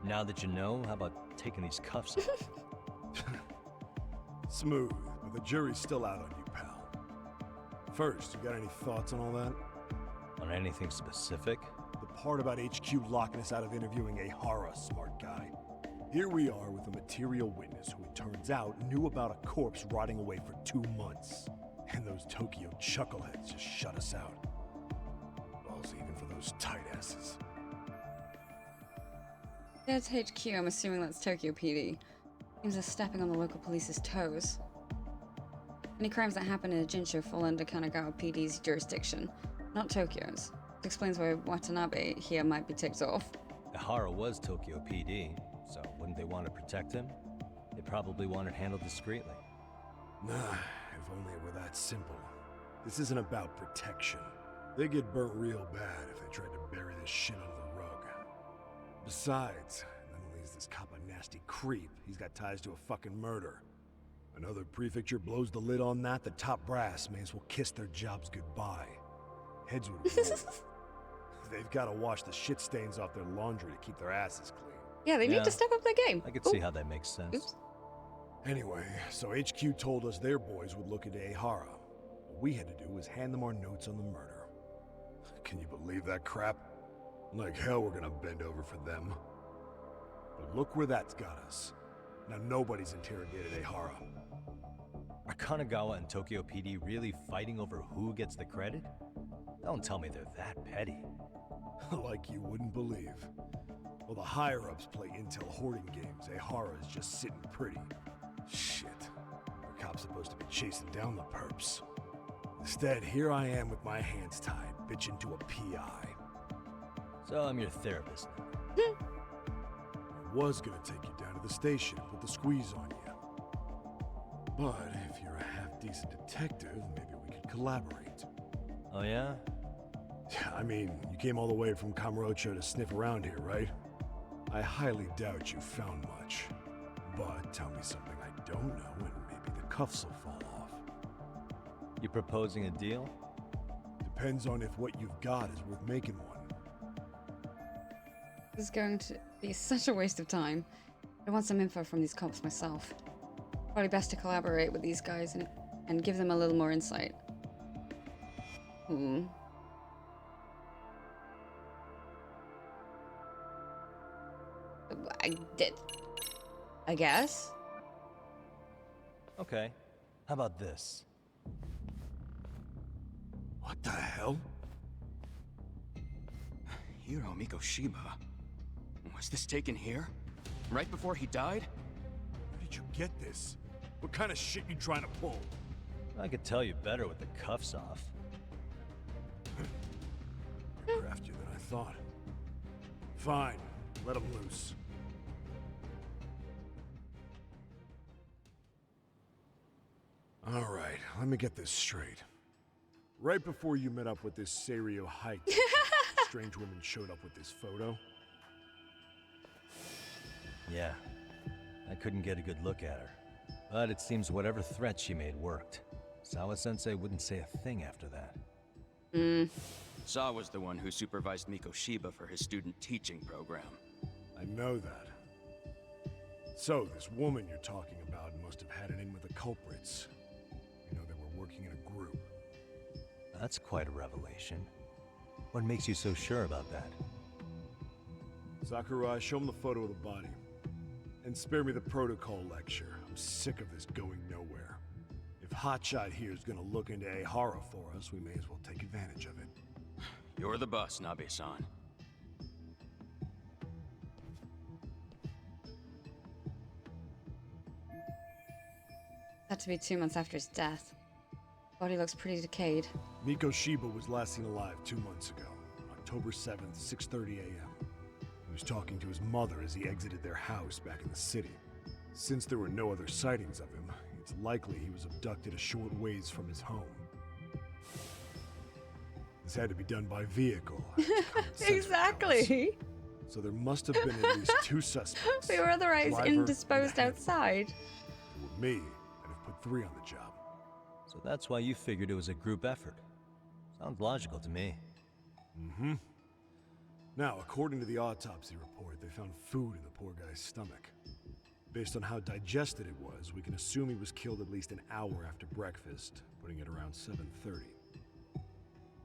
Now that you know, how about taking these cuffs off? Smooth, but the jury's still out on you, pal. First, you got any thoughts on all that? On anything specific? The part about HQ locking us out of interviewing Ahara, smart guy. Here we are with a material witness who it turns out knew about a corpse rotting away for 2 months. And those Tokyo chuckleheads just shut us out. Balls even for those tight asses. That's HQ, I'm assuming that's Tokyo PD. Seems they're stepping on the local police's toes. Any crimes that happen in a Jinsho fall under Kanagawa PD's jurisdiction, not Tokyo's. This explains why Watanabe here might be ticked off. Ahara was Tokyo PD, so wouldn't they want to protect him? They probably want it handled discreetly. Nah, if only it were that simple. This isn't about protection. They get burnt real bad if they tried to bury this shit under the rug. Besides, not only is this cop a nasty creep, he's got ties to a fucking murder. Another prefecture blows the lid on that, the top brass may as well kiss their jobs goodbye. Heads would roll. They've got to wash the shit stains off their laundry to keep their asses clean. Yeah, they need to step up their game. I could see how that makes sense. Oops. Anyway, so HQ told us their boys would look into Ahara. What we had to do was hand them our notes on the murder. Can you believe that crap? Like hell we're gonna bend over for them. But look where that's got us. Now nobody's interrogated Ahara. Are Kanagawa and Tokyo PD really fighting over who gets the credit? Don't tell me they're that petty. Like you wouldn't believe. While the higher-ups play intel hoarding games, Ahara is just sitting pretty. Shit. The cop's supposed to be chasing down the perps. Instead, here I am with my hands tied, bitching to a PI. So I'm your therapist now. I was gonna take you down to to the station, put the squeeze on you. But if you're a half-decent detective, maybe we could collaborate. Oh yeah? I mean, you came all the way from Kamurocho to sniff around here, right? I highly doubt you found much. But tell me something I don't know and maybe the cuffs will fall off. You proposing a deal? Depends on if what you've got is worth making one. This is going to be such a waste of time. I want some info from these cops myself. Probably best to collaborate with these guys and give them a little more insight. I did. I guess. Okay. How about this? What the hell? Hiro Mikoshiba. Was this taken here? Right before he died? Where did you get this? What kind of shit you trying to pull? I could tell you better with the cuffs off. Craftier than I thought. Fine, let him loose. All right, let me get this straight. Right before you met up with this Serio hike, strange woman showed up with this photo. Yeah. I couldn't get a good look at her. But it seems whatever threat she made worked. Sawa-sensei wouldn't say a thing after that. Saw was the one who supervised Mikoshiba for his student teaching program. I know that. So, this woman you're talking about must have had it in with the culprits. You know, they were working in a group. That's quite a revelation. What makes you so sure about that? Sakurai, show him the photo of the body. And spare me the protocol lecture. I'm sick of this going nowhere. If Hotshot here is gonna look into Ehara for us, we may as well take advantage of it. You're the boss, Nabe-san. Had to be 2 months after his death. Body looks pretty decayed. Mikoshiba was last seen alive 2 months ago, October 7th, 6:30 a.m. He was talking to his mother as he exited their house back in the city. Since there were no other sightings of him, it's likely he was abducted a short ways from his home. This had to be done by vehicle. Exactly. So there must have been at least 2 suspects. We were otherwise driver indisposed and a outside. If it were me, I'd have put 3 on the job. So that's why you figured it was a group effort. Sounds logical to me. Mm-hmm. Now, according to the autopsy report, they found food in the poor guy's stomach. Based on how digested it was, we can assume he was killed at least an hour after breakfast, putting it around 7:30.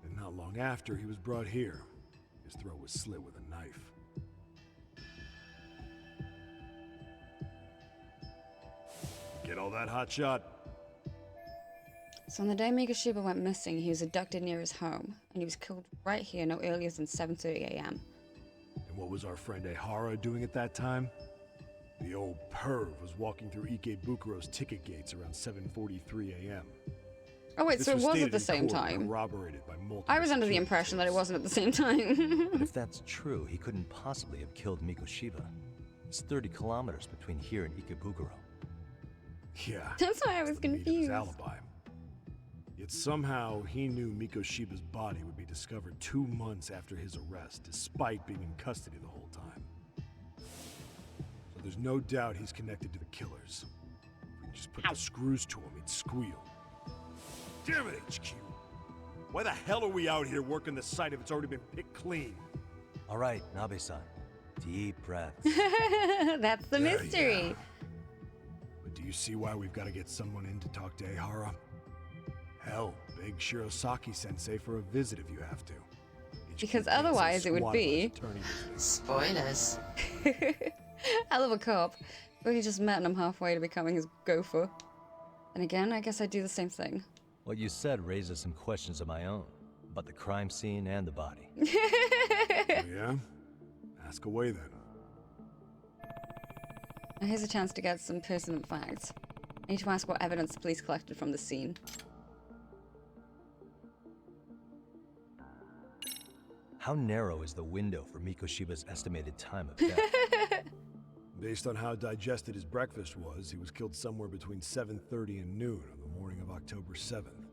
And not long after, he was brought here. His throat was slit with a knife. Get all that, hotshot? So on the day Mikoshiba went missing, he was abducted near his home, and he was killed right here no earlier than 7:30 a.m. And what was our friend Ehara doing at that time? The old perv was walking through Ikebukuro's ticket gates around 7:43 a.m. Oh wait, This so it was at stated the in same court, time. corroborated by multiple I was under the security impression that it wasn't at the same time. But if that's true, he couldn't possibly have killed Mikoshiba. It's 30 kilometers between here and Ikebukuro. Yeah. That's why I was to the meat of his confused. alibi. Yet somehow he knew Mikoshiba's body would be discovered 2 months after his arrest, despite being in custody the whole time. So there's no doubt he's connected to the killers. If we can just put the screws to him, he'd squeal. Damn it, HQ! Why the hell are we out here working the site if it's already been picked clean? All right, Nabe-san. Deep breaths. That's the Yeah, mystery. yeah. But do you see why we've got to get someone in to talk to Ehara? Hell, beg Shirosaki-sensei for a visit if you have to. Because otherwise it would be... Spoilers. Hell of a cop. But he just met him halfway to becoming his gopher. And again, I guess I'd do the same thing. What you said raises some questions of my own, about the crime scene and the body. Oh, yeah? Ask away then. Now here's a chance to get some pertinent facts. I need to ask what evidence the police collected from the scene. How narrow is the window for Mikoshiba's estimated time of death? Based on how digested his breakfast was, he was killed somewhere between 7:30 and noon on the morning of October 7th.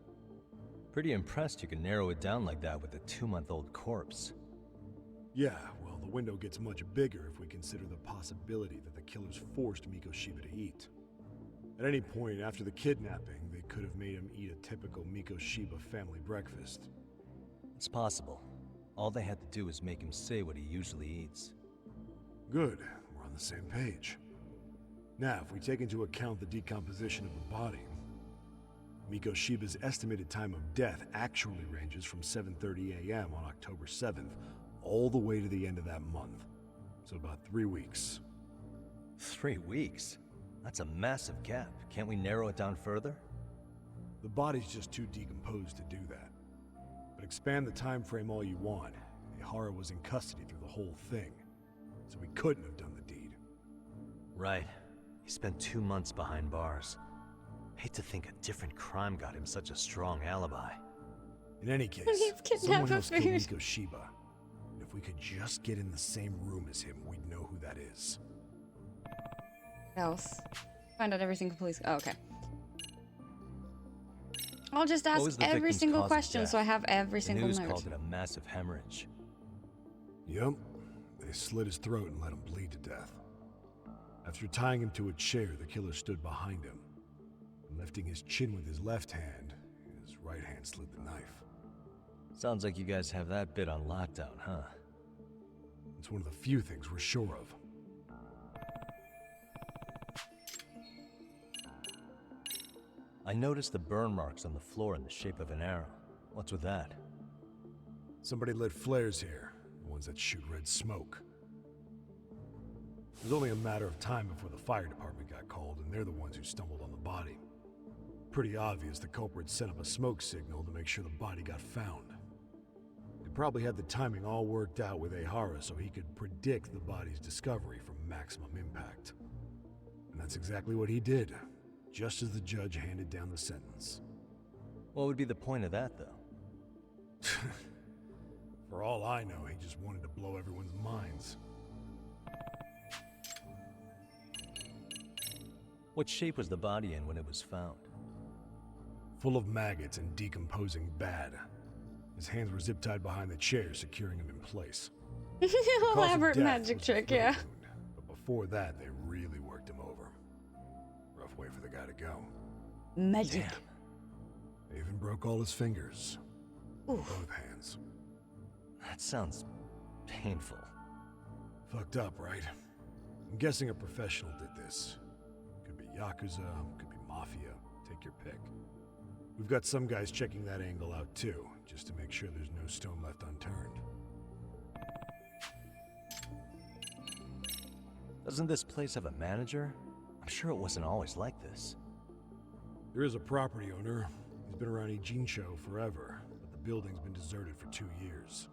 Pretty impressed you can narrow it down like that with a 2-month-old corpse. Yeah, well, the window gets much bigger if we consider the possibility that the killers forced Mikoshiba to eat. At any point after the kidnapping, they could have made him eat a typical Mikoshiba family breakfast. It's possible. All they had to do was make him say what he usually eats. Good, we're on the same page. Now, if we take into account the decomposition of the body, Mikoshiba's estimated time of death actually ranges from 7:30 a.m. on October 7th all the way to the end of that month. So about 3 weeks. 3 weeks? That's a massive gap. Can't we narrow it down further? The body's just too decomposed to do that. But expand the time frame all you want. Ihara was in custody through the whole thing, so he couldn't have done the deed. Right. He spent 2 months behind bars. Hate to think a different crime got him such a strong alibi. In any case, someone else killed Mikoshiba. And if we could just get in the same room as him, we'd know who that is. What else? Find out every single police. Oh, okay. I'll just ask every single question so I have every single note. The news called it a massive hemorrhage. Yep. They slit his throat and let him bleed to death. After tying him to a chair, the killer stood behind him. And lifting his chin with his left hand, his right hand slid the knife. Sounds like you guys have that bit on lockdown, huh? It's one of the few things we're sure of. I noticed the burn marks on the floor in the shape of an arrow. What's with that? Somebody lit flares here, the ones that shoot red smoke. It was only a matter of time before the fire department got called, and they're the ones who stumbled on the body. Pretty obvious the culprit set up a smoke signal to make sure the body got found. They probably had the timing all worked out with Ihara so he could predict the body's discovery from maximum impact. And that's exactly what he did, just as the judge handed down the sentence. What would be the point of that, though? For all I know, he just wanted to blow everyone's minds. What shape was the body in when it was found? Full of maggots and decomposing bad. His hands were zip-tied behind the chair, securing him in place. Elaborate magic trick, yeah. Wound, but before that, they really worked him over. Rough way for the guy to go. Magic. Damn. They even broke all his fingers. Both hands. That sounds painful. Fucked up, right? I'm guessing a professional did this. Could be Yakuza, could be Mafia. Take your pick. We've got some guys checking that angle out too, just to make sure there's no stone left unturned. Doesn't this place have a manager? I'm sure it wasn't always like this. There is a property owner. He's been around Ijincho forever, but the building's been deserted for 2 years.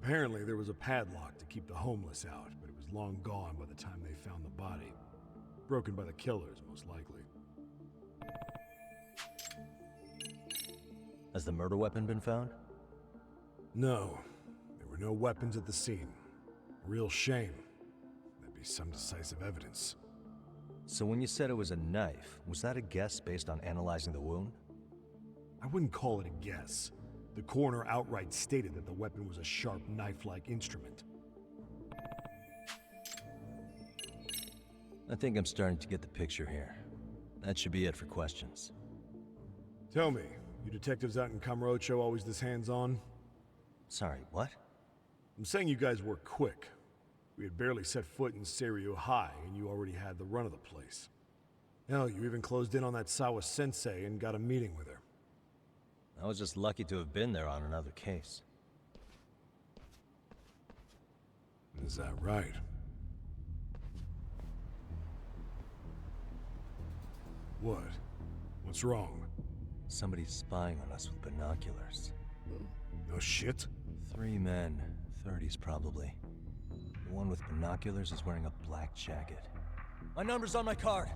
Apparently, there was a padlock to keep the homeless out, but it was long gone by the time they found the body. Broken by the killers, most likely. Has the murder weapon been found? No. There were no weapons at the scene. A real shame. That'd be some decisive evidence. So when you said it was a knife, was that a guess based on analyzing the wound? I wouldn't call it a guess. The coroner outright stated that the weapon was a sharp knife-like instrument. I think I'm starting to get the picture here. That should be it for questions. Tell me, you detectives out in Kamurocho always this hands-on? Sorry, what? I'm saying you guys work quick. We had barely set foot in Seiryo High, and you already had the run of the place. Hell, you even closed in on that Sawa-sensei and got a meeting with her. I was just lucky to have been there on another case. Is that right? What? What's wrong? Somebody's spying on us with binoculars. No shit? 3 men, 30s probably. The one with binoculars is wearing a black jacket. My number's on my card!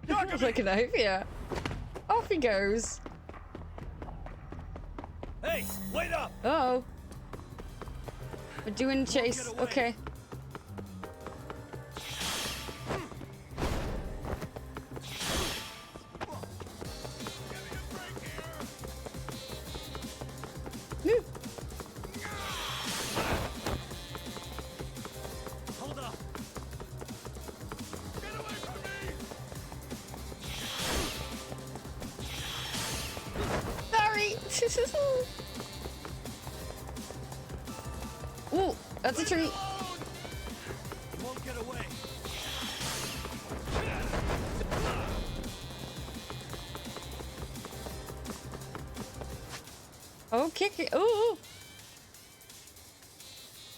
Like a knife, yeah. Off he goes. Hey, wait up! Uh-oh. We're doing chase. Okay. Hold up. Get away from me. Sorry. Ooh, that's a tree. You won't get away. Oh, kick it. Ooh.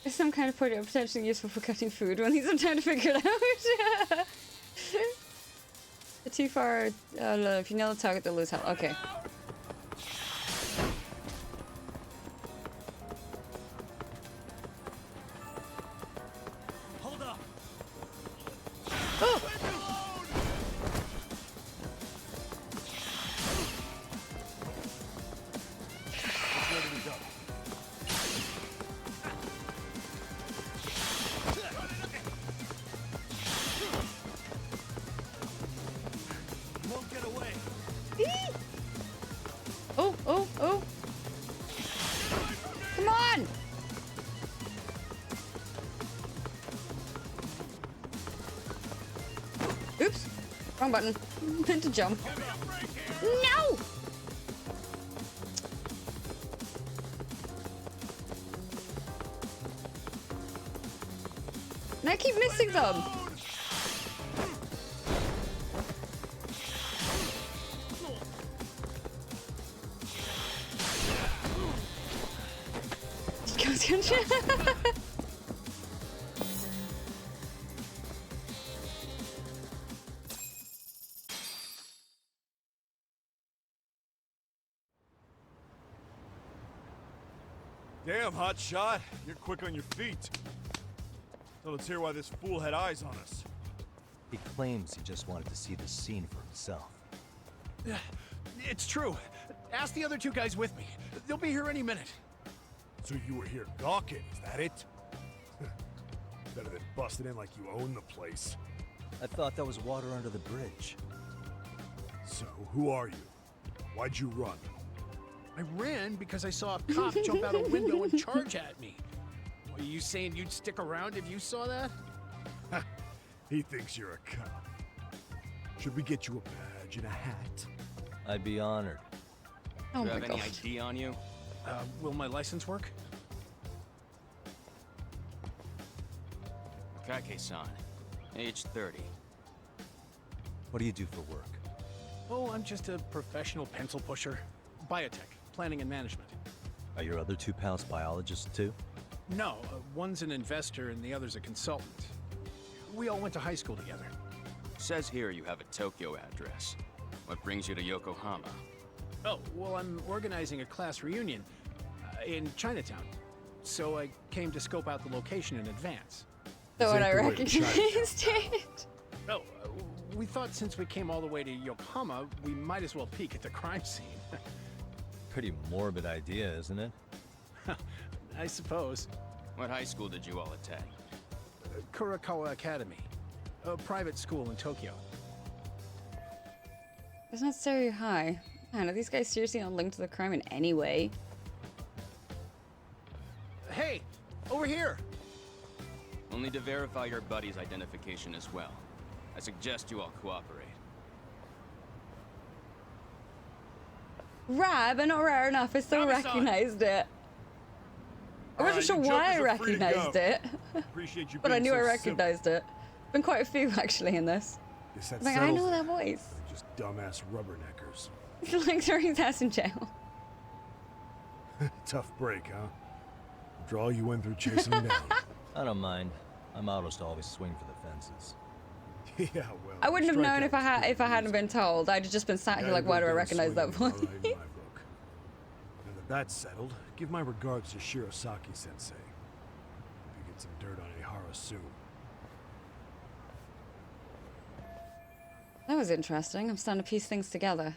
There's some kind of potato potentially useful for cutting food. We'll need some time to figure it out. Too far. No, if you nail the target, they'll lose health. Okay. Hold up. Oh. Where do we go? You won't get away. Oh, oh, oh. Come on. Oops. Wrong button. Meant to jump. No! And I keep missing them. Damn, hot shot. You're quick on your feet. So let's hear why this fool had eyes on us. He claims he just wanted to see the scene for himself. It's true. Ask the other two guys with me. They'll be here any minute. So you were here gawking, is that it? Better than busting in like you own the place. I thought that was water under the bridge. So, who are you? Why'd you run? I ran because I saw a cop jump out a window and charge at me. Are you saying you'd stick around if you saw that? He thinks you're a cop. Should we get you a badge and a hat? I'd be honored. Oh Do you my have any god. ID on you? Will my license work? Kake-san, age 30. What do you do for work? Oh, I'm just a professional pencil pusher. Biotech, planning and management. Are your other two pals biologists too? No, one's an investor and the other's a consultant. We all went to high school together. Says here you have a Tokyo address. What brings you to Yokohama? Oh, well, I'm organizing a class reunion in Chinatown. So I came to scope out the location in advance. So when I recognized it. Oh, we thought since we came all the way to Yokohama, we might as well peek at the crime scene. Pretty morbid idea, isn't it? I suppose. What high school did you all attend? Kurakawa Academy, a private school in Tokyo. It's not Stereo High. Man, are these guys seriously not linked to the crime in any way? Hey, over here! We'll need to verify your buddy's identification as well. I suggest you all cooperate. Rare, but not rare enough. I still recognized it. I wasn't sure why I recognized it. Appreciate you but I being knew so I recognized it. Been quite a few actually in this. Guess that Like, I know that voice. Just dumbass rubberneckers. It's like throwing his ass in jail. Tough break, huh? After all you went through chasing him down. I don't mind. I'm autos to always swing for the fences. Yeah, well. I wouldn't have known if I hadn't been told. I'd have just been sat here like, why do I recognize that voice? Now that that's settled, give my regards to Shirosaki-sensei. Maybe get some dirt on Ihara soon. That was interesting. I'm starting to piece things together.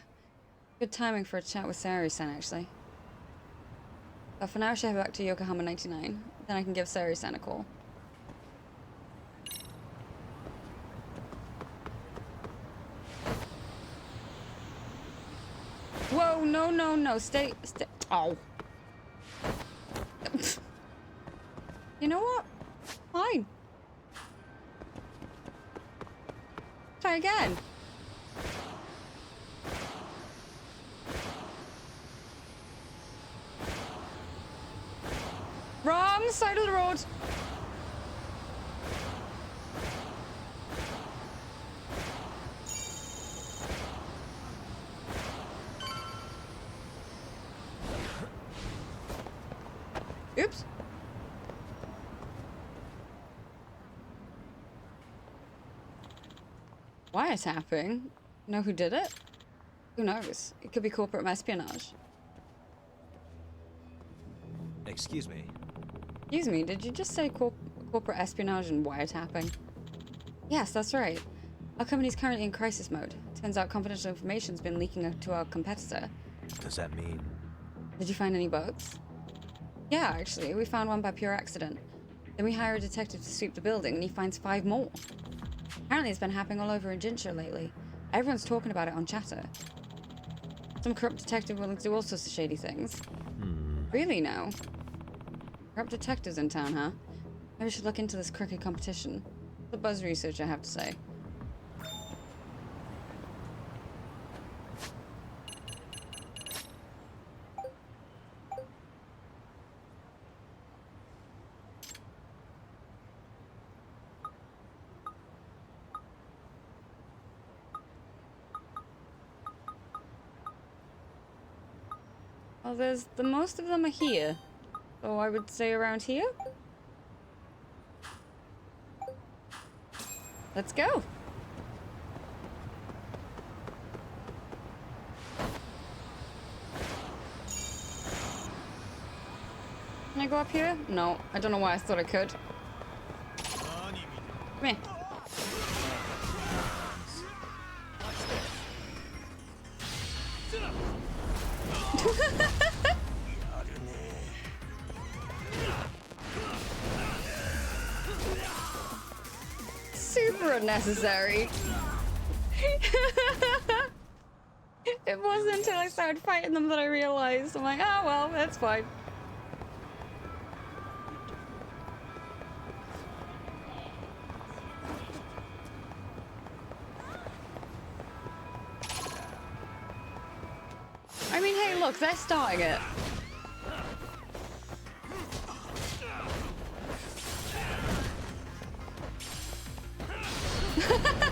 Good timing for a chat with Sayori-san, actually. But for now, I should head back to Yokohama 99. Then I can give Sari-san a call. Whoa, no, no, no. Stay. Oh. You know what? Fine. Try again. Wrong side of the road. Oops. Wiretapping? Know who did it? Who knows? It could be corporate espionage. Excuse me. Excuse me, did you just say corporate espionage and wiretapping? Yes, that's right. Our company's currently in crisis mode. Turns out confidential information's been leaking to our competitor. Does that mean? Did you find any bugs? Yeah, actually, we found one by pure accident. Then we hire a detective to sweep the building and he finds 5 more. Apparently it's been happening all over in Jincho lately. Everyone's talking about it on Chatter. Some corrupt detective willing to do all sorts of shady things. Really now? Corrupt detectives in town, huh? Maybe we should look into this crooked competition. The buzz research, I have to say. Well, there's the most of them are here. So I would say around here. Let's go. Can I go up here? No, I don't know why I thought I could. Come here. Super unnecessary. It wasn't until I started fighting them that I realized. I'm like, oh well, that's fine. I mean, hey, look, they're starting it.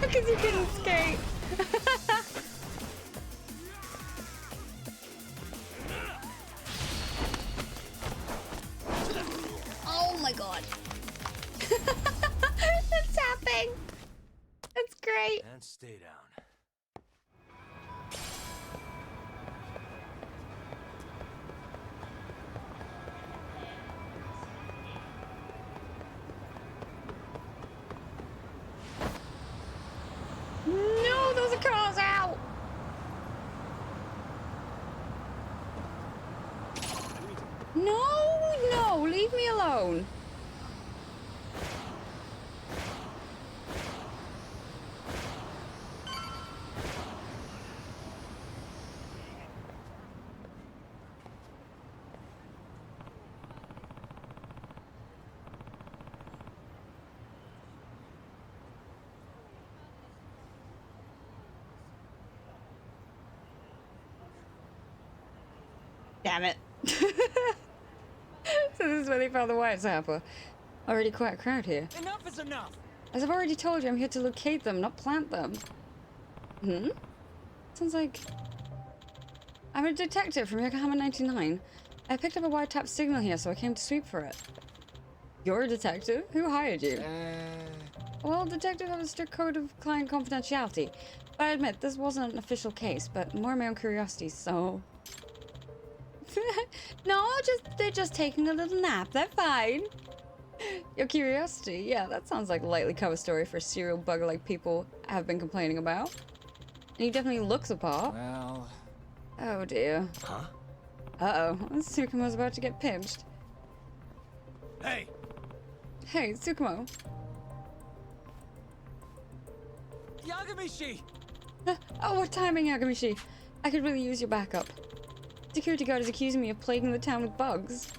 Because you couldn't skate. Oh my god. It's happening. That's great. And stay down. No, those are cars out. No, no, leave me alone. Damn it. So this is where they found the Whitesapper. Already quite a crowd here. Enough is enough! As I've already told you, I'm here to locate them, not plant them. Hmm? Sounds like... I'm a detective from Yokohama 99. I picked up a wiretap signal here, so I came to sweep for it. You're a detective? Who hired you? Well, detectives have a strict code of client confidentiality. But I admit, this wasn't an official case, but more my own curiosity, so... No, they're just taking a little nap. They're fine. Your curiosity, yeah, that sounds like a lightly cover story for a serial bugger like people have been complaining about. And he definitely looks the part. Well... Oh dear. Huh? Uh-oh, Sukumo's about to get pinched. Hey! Hey, Tsukumo. Yagamishi! Oh, what timing, Yagamishi? I could really use your backup. Security guard is accusing me of plaguing the town with bugs.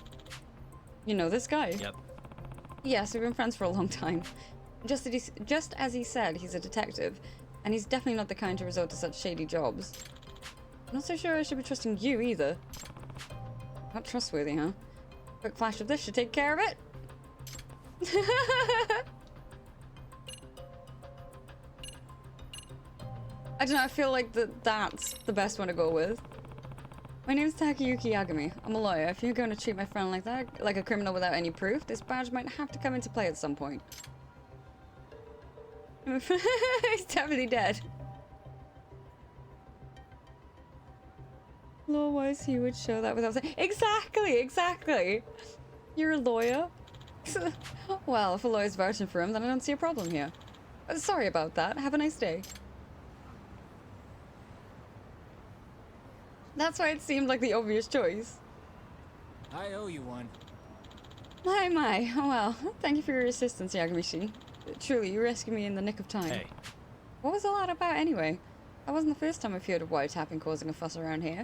You know this guy? Yep. Yes, we've been friends for a long time. Just as he said, he's a detective, and he's definitely not the kind to resort to such shady jobs. I'm not so sure I should be trusting you either. Not trustworthy, huh? Quick flash of this should take care of it. I don't know, I feel like that's the best one to go with. My name's Takayuki Yagami. I'm a lawyer. If you're going to treat my friend like that, like a criminal without any proof, this badge might have to come into play at some point. He's definitely dead. Law-wise, he would show that without saying... Exactly! You're a lawyer? Well, if a lawyer's vouching for him, then I don't see a problem here. Sorry about that. Have a nice day. That's why it seemed like the obvious choice. I owe you one. My. Oh well, thank you for your assistance, Yagamishi. Truly, you rescued me in the nick of time. Hey. What was all that about anyway? That wasn't the first time I've heard of wiretapping causing a fuss around here.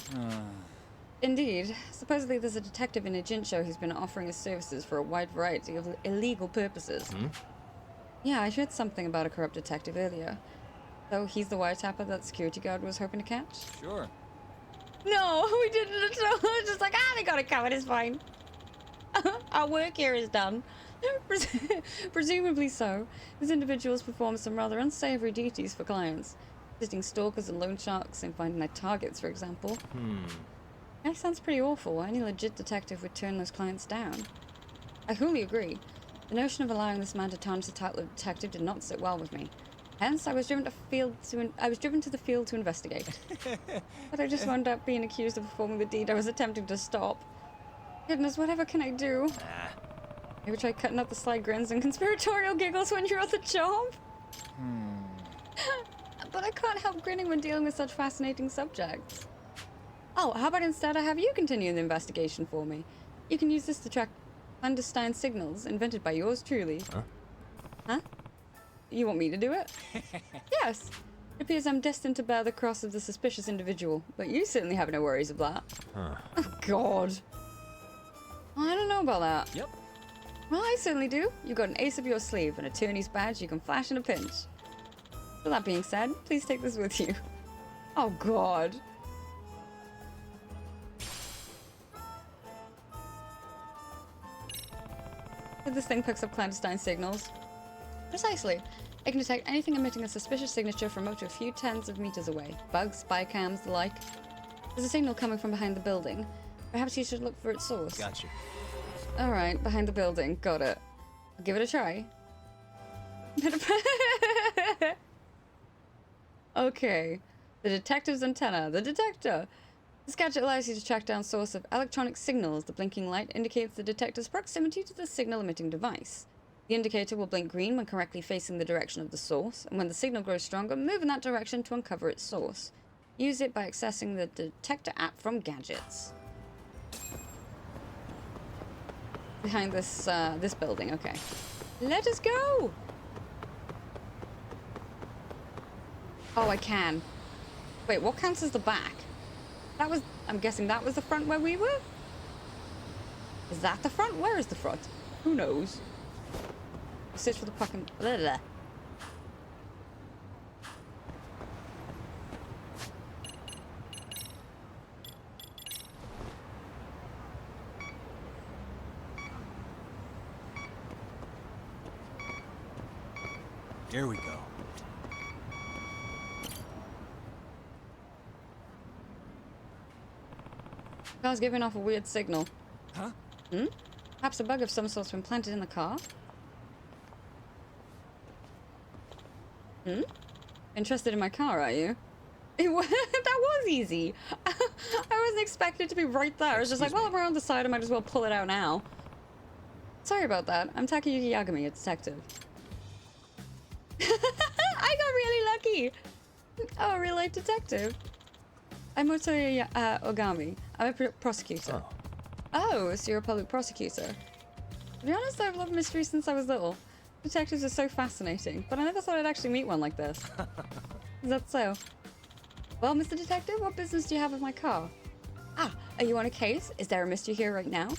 Indeed. Supposedly there's a detective in a Jinsho who's been offering his services for a wide variety of illegal purposes. Yeah, I heard something about a corrupt detective earlier. So he's the wiretapper that security guard was hoping to catch? Sure. No, we didn't at all. It's just like, they got it covered, it's fine. Our work here is done. Presumably so. This individual's performed some rather unsavory duties for clients. Visiting stalkers and loan sharks and finding their targets, for example. That sounds pretty awful. Any legit detective would turn those clients down. I wholly agree. The notion of allowing this man to tarnish the title of detective did not sit well with me. Hence, I was driven to the field to investigate. But I just wound up being accused of performing the deed I was attempting to stop. Goodness, whatever can I do? Maybe try cutting out the sly grins and conspiratorial giggles when you're on the job? But I can't help grinning when dealing with such fascinating subjects. Oh, how about instead I have you continue the investigation for me? You can use this to track clandestine signals invented by yours truly. Huh? You want me to do it? Yes. It appears I'm destined to bear the cross of the suspicious individual, but you certainly have no worries of that. Oh, God. I don't know about that. Yep. Well, I certainly do. You've got an ace up your sleeve, an attorney's badge you can flash in a pinch. With that being said, please take this with you. Oh, God. This thing picks up clandestine signals. Precisely. It can detect anything emitting a suspicious signature from up to a few tens of meters away. Bugs, spy cams, the like. There's a signal coming from behind the building. Perhaps you should look for its source. Gotcha. Alright, behind the building. Got it. I'll give it a try. Okay. The detective's antenna. The detector. This gadget allows you to track down source of electronic signals. The blinking light indicates the detector's proximity to the signal-emitting device. The indicator will blink green when correctly facing the direction of the source, and when the signal grows stronger, move in that direction to uncover its source. Use it by accessing the detector app from gadgets. Behind this this building, okay. Let us go! Oh, I can. Wait, what counts as the back? That was, I'm guessing that was the front where we were? Is that the front? Where is the front? Who knows? Search for the fucking... Blah, blah. Here we go. Car's giving off a weird signal. Huh? Perhaps a bug of some sort's been planted in the car? Interested in my car, are you? That was easy. I wasn't expecting it to be right there. I was just like, well, I'm around the side, I might as well pull it out now. Sorry about that. I'm Takayuki Yagami, a detective. I got really lucky. Oh, a real-life detective. I'm Motoya Ogami. I'm a prosecutor. Oh, so you're a public prosecutor. To be honest, I've loved mysteries since I was little. Detectives are so fascinating, but I never thought I'd actually meet one like this. Is that so? Well, Mr. Detective, what business do you have with my car? Ah, are you on a case? Is there a mystery here right now?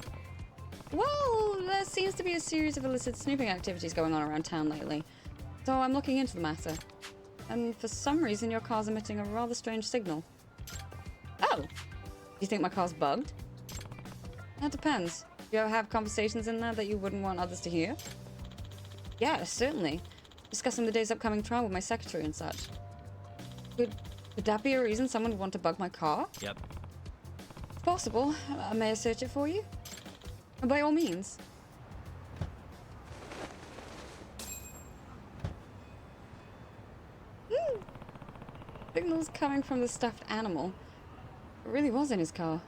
Well, there seems to be a series of illicit snooping activities going on around town lately, so I'm looking into the matter. And for some reason, your car's emitting a rather strange signal. Oh! Do you think my car's bugged? That depends. Do you ever have conversations in there that you wouldn't want others to hear? Yeah, certainly. Discussing the day's upcoming trial with my secretary and such. Would that be a reason someone would want to bug my car? Yep. If possible, may I search it for you? By all means. Signals coming from the stuffed animal. It really was in his car.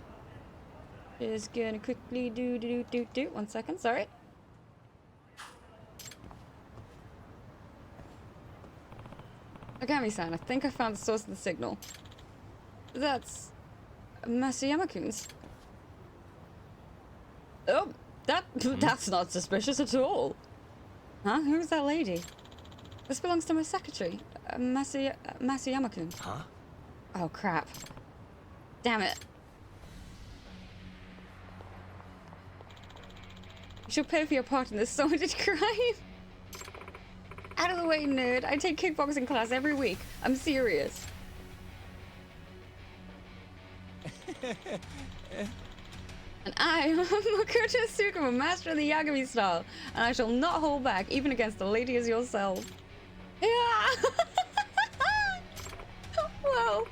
Just gonna quickly do. 1 second, sorry. Agami-san, I think I found the source of the signal. That's Masayama-kun's. Oh, that's not suspicious at all. Huh? Who's that lady? This belongs to my secretary, Masayama-kun. Huh? Oh, crap. Damn it. You should pay for your part in this sordid crime. Out of the way, nerd. I take kickboxing class every week. I'm serious. And I am Makoto Tsukumo, master of the Yagami style, and I shall not hold back, even against a lady as yourself. Yeah! Well,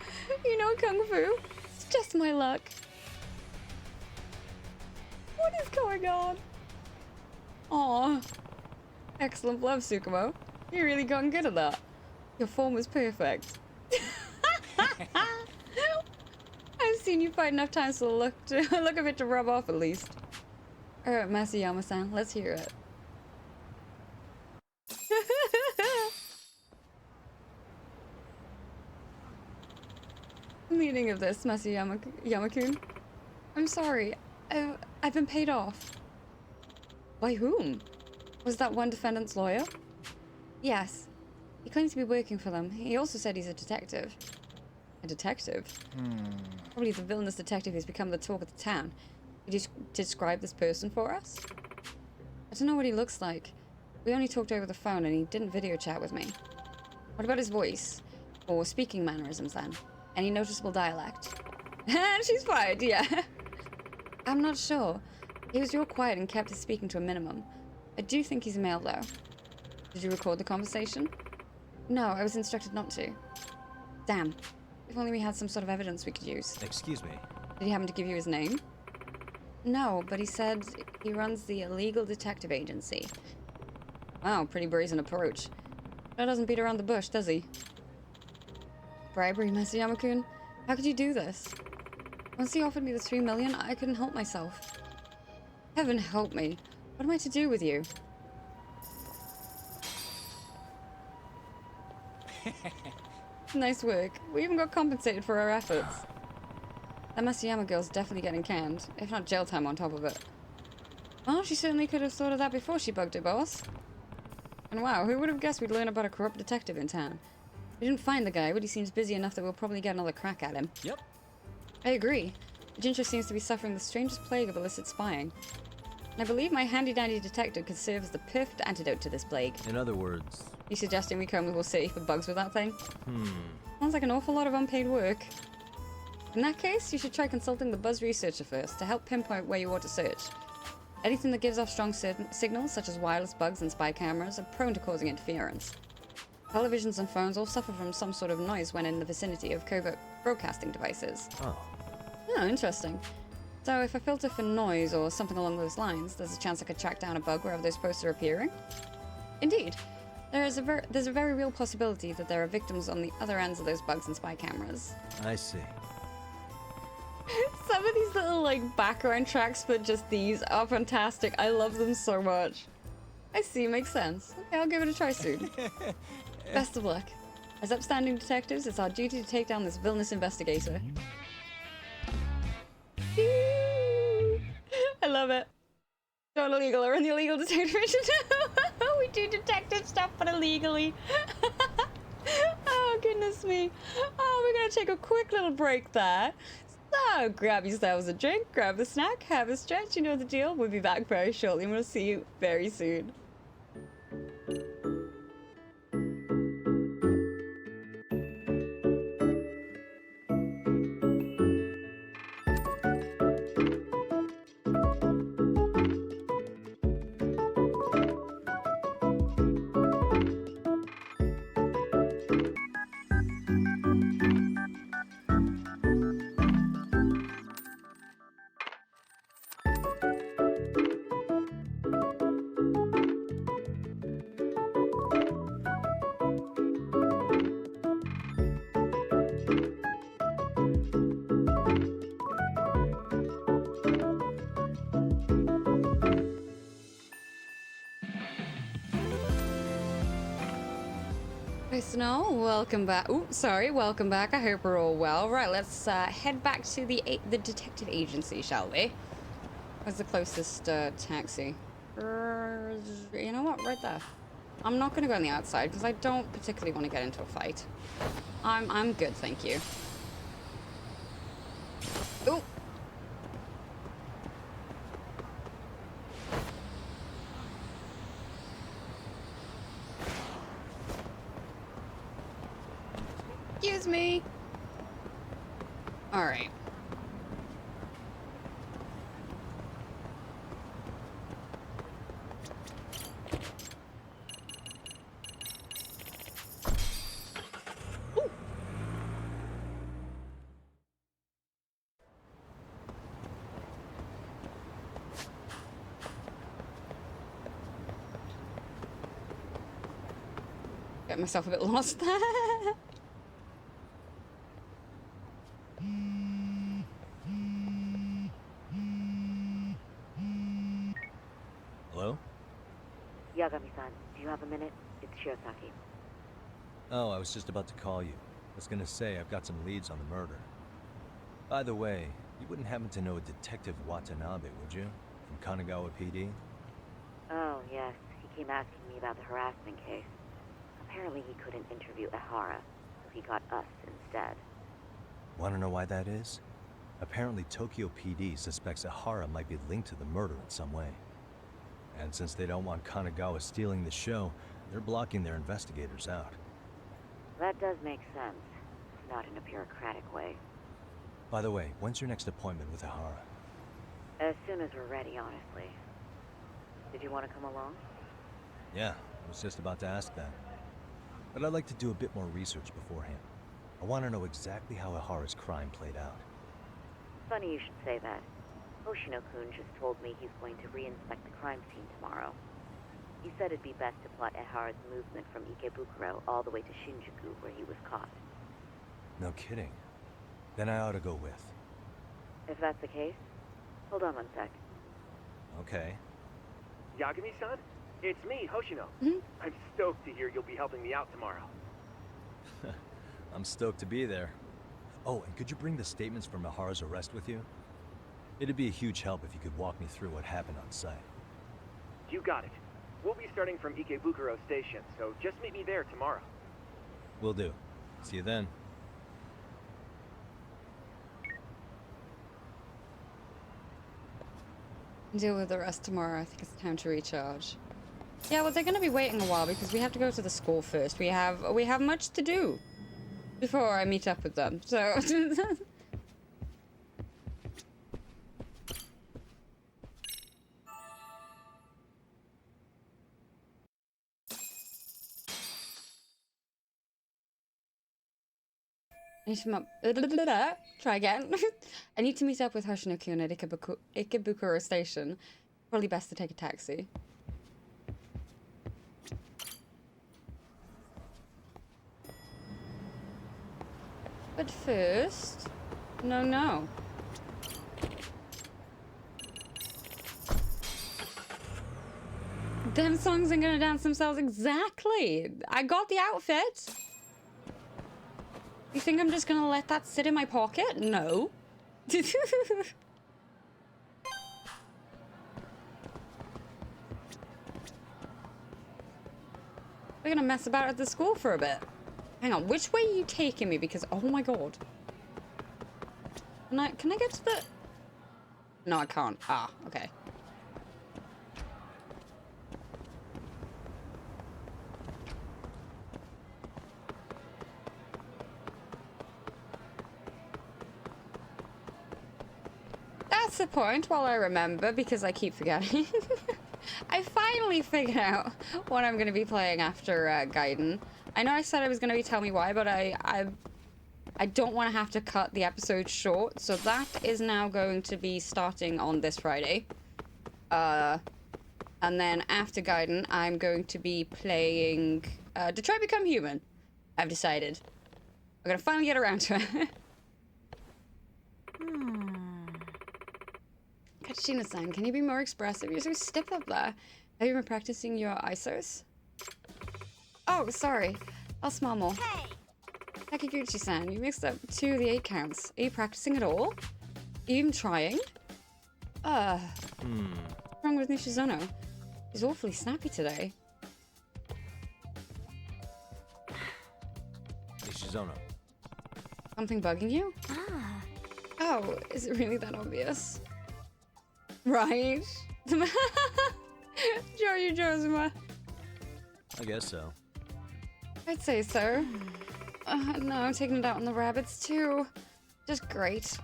you know Kung Fu. It's just my luck. What is going on? Aw. Excellent love, Tsukumo. You really gotten good at that. Your form was perfect. I've seen you fight enough times for the look of it to rub off at least. Alright, Masayama-san, let's hear it. Meaning of this, Masayama-kun? I'm sorry. I've been paid off. By whom? Was that one defendant's lawyer? Yes. He claims to be working for them. He also said he's a detective. A detective? Probably the villainous detective who's become the talk of the town. Could you describe this person for us? I don't know what he looks like. We only talked over the phone and he didn't video chat with me. What about his voice? Or speaking mannerisms then? Any noticeable dialect? She's fired, yeah. I'm not sure. He was real quiet and kept his speaking to a minimum. I do think he's a male though. Did you record the conversation? No, I was instructed not to. Damn. If only we had some sort of evidence we could use. Excuse me. Did he happen to give you his name? No, but he said he runs the illegal detective agency. Wow, pretty brazen approach. That doesn't beat around the bush, does he? Bribery, Masayama-kun? How could you do this? Once he offered me the 3 million, I couldn't help myself. Heaven help me. What am I to do with you? Nice work. We even got compensated for our efforts. That Masayama girl's definitely getting canned, if not jail time on top of it. Well, she certainly could have thought of that before she bugged her boss. And wow, who would have guessed we'd learn about a corrupt detective in town? We didn't find the guy, but he seems busy enough that we'll probably get another crack at him. Yep. I agree. Jincho seems to be suffering the strangest plague of illicit spying. And I believe my handy-dandy detective could serve as the perfect antidote to this plague. In other words... You suggesting we come to Will City for bugs with that thing? Sounds like an awful lot of unpaid work. In that case, you should try consulting the buzz researcher first to help pinpoint where you ought to search. Anything that gives off strong signals, such as wireless bugs and spy cameras, are prone to causing interference. Televisions and phones all suffer from some sort of noise when in the vicinity of covert broadcasting devices. Oh. Oh, interesting. So if I filter for noise or something along those lines, there's a chance I could track down a bug wherever those posts are appearing? Indeed. There's a very real possibility that there are victims on the other ends of those bugs and spy cameras. I see. Some of these little, like, background tracks for just these are fantastic. I love them so much. I see, makes sense. Okay, I'll give it a try soon. Best of luck. As upstanding detectives, it's our duty to take down this villainous investigator. I love it. Not illegal or in the illegal detective mission. We do detective stuff, but illegally. Oh, goodness me. Oh, we're going to take a quick little break there. So, grab yourselves a drink, grab a snack, have a stretch. You know the deal. We'll be back very shortly, and we'll see you very soon. Listener, welcome back. Ooh, sorry, welcome back. I hope we're all well. Right, let's head back to the detective agency, shall we? Where's the closest taxi? You know what? Right there. I'm not gonna go on the outside because I don't particularly want to get into a fight. I'm good, thank you. Ooh. Excuse me. All right. Get myself a bit lost there. Hello? Yagami-san, do you have a minute? It's Shirosaki. Oh, I was just about to call you. I was gonna say I've got some leads on the murder. By the way, you wouldn't happen to know a Detective Watanabe, would you? From Kanagawa PD? Oh, yes. He came asking me about the harassment case. Apparently he couldn't interview Ehara, so he got us instead. Wanna know why that is? Apparently Tokyo PD suspects Ehara might be linked to the murder in some way. And since they don't want Kanagawa stealing the show, they're blocking their investigators out. That does make sense. Not in a bureaucratic way. By the way, when's your next appointment with Ehara? As soon as we're ready, honestly. Did you want to come along? Yeah, I was just about to ask that. But I'd like to do a bit more research beforehand. I want to know exactly how Ehara's crime played out. Funny you should say that. Hoshino-kun just told me he's going to re-inspect the crime scene tomorrow. He said it'd be best to plot Ehara's movement from Ikebukuro all the way to Shinjuku, where he was caught. No kidding. Then I ought to go with. If that's the case, hold on one sec. Okay. Yagami-san? It's me, Hoshino. I'm stoked to hear you'll be helping me out tomorrow. I'm stoked to be there. Oh, and could you bring the statements from Ehara's arrest with you? It'd be a huge help if you could walk me through what happened on site. You got it. We'll be starting from Ikebukuro Station, so just meet me there tomorrow. Will do. See you then. Deal with the rest tomorrow. I think it's time to recharge. Yeah, well, they're going to be waiting a while because we have to go to the school first. We have much to do before I meet up with them. So try again. I need to meet up with Hoshino-kun at Ikebukuro Station. Probably best to take a taxi. But first... No. Them songs ain't gonna dance themselves exactly. I got the outfit. You think I'm just gonna let that sit in my pocket? No. We're gonna mess about at the school for a bit. Hang on, which way are you taking me? Because, oh my god. Can I get to the... No, I can't. Ah, okay. That's the point, while I remember, because I keep forgetting. I finally figured out what I'm going to be playing after Gaiden. I know I said I was going to be Tell Me Why, but I don't want to have to cut the episode short, so that is now going to be starting on this Friday. And then after Gaiden, I'm going to be playing Detroit Become Human. I've decided. I'm going to finally get around to it. Kachina-san, can you be more expressive? You're so stiff up there. Have you been practicing your ISOs? Oh, sorry. I'll smile more. Hey! Takiguchi-san, you mixed up 2 of the 8 counts. Are you practicing at all? Are you even trying? What's wrong with Nishizono? He's awfully snappy today. Nishizono. Something bugging you? Oh, is it really that obvious? Right? Joyu Josuma. I guess so. I'd say so. No, I'm taking it out on the rabbits too. Just great.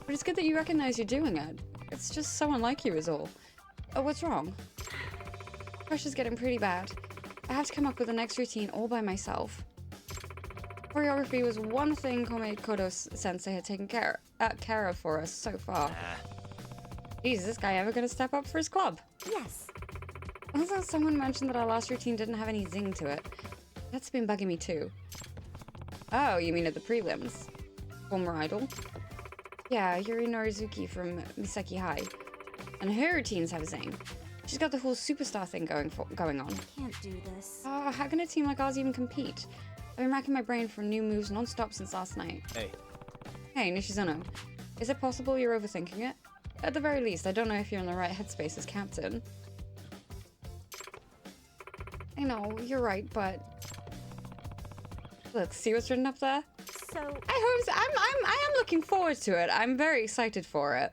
But it's good that you recognize you're doing it. It's just so unlike you is all. Oh, what's wrong? Pressure's getting pretty bad. I have to come up with the next routine all by myself. Choreography was one thing Kome Kodo-sensei had taken care of for us so far. Jeez, is this guy ever gonna step up for his club? Yes. Also, someone mentioned that our last routine didn't have any zing to it. That's been bugging me too. Oh, you mean at the prelims? Former idol? Yeah, Yuri Norizuki from Misaki High. And her routines have zing. She's got the whole superstar thing going on. I can't do this. How can a team like ours even compete? I've been racking my brain for new moves non-stop since last night. Hey. Hey, Nishizono. Is it possible you're overthinking it? At the very least, I don't know if you're in the right headspace as captain. I know, you're right, but... Look, see what's written up there? So... I hope so. I am looking forward to it. I'm very excited for it.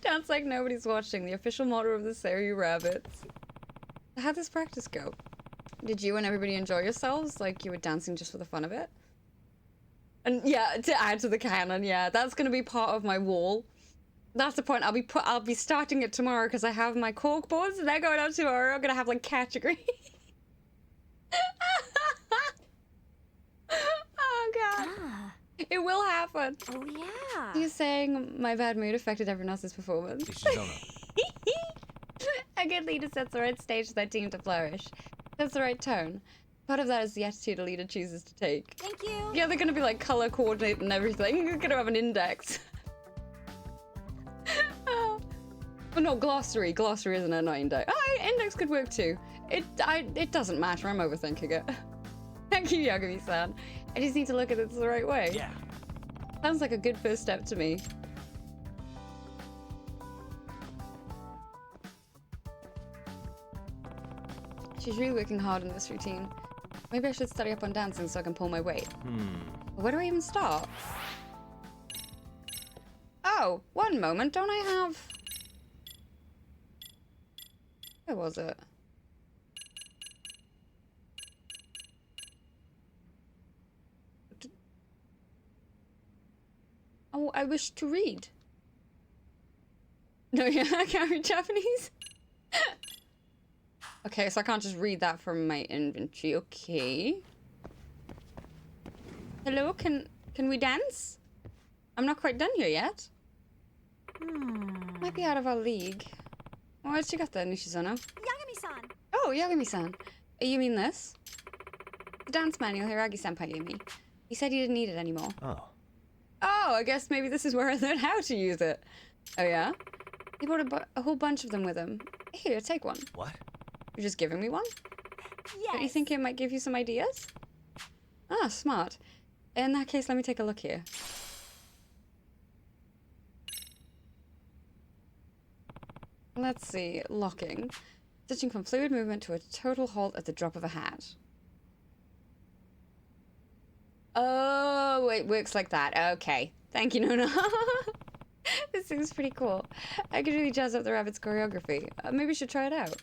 Dance like nobody's watching. The official motto of the Seiryu Rabbits. How'd this practice go? Did you and everybody enjoy yourselves? Like you were dancing just for the fun of it? And yeah, to add to the canon, yeah, that's gonna be part of my wall. That's the point. I'll be starting it tomorrow because I have my cork boards and they're going out tomorrow. I'm gonna have like category. Oh god. It will happen. Oh yeah. You're saying my bad mood affected everyone else's performance? A good leader sets the right stage for their team to flourish. That's the right tone. Part of that is the attitude a leader chooses to take. Thank you. Yeah, they're gonna be like color coordinate and everything. They're gonna have an index. Oh no, glossary. Glossary isn't it? Not index. Oh, index could work too. It doesn't matter. I'm overthinking it. Thank you, Yagami-san. I just need to look at it the right way. Yeah. Sounds like a good first step to me. She's really working hard in this routine. Maybe I should study up on dancing so I can pull my weight. Where do I even start? Oh, one moment. Don't I have... Where was it? Oh, I wish to read. No, yeah, I can't read Japanese. Okay, so I can't just read that from my inventory. Okay. Hello, can we dance? I'm not quite done here yet. Might be out of our league. What you got there, Nishizono? Yagami-san. Oh, Yagami-san. You mean this? The dance manual Hiragi-senpai gave me. He said he didn't need it anymore. Oh. Oh, I guess maybe this is where I learned how to use it. Oh, yeah? He brought a whole bunch of them with him. Here, take one. What? You're just giving me one? Yes. Don't you think it might give you some ideas? Ah, smart. In that case, let me take a look here. Let's see. Locking. Switching from fluid movement to a total halt at the drop of a hat. Oh, it works like that. Okay. Thank you, Nona. This thing's pretty cool. I could really jazz up the rabbit's choreography. Maybe we should try it out.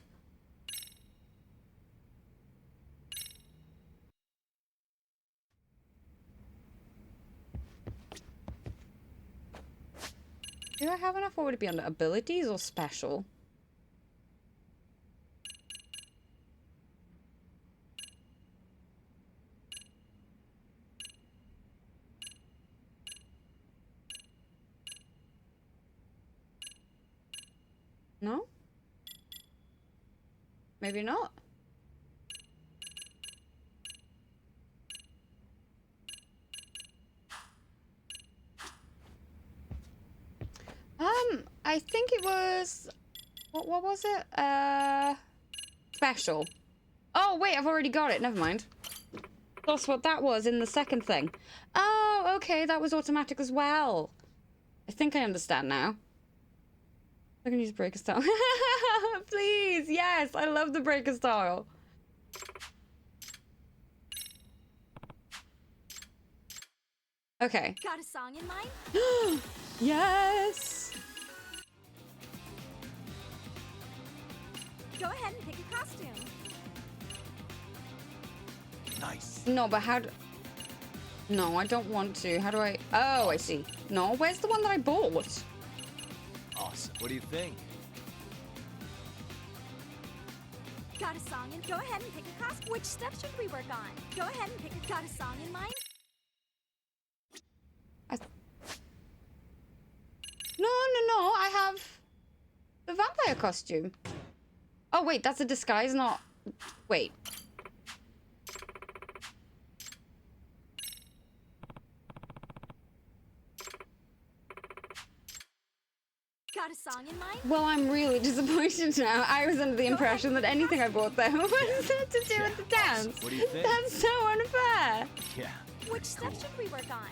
Do I have enough? What would it be under? Abilities or special? No? Maybe not. I think it was... What was it? Special. Oh, wait, I've already got it. Never mind. That's what that was in the second thing. Oh, okay, that was automatic as well. I think I understand now. I can use breaker style. Please, yes, I love the breaker style. Okay. Got a song in mind? Yes! Go ahead and pick a costume. Nice. No, but how do... No, I don't want to. How do I... Oh, I see. No, where's the one that I bought? Awesome. What do you think? Got a song in... Go ahead and pick a costume. Which step should we work on? Go ahead and pick a... Got a song in mind? No, I have the vampire costume. Oh, wait, that's a disguise, not... Wait. Got a song in mind? Well, I'm really disappointed now. I was under the impression that anything I bought there was to do with the dance. What do you think? That's so unfair. Yeah. Which step should we work on?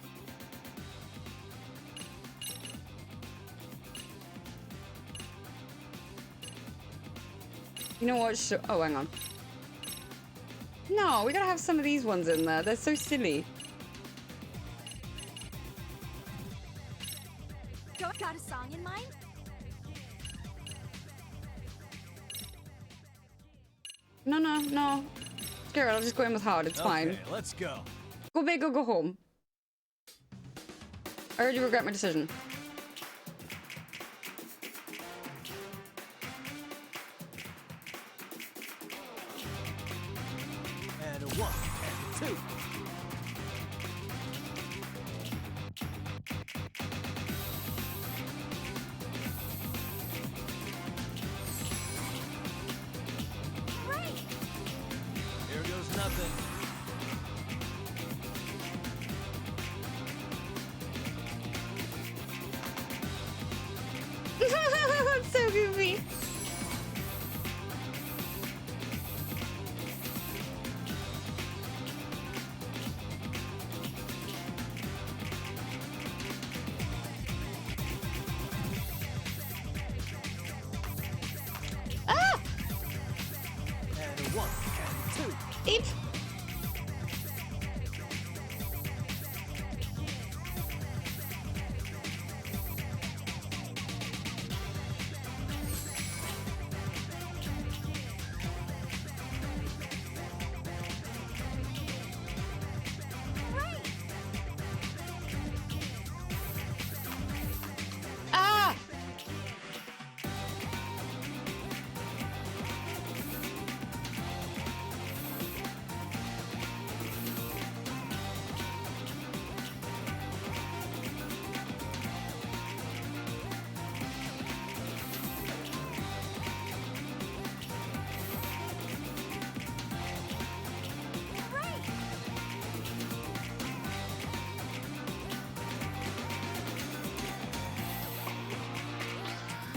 You know what? Oh, hang on. No, we gotta have some of these ones in there. They're so silly. Got a song in mind? No. Screw it, I'll just go in with hard. It's fine. Okay, let's go. Go big or go home. I already regret my decision. And a 1 and 2. Here goes nothing. That's so goofy. Ah! And a 1 and 2. Eep. Ah!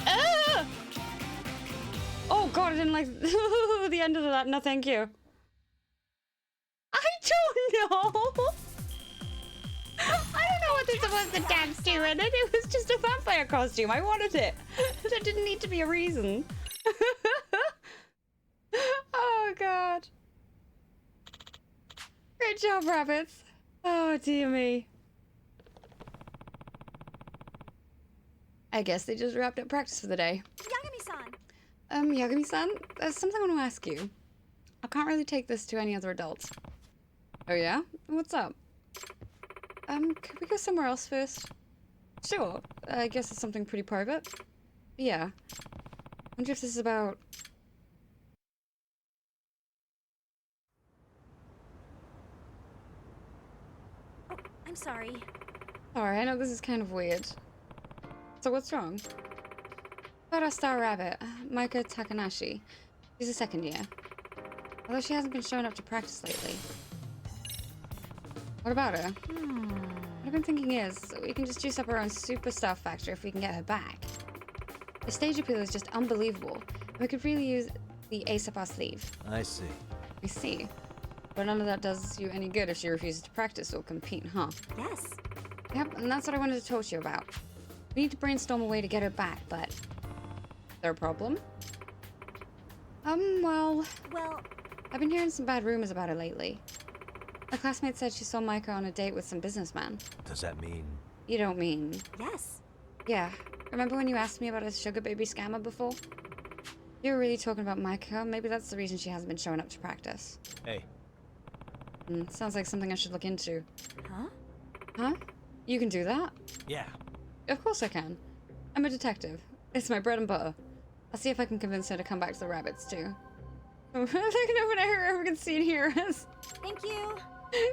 Ah! Oh god, I didn't like the end of that. No, thank you. I don't know. I don't know what they're supposed to dance to, and it was just a vampire costume. I wanted it. There didn't need to be a reason. Oh god. Great job, rabbits. Oh dear me. I guess they just wrapped up practice for the day. Yagami-san! Yagami-san, there's something I want to ask you. I can't really take this to any other adults. Oh yeah? What's up? Could we go somewhere else first? Sure. I guess it's something pretty private. Yeah. Wonder if this is about... Oh, I'm sorry. Alright, I know this is kind of weird. So what's wrong? About our star rabbit, Maika Takanashi. She's a second year. Although she hasn't been showing up to practice lately. What about her? What I've been thinking is, we can just juice up our own super stuff factor if we can get her back. The stage appeal is just unbelievable, and we could really use the ace up our sleeve. I see. I see. But none of that does you any good if she refuses to practice or compete, huh? Yes. Yep, and that's what I wanted to talk to you about. We need to brainstorm a way to get her back, but... Is there a problem? Well... Well... I've been hearing some bad rumors about her lately. My classmate said she saw Maika on a date with some businessman. Does that mean... You don't mean... Yes. Yeah. Remember when you asked me about a sugar baby scammer before? You were really talking about Maika. Maybe that's the reason she hasn't been showing up to practice. Hey. Sounds like something I should look into. Huh? Huh? You can do that? Yeah. Of course I can. I'm a detective. It's my bread and butter. I'll see if I can convince her to come back to the rabbits, too. They're gonna open everyone can see and hear us. Thank you.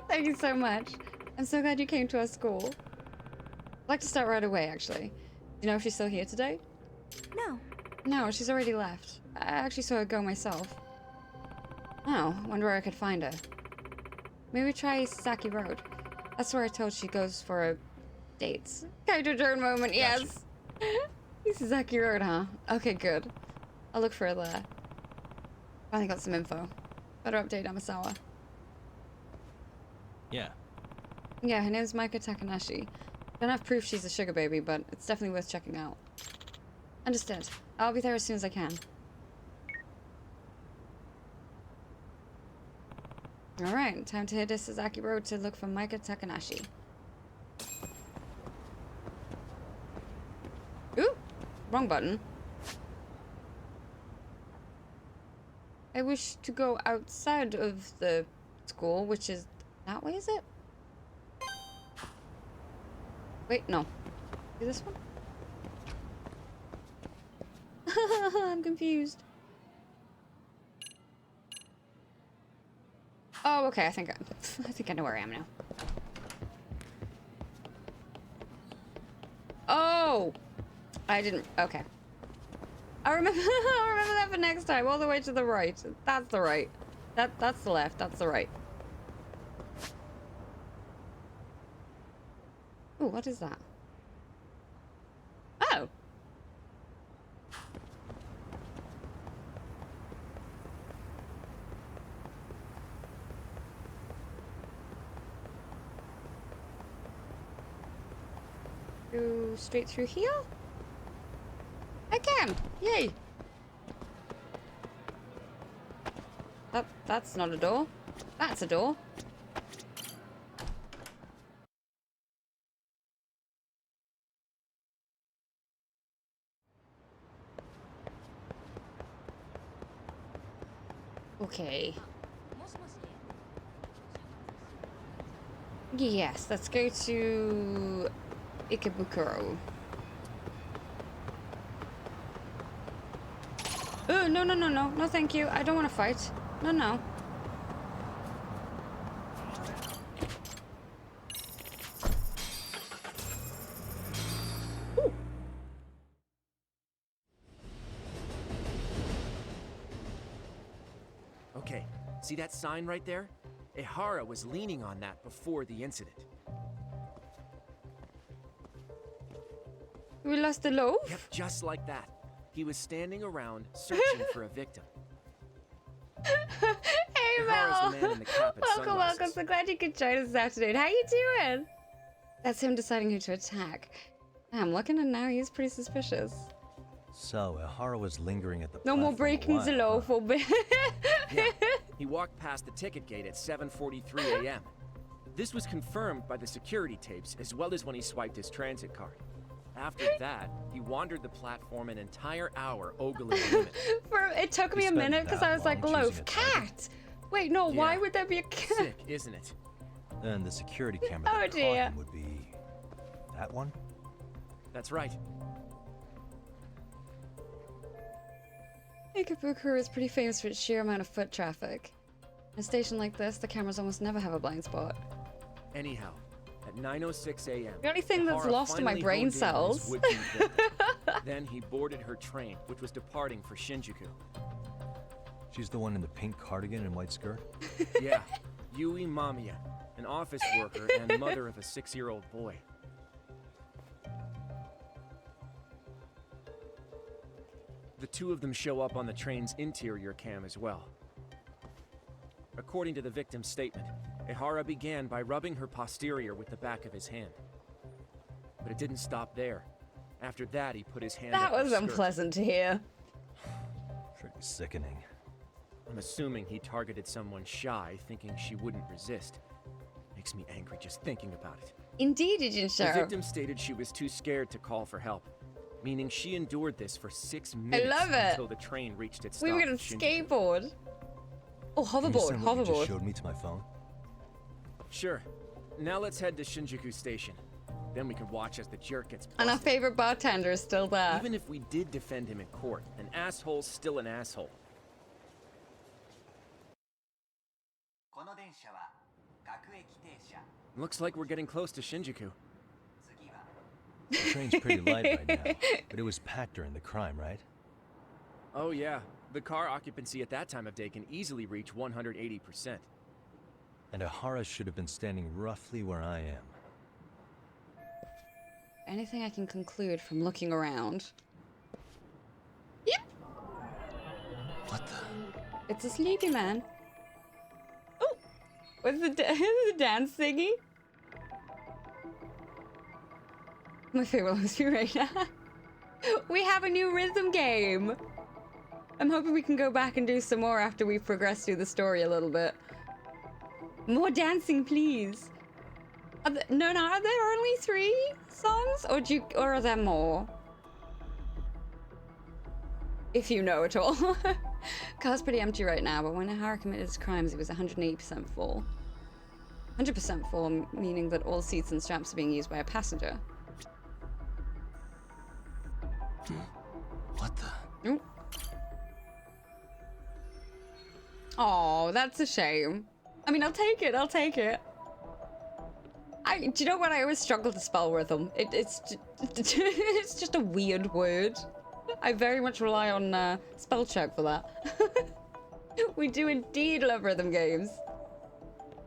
Thank you so much. I'm so glad you came to our school. I'd like to start right away, actually. Do you know if she's still here today? No. No, she's already left. I actually saw her go myself. Oh, wonder where I could find her. Maybe try Sasaki Road. That's where I told she goes for her dates. Character turn moment, yes. Sasaki Road, huh? Okay, good. I'll look for her there. Finally got some info. Better update Amasawa. Yeah. Yeah, her name's Maika Takanashi. Don't have proof she's a sugar baby, but it's definitely worth checking out. Understood. I'll be there as soon as I can. Alright, time to hit the Sasaki Road to look for Maika Takanashi. Ooh! Wrong button. I wish to go outside of the school, which is that way, is it? Wait, no. Is this one? I'm confused. Oh, okay. I think I know where I am now. Oh, I didn't. Okay. I remember. I remember that for next time. All the way to the right. That's the right. That's the left. That's the right. Oh, what is that? Oh. Go straight through here? I can! Yay! That's not a door. That's a door. Okay. Yes, let's go to Ikebukuro. Oh, no, no, no, no. No, thank you. I don't want to fight. No, no. Ooh. Okay, see that sign right there? Ehara was leaning on that before the incident. We lost the loaf? Yep, just like that. He was standing around searching for a victim. Hey, Ehara's Mel! the man in the cap and Welcome, sunglasses. welcome. So glad you could join us this afternoon. How you doing? That's him deciding who to attack. Damn, looking at now, he's pretty suspicious. So, Ihara was lingering at the No more platform a breaking while, the law huh? for bit. Yeah, he walked past the ticket gate at 7:43 a.m. This was confirmed by the security tapes, as well as when he swiped his transit card. After that, he wandered the platform an entire hour, ogling the limit. It took me a minute because I was like, loaf, cat! Wait, no, why Yeah. would there be a cat? Sick, isn't it? And the security camera Oh, that caught dear. him would be... that one? That's right. Ikebukuro is pretty famous for its sheer amount of foot traffic. In a station like this, the cameras almost never have a blind spot. Anyhow, at 9:06 a.m. The only thing that's Ihara lost in my finally brain honed in on his cells. would-be victim. Then he boarded her train, which was departing for Shinjuku. She's the one in the pink cardigan and white skirt? Yeah, Yui Mamiya, an office worker and mother of a 6-year-old boy. The two of them show up on the train's interior cam as well. According to the victim's statement, Ihara began by rubbing her posterior with the back of his hand. But it didn't stop there. After that, he put his hand That up her was skirt. unpleasant to hear. Pretty sickening. I'm assuming he targeted someone shy, thinking she wouldn't resist. Makes me angry just thinking about it. Indeed, Agent The Sheriff. victim stated she was too scared to call for help, meaning she endured this for 6 minutes love it. until the train reached its stop. We were in gonna Shinjuku. skateboard. Oh, Can you hoverboard, send what you just hoverboard. showed me to my phone? Sure. Now let's head to Shinjuku Station. Then we can watch as the jerk gets busted. And our favorite bartender is still there. Even if we did defend him in court, an asshole's still an asshole. Looks like we're getting close to Shinjuku. The train's pretty light right now, but it was packed during the crime, right? Oh yeah, the car occupancy at that time of day can easily reach 180%. And Ihara should have been standing roughly where I am. Anything I can conclude from looking around? Yep. What the? It's a sleepy man. Oh, what's the, the dance thingy? My favorite must be right now. We have a new rhythm game. I'm hoping we can go back and do some more after we've progressed through the story a little bit. More dancing, please. Are no, are there only 3 songs, or are there more? If you know at all. Car's pretty empty right now, but when Ihara committed his crimes, it was 180% full. 100% full, meaning that all seats and straps are being used by a passenger. What the? Ooh. Oh, that's a shame. I mean, I'll take it. I'll take it. Do you know what? I always struggle to spell rhythm. It's just a weird word. I very much rely on spell check for that. We do indeed love rhythm games.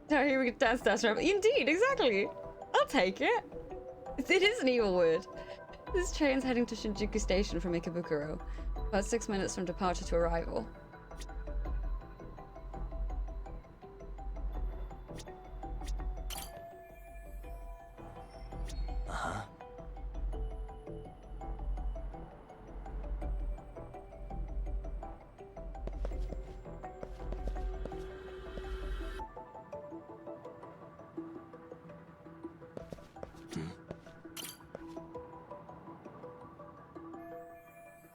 So here we go, dance. Indeed, exactly. I'll take it. It is an evil word. This train's heading to Shinjuku Station from Ikebukuro. About 6 minutes from departure to arrival. Uh-huh.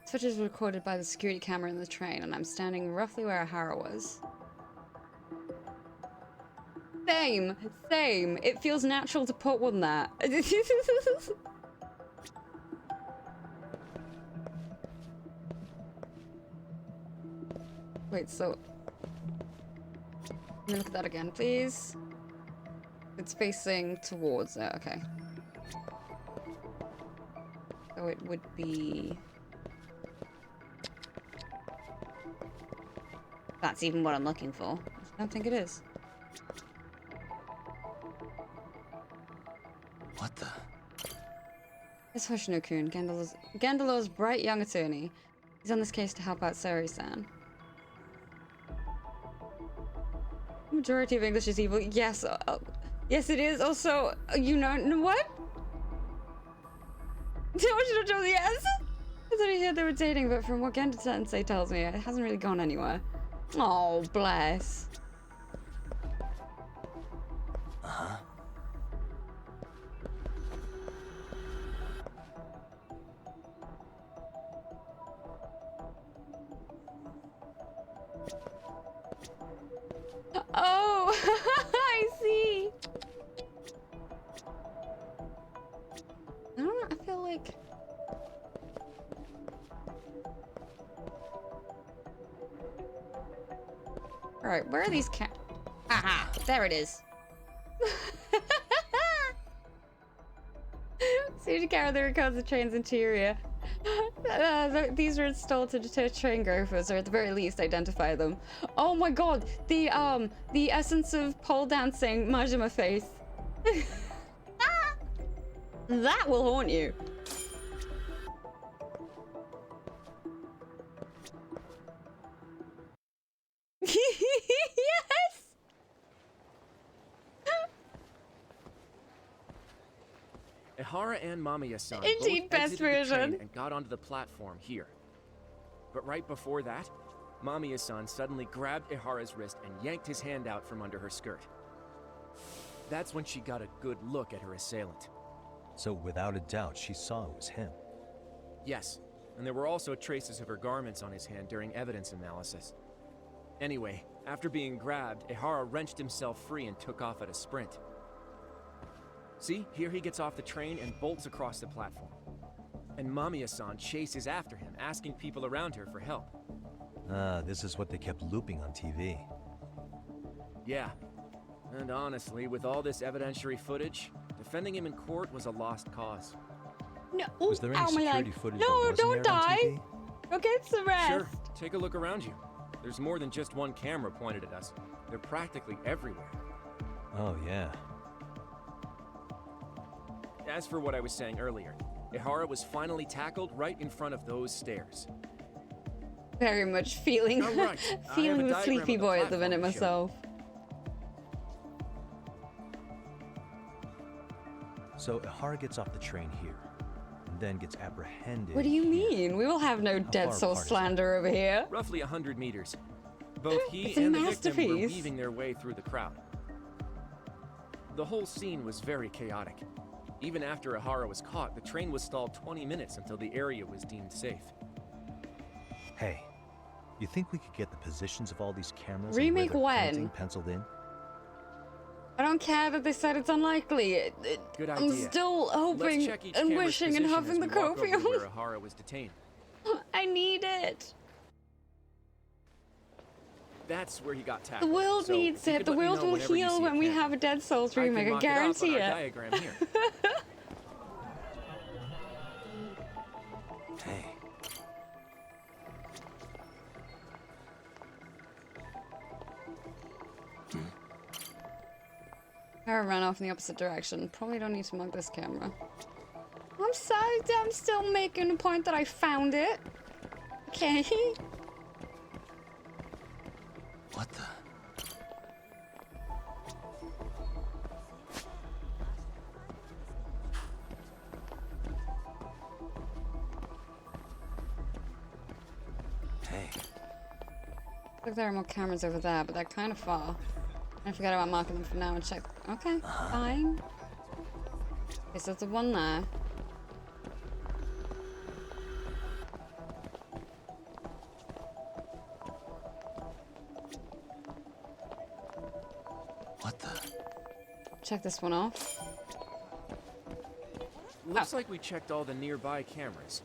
Footage was recorded by the security camera in the train, and I'm standing roughly where Ihara was. Same, same. It feels natural to put one there. Wait, so... Let me look at that again, please. It's facing towards it, okay. So it would be... That's even what I'm looking for. I don't think it is. What the? It's Hoshino-kun, Gandalor's bright young attorney. He's on this case to help out Sari-san. The majority of English is evil. Yes, Yes, it is. Also, you know what? Hoshino told me yes. I thought he heard they were dating, but from what Genda Sensei tells me, it hasn't really gone anywhere. Oh, bless. Uh-huh. Oh, I see. I don't know, I feel like... Alright, where are these Aha, there it is. See to carry the records of the train's interior. These were installed to deter train gophers, or at the very least identify them. Oh my god, the essence of pole dancing Majima face. That will haunt you. Yes! Ihara and Mamiya-san Indeed, both best exited the train version. and got onto the platform here. But right before that, Mamiya-san suddenly grabbed Ihara's wrist and yanked his hand out from under her skirt. That's when she got a good look at her assailant. So without a doubt, she saw it was him. Yes, and there were also traces of her garments on his hand during evidence analysis. Anyway, after being grabbed, Ihara wrenched himself free and took off at a sprint. See, here he gets off the train and bolts across the platform. And Mamiya-san chases after him, asking people around her for help. Ah, this is what they kept looping on TV. Yeah. And honestly, with all this evidentiary footage, defending him in court was a lost cause. No, Was there any security footage that no, wasn't don't aired on die. TV? Go get some rest. Sure, take a look around you. There's more than just one camera pointed at us. They're practically everywhere. Oh, yeah. As for what I was saying earlier, Ihara was finally tackled right in front of those stairs. Very much feeling, All right, I feeling have a the diagram sleepy of the boy at the platform minute to show you. myself. So Ihara gets off the train here, and then gets apprehended. What do you mean? We will have no Dead far Soul apart is slander over here. Roughly 100 meters. Both he It's a and the victim were masterpiece. weaving their way through the crowd. The whole scene was very chaotic. Even after Ihara was caught, the train was stalled 20 minutes until the area was deemed safe. Hey, you think we could get the positions of all these cameras Remake and where they're when? pointing penciled in? I don't care that they said it's unlikely. Good I'm idea. still hoping Let's check each and camera's wishing and position huffing the as we walk over to copium. where Ihara was detained. I need it. That's where he got The tackled. world So needs if you it. could The let me world know will whenever you heal see when a we camera. have a Dead Souls I can remake. I mock it up on guarantee our it. diagram here. Hey. I ran off in the opposite direction. Probably don't need to mug this camera. I'm still making a point that I found it. Okay. What the? Hey. Looks like there are more cameras over there, but they're kind of far. I forgot about marking them for now and check. Okay, fine. Okay, so there's the one there. What the? Check this one off. Looks like we checked all the nearby cameras.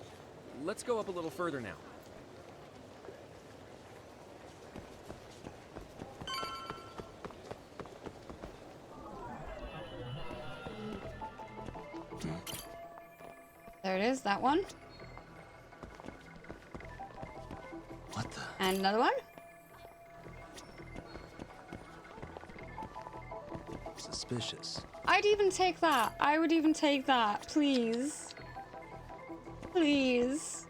Let's go up a little further now. There it is, that one. What the? And another one. Suspicious. I'd even take that. I would even take that. Please. Please.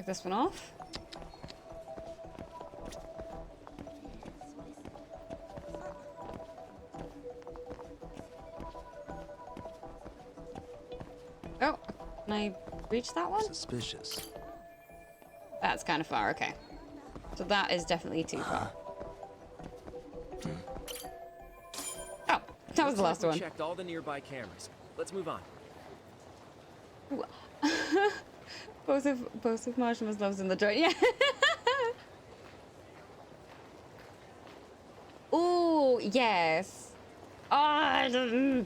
check this one off. Oh, can I reach that one? Suspicious. That's kind of far, okay. So that is definitely too far. Oh, that was the last one. Checked all the nearby cameras. Let's move on. both of Marshall's loves in the joint. Yeah. Oh yes. I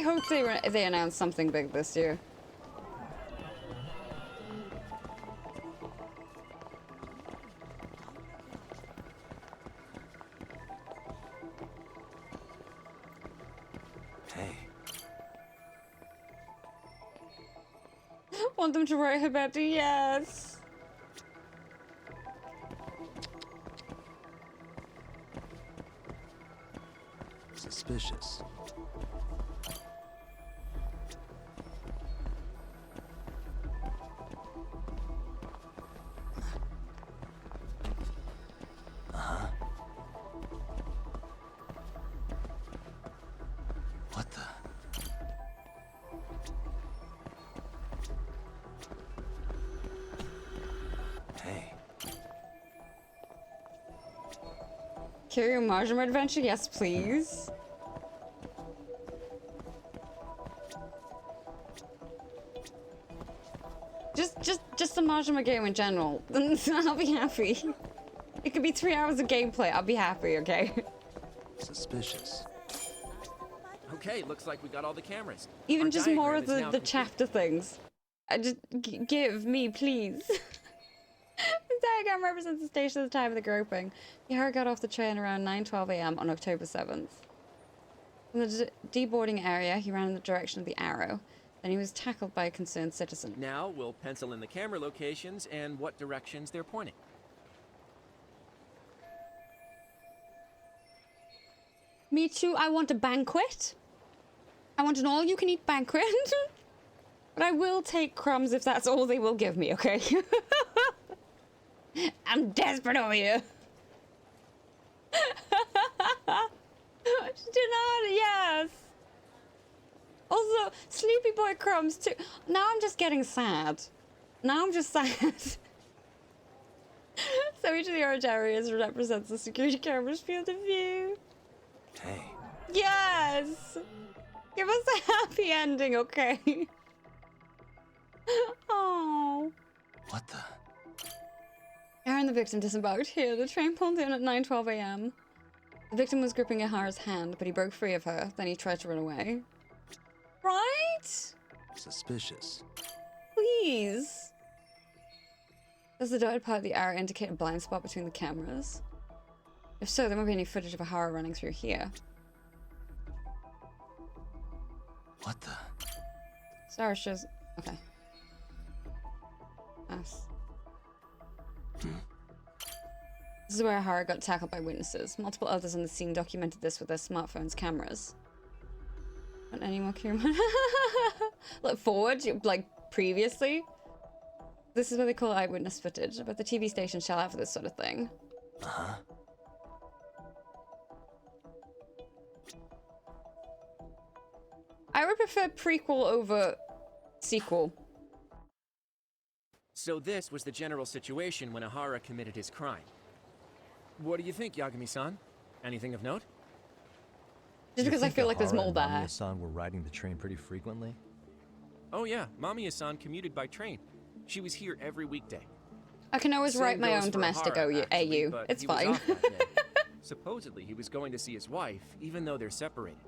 hope they announce something big this year. Want them to write her better? Yes. Suspicious. What the? Hey. Carry a Marjam adventure? Yes, please. Just the Marjam game in general. I'll be happy. It could be 3 hours of gameplay. I'll be happy, okay? Suspicious. Okay, looks like we got all the cameras. Even Our just more diagram of is now the complete. chapter things. Just give me, please. The diagram represents the station at the time of the groping. Yara got off the train around 9:12 a.m. on October 7th. From the deboarding area, he ran in the direction of the arrow. Then he was tackled by a concerned citizen. Now we'll pencil in the camera locations and what directions they're pointing. Me too. I want a banquet. I want an all-you-can-eat banquet. But I will take crumbs if that's all they will give me, okay? I'm desperate over here. Do not, yes. Also, Sleepy Boy crumbs too. Now I'm just getting sad. Now I'm just sad. So each of the orange areas represents the security camera's field of view. Hey. Yes! Give us a happy ending, okay? Oh. What the? Aaron, the victim, disembarked here. The train pulled in at 9:12 a.m. The victim was gripping Ahara's hand, but he broke free of her. Then he tried to run away. Right? Suspicious. Please. Does the dotted part of the arrow indicate a blind spot between the cameras? If so, there won't be any footage of Ahara running through here. What the? Sarah shows... Okay. Nice. This is where Ahara got tackled by witnesses. Multiple others on the scene documented this with their smartphones' cameras. Want any more camera? Look forward, like previously. This is what they call eyewitness footage, but the TV station shell out for this sort of thing. Uh-huh. I would prefer prequel over sequel. So this was the general situation when Ahara committed his crime. What do you think, Yagami-san? Anything of note? Just because I feel like there's more there. Mamiya-san were riding the train pretty frequently? Oh yeah, Mamiya-san commuted by train. She was here every weekday. I can always write my own domestic AU. It's fine. Supposedly, he was going to see his wife, even though they're separated.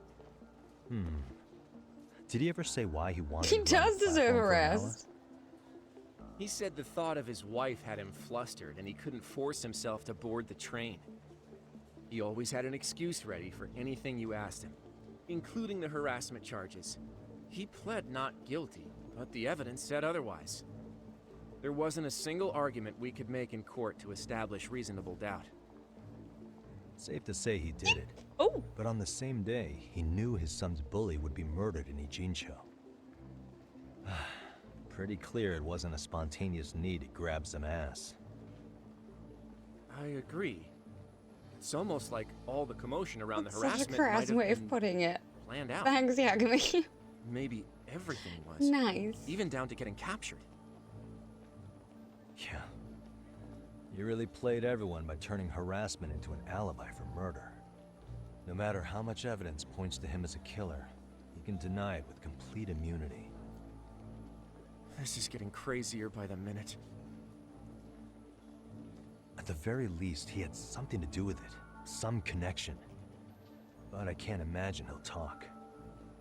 Did he ever say why he wanted He does deserve a rest. He said the thought of his wife had him flustered, and he couldn't force himself to board the train. He always had an excuse ready for anything you asked him, including the harassment charges. He pled not guilty, but the evidence said otherwise. There wasn't a single argument we could make in court to establish reasonable doubt. Safe to say he did it. Oh! But on the same day, he knew his son's bully would be murdered in Ijincho. pretty clear it wasn't a spontaneous need to grab some ass. I agree. It's almost like all the commotion around the Such harassment a might crass have way of been putting it. planned out. Thanks, Yagami. Maybe everything was. Nice. Even down to getting captured. Yeah. You really played everyone by turning harassment into an alibi for murder. No matter how much evidence points to him as a killer, he can deny it with complete immunity. This is getting crazier by the minute. At the very least, he had something to do with it. Some connection. But I can't imagine he'll talk.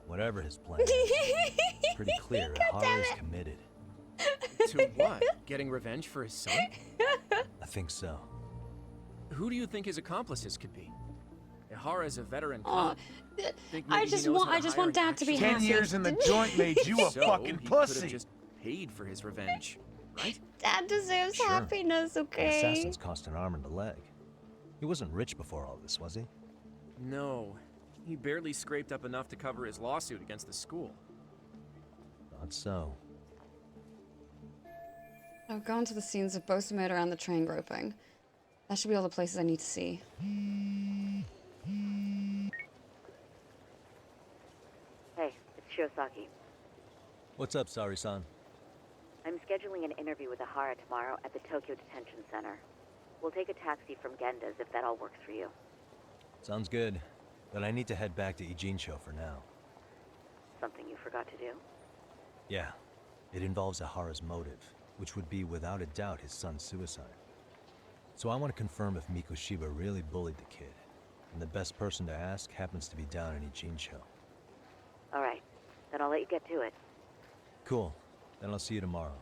Whatever his plan is, it's pretty clear Ihara is committed. To what? Getting revenge for his son? I think so. Who do you think his accomplices could be? Ihara is a veteran Aw, cop. I just want Dad to be happy. 10 years in the joint made you a So, fucking he pussy. could've just paid for his revenge, right? Dad deserves Sure. happiness, An okay? assassin's cost an arm and a leg. He wasn't rich before all this, was he? No. He barely scraped up enough to cover his lawsuit against the school. Not so. I've gone to the scenes of both the murder and the train groping. That should be all the places I need to see. Hey, it's Shiosaki. What's up, Sari-san? I'm scheduling an interview with Ihara tomorrow at the Tokyo Detention Center. We'll take a taxi from Genda's if that all works for you. Sounds good. But I need to head back to Ijincho for now. Something you forgot to do? Yeah. It involves Ihara's motive, which would be without a doubt his son's suicide. So I want to confirm if Mikoshiba really bullied the kid. And the best person to ask happens to be down in Ijincho. Alright, then I'll let you get to it. Cool. Then I'll see you tomorrow.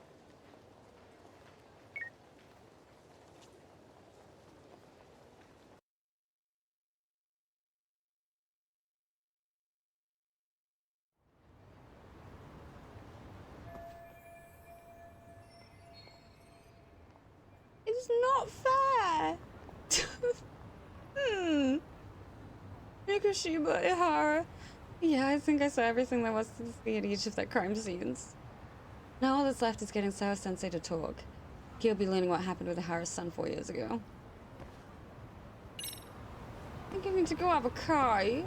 It's not fair. Mikoshiba, Ihara. Yeah, I think I saw everything there was to see at each of their crime scenes. Now all that's left is getting Sawa-sensei to talk. He'll be learning what happened with Ihara's son 4 years ago. I think you need to go have a cry.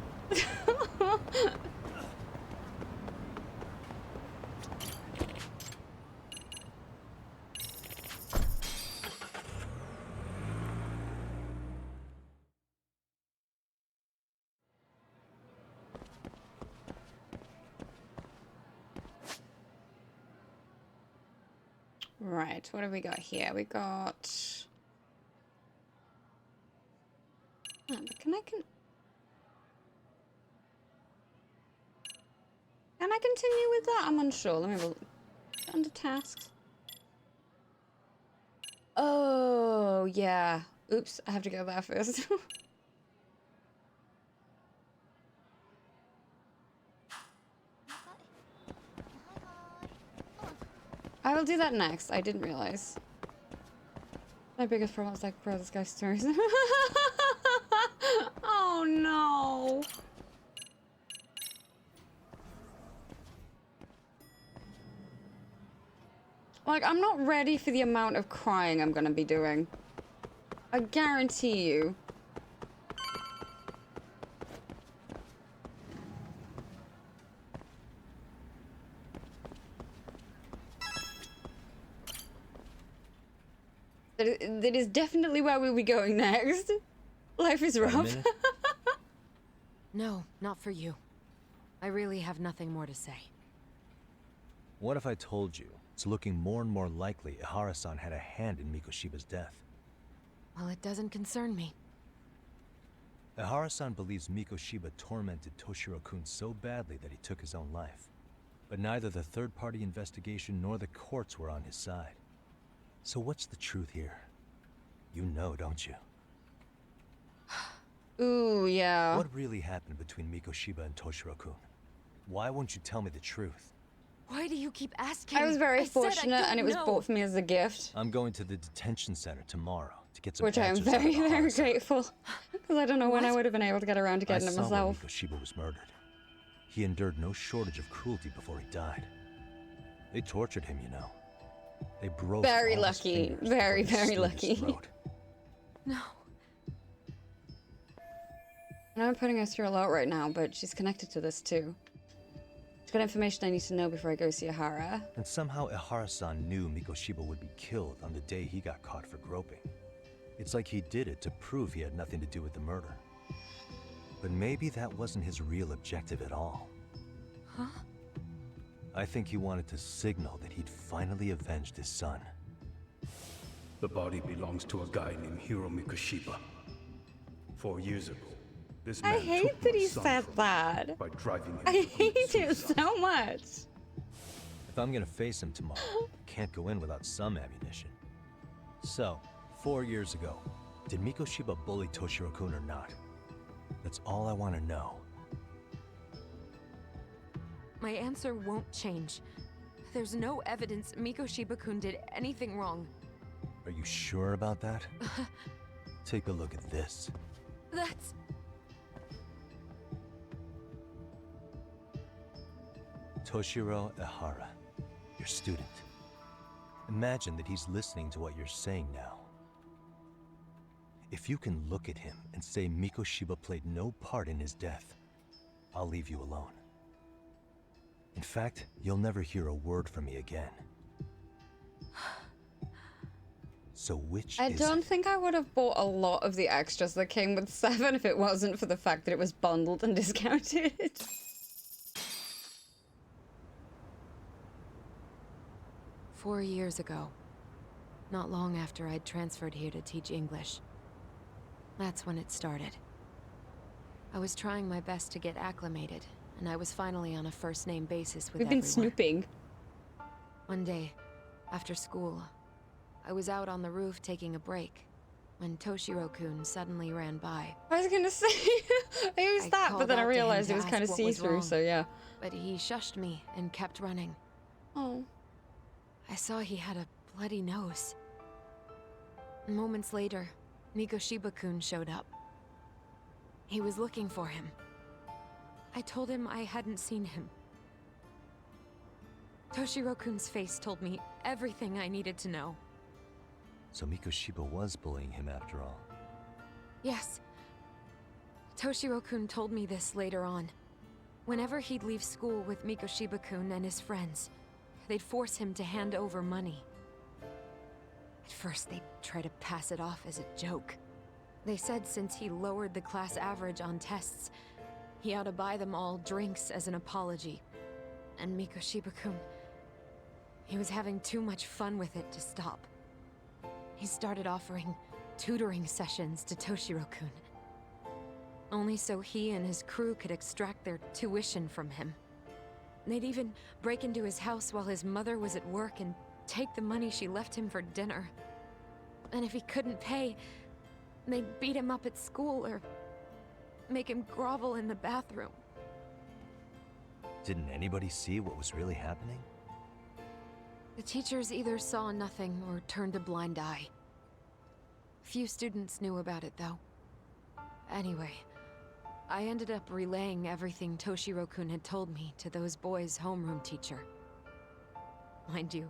Right, what have we got here? We got... but can I continue with that? I'm unsure. Let me have a look. Under tasks. Oh, yeah. Oops, I have to go there first. I will do that next. I didn't realize. My biggest problem is like, bro, this guy's stories. Oh no. Like, I'm not ready for the amount of crying I'm gonna be doing. I guarantee you. That is definitely where we'll be going next. Life is rough. No, not for you. I really have nothing more to say. What if I told you it's looking more and more likely Ihara-san had a hand in Mikoshiba's death? Well, it doesn't concern me. Ihara-san believes Mikoshiba tormented Toshiro-kun so badly that he took his own life. But neither the third-party investigation nor the courts were on his side. So what's the truth here? You know, don't you? Ooh, yeah. What really happened between Mikoshiba and Toshiro-kun? Why won't you tell me the truth? Why do you keep asking? I was very fortunate and it was bought for me as a gift. I'm going to the detention center tomorrow to get some Which I am answers out of very, very Ihara-san. grateful. Because I don't know when I would have been able to get around to getting it I saw when myself. Mikoshiba was murdered. He endured no shortage of cruelty before he died. They tortured him, you know. They broke Very all his lucky. fingers Very, before they very slit his lucky. throat. No. I know I'm putting her through a lot right now, but she's connected to this too. She's got information I need to know before I go see Ahara. And somehow Ihara-san knew Mikoshiba would be killed on the day he got caught for groping. It's like he did it to prove he had nothing to do with the murder. But maybe that wasn't his real objective at all. Huh? I think he wanted to signal that he'd finally avenged his son. The body belongs to a guy named Hiro Mikoshiba. 4 years ago, this man I hate took that my he son said from me that. by driving him I to commit hate it suicide. so much. If I'm gonna face him tomorrow, I can't go in without some ammunition. So, 4 years ago, did Mikoshiba bully Toshiro-kun or not? That's all I want to know. My answer won't change. There's no evidence Mikoshiba-kun did anything wrong. Are you sure about that? Take a look at this. That's... Toshiro Ehara, your student. Imagine that he's listening to what you're saying now. If you can look at him and say Mikoshiba played no part in his death, I'll leave you alone. In fact, you'll never hear a word from me again. So which I is don't it? think I would have bought a lot of the extras that came with 7 if it wasn't for the fact that it was bundled and discounted. 4 years ago, not long after I'd transferred here to teach English. That's when it started. I was trying my best to get acclimated, and I was finally on a first-name basis with We've been everyone. snooping. One day, after school, I was out on the roof taking a break when Toshiro-kun suddenly ran by. I was gonna say, I used that, but called then I out to him realized to it was ask kind of what was see-through, wrong, so yeah. But he shushed me and kept running. Oh. I saw he had a bloody nose. Moments later, Mikoshiba-kun showed up. He was looking for him. I told him I hadn't seen him. Toshiro-kun's face told me everything I needed to know. So Mikoshiba was bullying him after all. Yes. Toshiro-kun told me this later on. Whenever he'd leave school with Mikoshiba-kun and his friends, they'd force him to hand over money. At first, they'd try to pass it off as a joke. They said since he lowered the class average on tests, he ought to buy them all drinks as an apology. And Mikoshiba-kun, he was having too much fun with it to stop. He started offering tutoring sessions to Toshiro-kun. Only so he and his crew could extract their tuition from him. They'd even break into his house while his mother was at work and take the money she left him for dinner. And if he couldn't pay, they'd beat him up at school or make him grovel in the bathroom. Didn't anybody see what was really happening? The teachers either saw nothing or turned a blind eye. Few students knew about it, though. Anyway, I ended up relaying everything Toshiro-kun had told me to those boys' homeroom teacher. Mind you,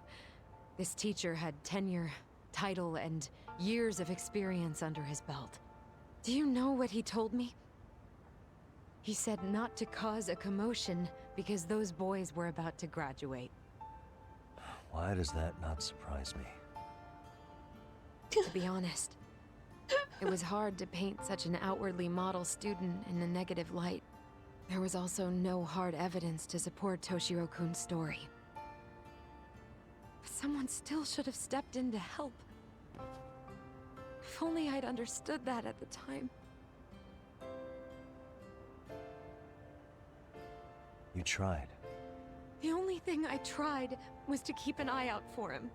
this teacher had tenure, title, and years of experience under his belt. Do you know what he told me? He said not to cause a commotion because those boys were about to graduate. Why does that not surprise me? To be honest, it was hard to paint such an outwardly model student in a negative light. There was also no hard evidence to support Toshiro-kun's story. But someone still should have stepped in to help. If only I'd understood that at the time. You tried. The only thing I tried was to keep an eye out for him,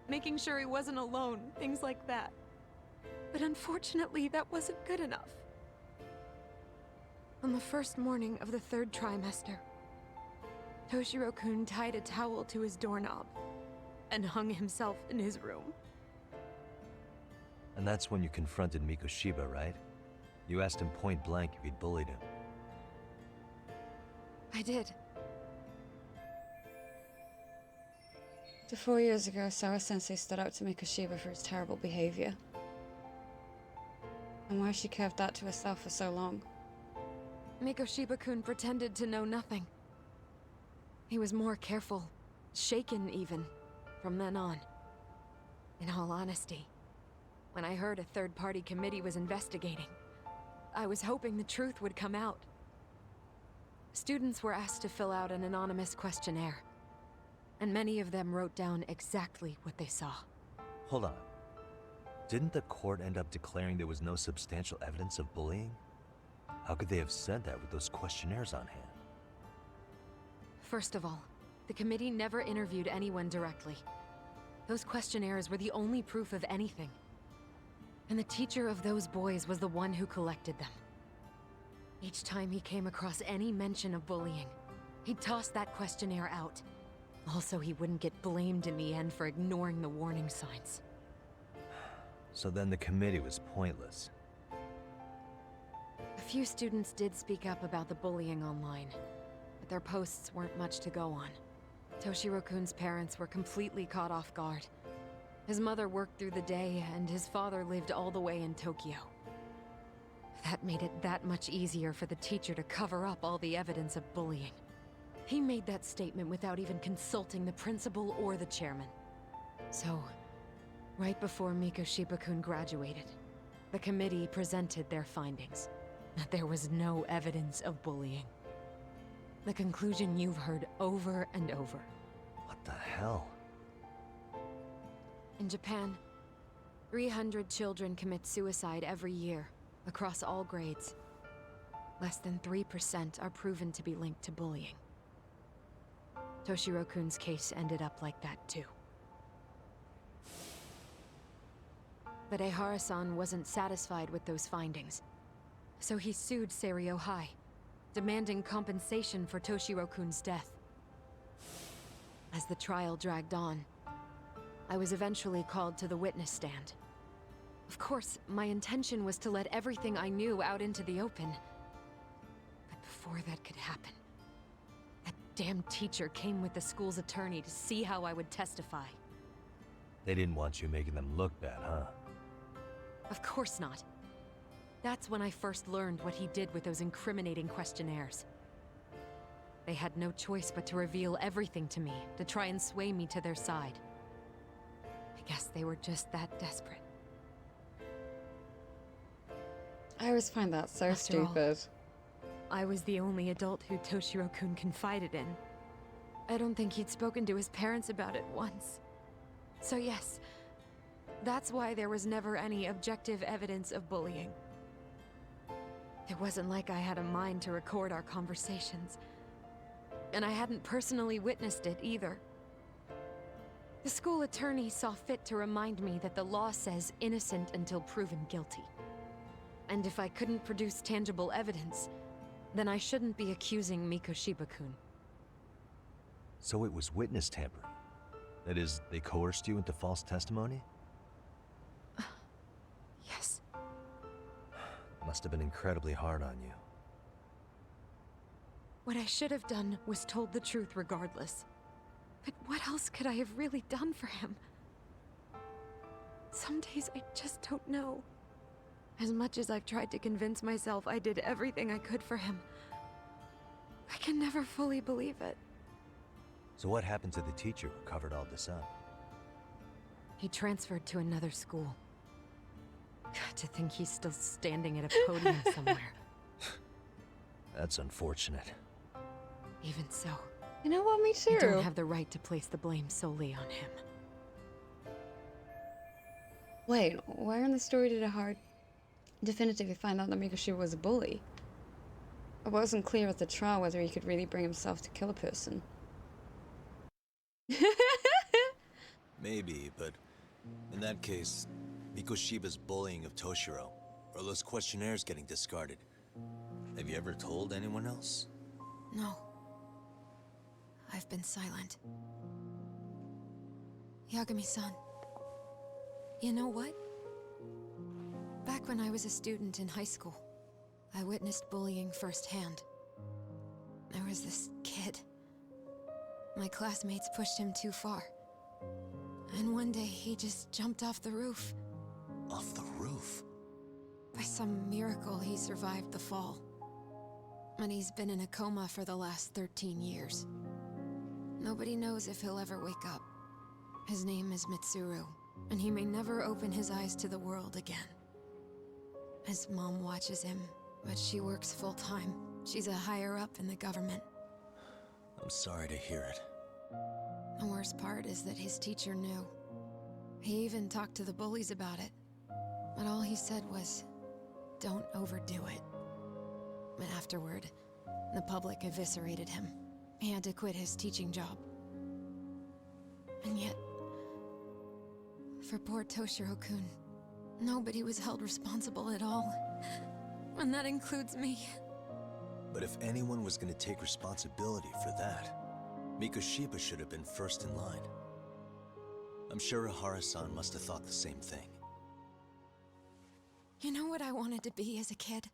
making sure he wasn't alone, things like that. But unfortunately, that wasn't good enough. On the first morning of the 3rd trimester, Toshiro-kun tied a towel to his doorknob and hung himself in his room. And that's when you confronted Mikoshiba, right? You asked him point blank if he'd bullied him. I did. So 4 years ago, Sawa-sensei stood out to Mikoshiba for his terrible behavior. And why she kept that to herself for so long? Mikoshiba-kun pretended to know nothing. He was more careful, shaken even, from then on. In all honesty, when I heard a third-party committee was investigating, I was hoping the truth would come out. Students were asked to fill out an anonymous questionnaire, and many of them wrote down exactly what they saw. Hold on. Didn't the court end up declaring there was no substantial evidence of bullying? How could they have said that with those questionnaires on hand? First of all, the committee never interviewed anyone directly. Those questionnaires were the only proof of anything. And the teacher of those boys was the one who collected them. Each time he came across any mention of bullying, he'd toss that questionnaire out. Also, he wouldn't get blamed in the end for ignoring the warning signs. So then the committee was pointless. A few students did speak up about the bullying online, but their posts weren't much to go on. Toshiro-kun's parents were completely caught off guard. His mother worked through the day, and his father lived all the way in Tokyo. That made it that much easier for the teacher to cover up all the evidence of bullying. He made that statement without even consulting the principal or the chairman. So, right before Mikoshiba-kun graduated, the committee presented their findings, that there was no evidence of bullying. The conclusion you've heard over and over. What the hell? In Japan, 300 children commit suicide every year, across all grades. Less than 3% are proven to be linked to bullying. Toshiro-kun's case ended up like that too. But Ehara-san wasn't satisfied with those findings, so he sued Seiryo High, demanding compensation for Toshiro-kun's death. As the trial dragged on, I was eventually called to the witness stand. Of course, my intention was to let everything I knew out into the open. But before that could happen, that damn teacher came with the school's attorney to see how I would testify. They didn't want you making them look bad, huh? Of course not. That's when I first learned what he did with those incriminating questionnaires. They had no choice but to reveal everything to me, to try and sway me to their side. I guess they were just that desperate. I always find that so After all, stupid. I was the only adult who Toshiro-kun confided in. I don't think he'd spoken to his parents about it once. So yes, that's why there was never any objective evidence of bullying. It wasn't like I had a mind to record our conversations. And I hadn't personally witnessed it either. The school attorney saw fit to remind me that the law says innocent until proven guilty. And if I couldn't produce tangible evidence, then I shouldn't be accusing Mikoshiba-kun. So it was witness tampering? That is, they coerced you into false testimony? Yes. Must have been incredibly hard on you. What I should have done was told the truth regardless. But what else could I have really done for him? Some days I just don't know. As much as I've tried to convince myself I did everything I could for him, I can never fully believe it. So what happened to the teacher who covered all this up? He transferred to another school. God, to think he's still standing at a podium somewhere. That's unfortunate. Even so, You know what, me too. I don't have the right to place the blame solely on him. Wait, where in the story did Ehara definitively find out that Mikoshiba was a bully? It wasn't clear at the trial whether he could really bring himself to kill a person. Maybe, but in that case, Mikoshiba's bullying of Toshiro, or those questionnaires getting discarded. Have you ever told anyone else? No. I've been silent. Yagami-san, you know what? Back when I was a student in high school, I witnessed bullying firsthand. There was this kid. My classmates pushed him too far. And one day he just jumped off the roof. Off the roof? By some miracle, he survived the fall. And he's been in a coma for the last 13 years. Nobody knows if he'll ever wake up. His name is Mitsuru, and he may never open his eyes to the world again. His mom watches him, but she works full-time. She's a higher-up in the government. I'm sorry to hear it. The worst part is that his teacher knew. He even talked to the bullies about it. But all he said was, don't overdo it. But afterward, the public eviscerated him. He had to quit his teaching job. And yet, for poor Toshiro-kun, nobody was held responsible at all. And that includes me. But if anyone was going to take responsibility for that, Mikoshiba should have been first in line. I'm sure Ihara-san must have thought the same thing. You know what I wanted to be as a kid?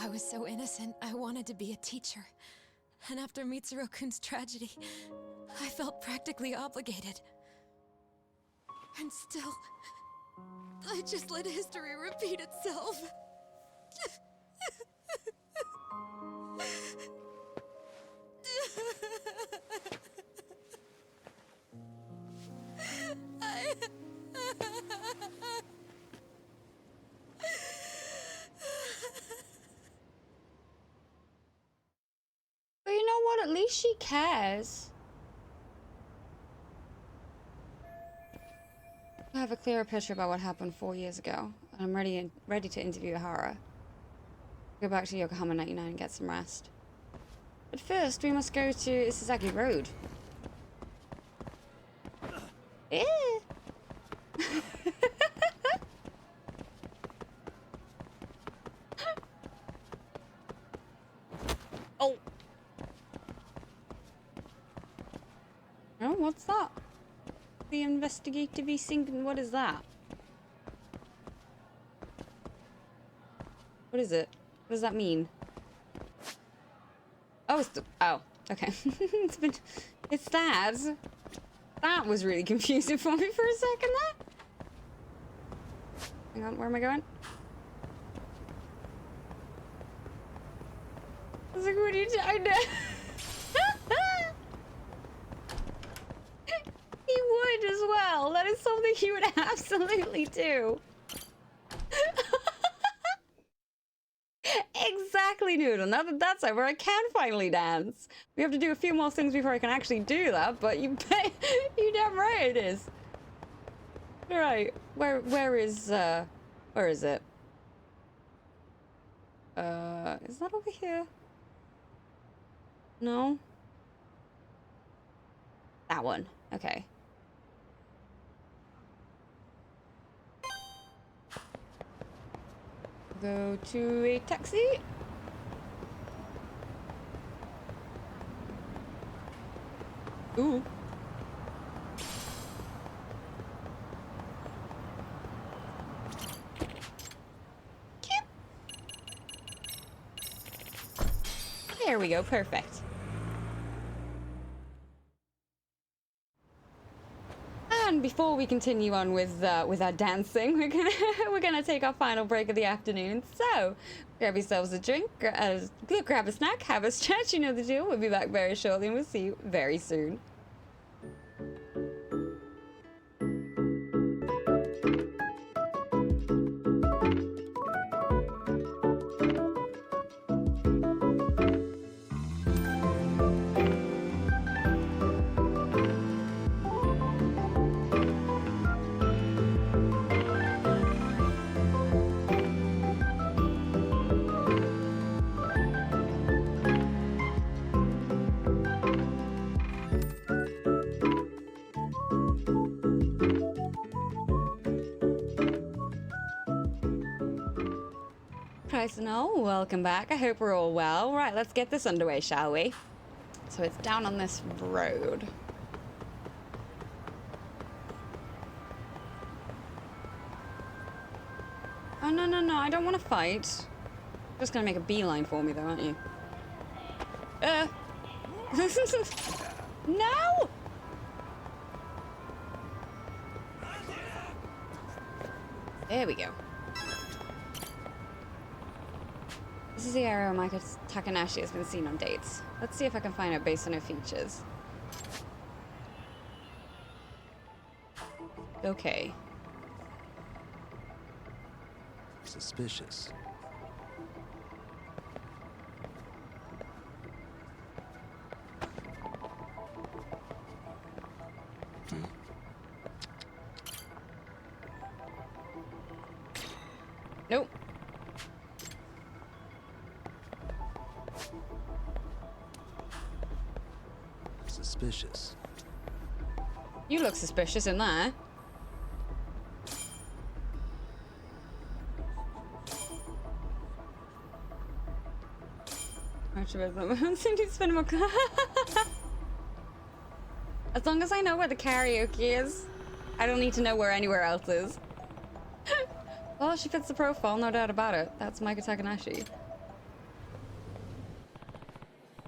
I was so innocent, I wanted to be a teacher. And after Mitsuru-kun's tragedy, I felt practically obligated. And still, I just let history repeat itself. But you know what? At least she cares. I have a clearer picture about what happened 4 years ago. I'm ready to interview Ihara. Go back to Yokohama 99 and get some rest. But first, we must go to Isazaki Road. Eh. Oh. Oh, what's that? The investigative singing. What is that? What is it? What does that mean? Oh, it's the. Oh, okay. It's that. That was really confusing for me for a second there. Hang on, where am I going? I was like, what are you doing? He would as well. That is something he would absolutely do. Exactly, Noodle. Now that that's over, I can finally dance. We have to do a few more things before I can actually do that, but you damn right it is. All right, where is it? Is that over here? No. That one. Okay. Go to a taxi. Ooh. There we go, perfect. And before we continue on with our dancing, we're gonna take our final break of the afternoon. So grab yourselves a drink, grab a snack, have a stretch. You know the deal. We'll be back very shortly, and we'll see you very soon. Personal, welcome back. I hope we're all well. Right, let's get this underway, shall we? So it's down on this road. Oh, no, no, no, I don't want to fight. You're just gonna make a beeline for me, though, aren't you? No! There we go. This is the area where Miko Takanashi has been seen on dates. Let's see if I can find her based on her features. Okay. Suspicious. Nope. Suspicious. You look suspicious in there. As long as I know where the karaoke is, I don't need to know where anywhere else is. Well, she fits the profile, no doubt about it. That's Miko Takanashi.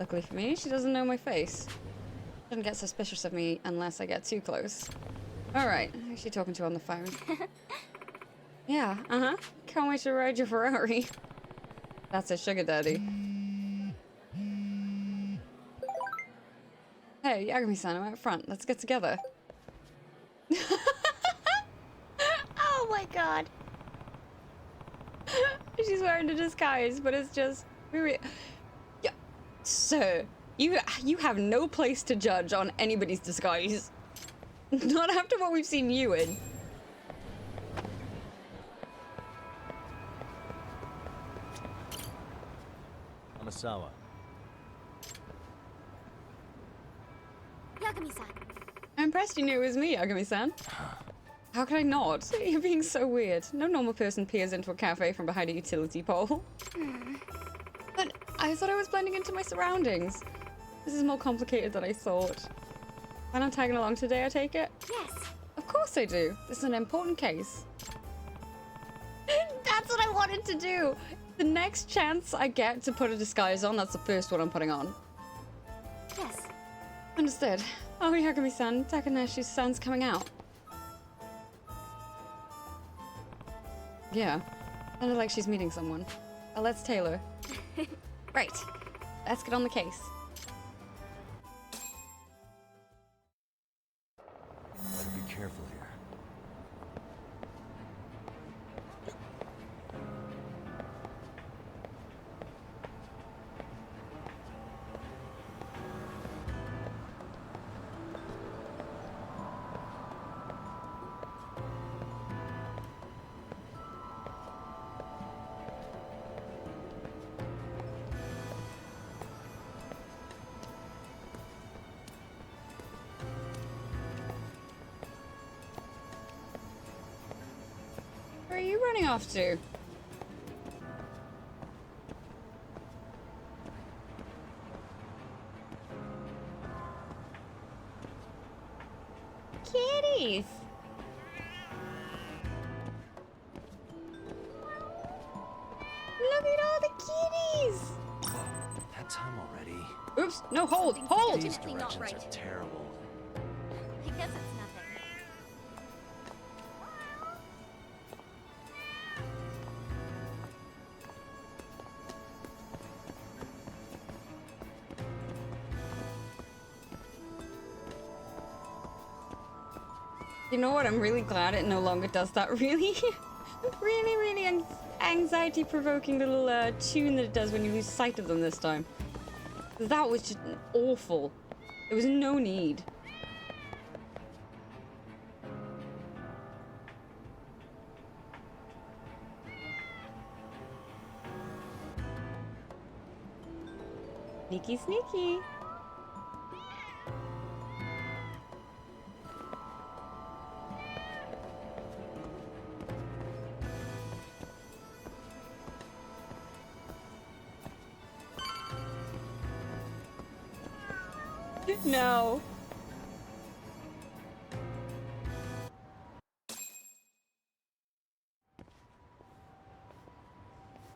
Luckily for me, she doesn't know my face. Doesn't get suspicious of me unless I get too close. Alright, who's she talking to on the phone? Yeah, can't wait to ride your Ferrari. That's a sugar daddy. Hey, Yagami-san, I'm out front. Let's get together. Oh my god. She's wearing a disguise, but it's just... Yeah. Sir, you have no place to judge on anybody's disguise. Not after what we've seen you in. Amasawa. Yagami-san. I'm impressed you knew it was me, Yagami-san. How could I not? You're being so weird. No normal person peers into a cafe from behind a utility pole. But I thought I was blending into my surroundings. This is more complicated than I thought. Plan on tagging along today, I take it? Yes. Of course I do. This is an important case. That's what I wanted to do. The next chance I get to put a disguise on, that's the first one I'm putting on. Yes. Understood. Oh, Yagami-san, Takanashi's son's coming out. Yeah. Sounded like she's meeting someone. Let's Taylor. Right. Let's get on the case. Better be careful here. Where are you running off to? Kitties! Look at all the kitties! That time already. Oops, no, hold, hold! These directions are terrible. I guess it's nothing. You know what? I'm really glad it no longer does that really, really anxiety-provoking little tune that it does when you lose sight of them this time. That was just awful. There was no need. Sneaky, sneaky. No.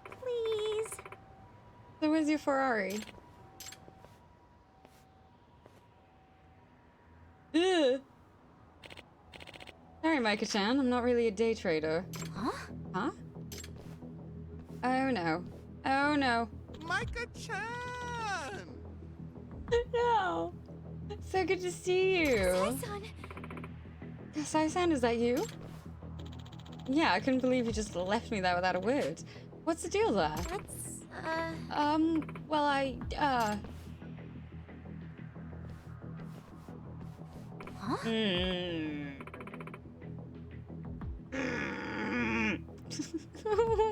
Please. So where's your Ferrari? Ugh. Sorry, Sorry, Micah-chan, I'm not really a day trader. Huh? Huh? Oh no. Oh no. Micah-chan! No. So good to see you. Sai-san! Sai-san, is that you? Yeah, I couldn't believe you just left me there without a word. What's the deal there? That's, well, I, Huh?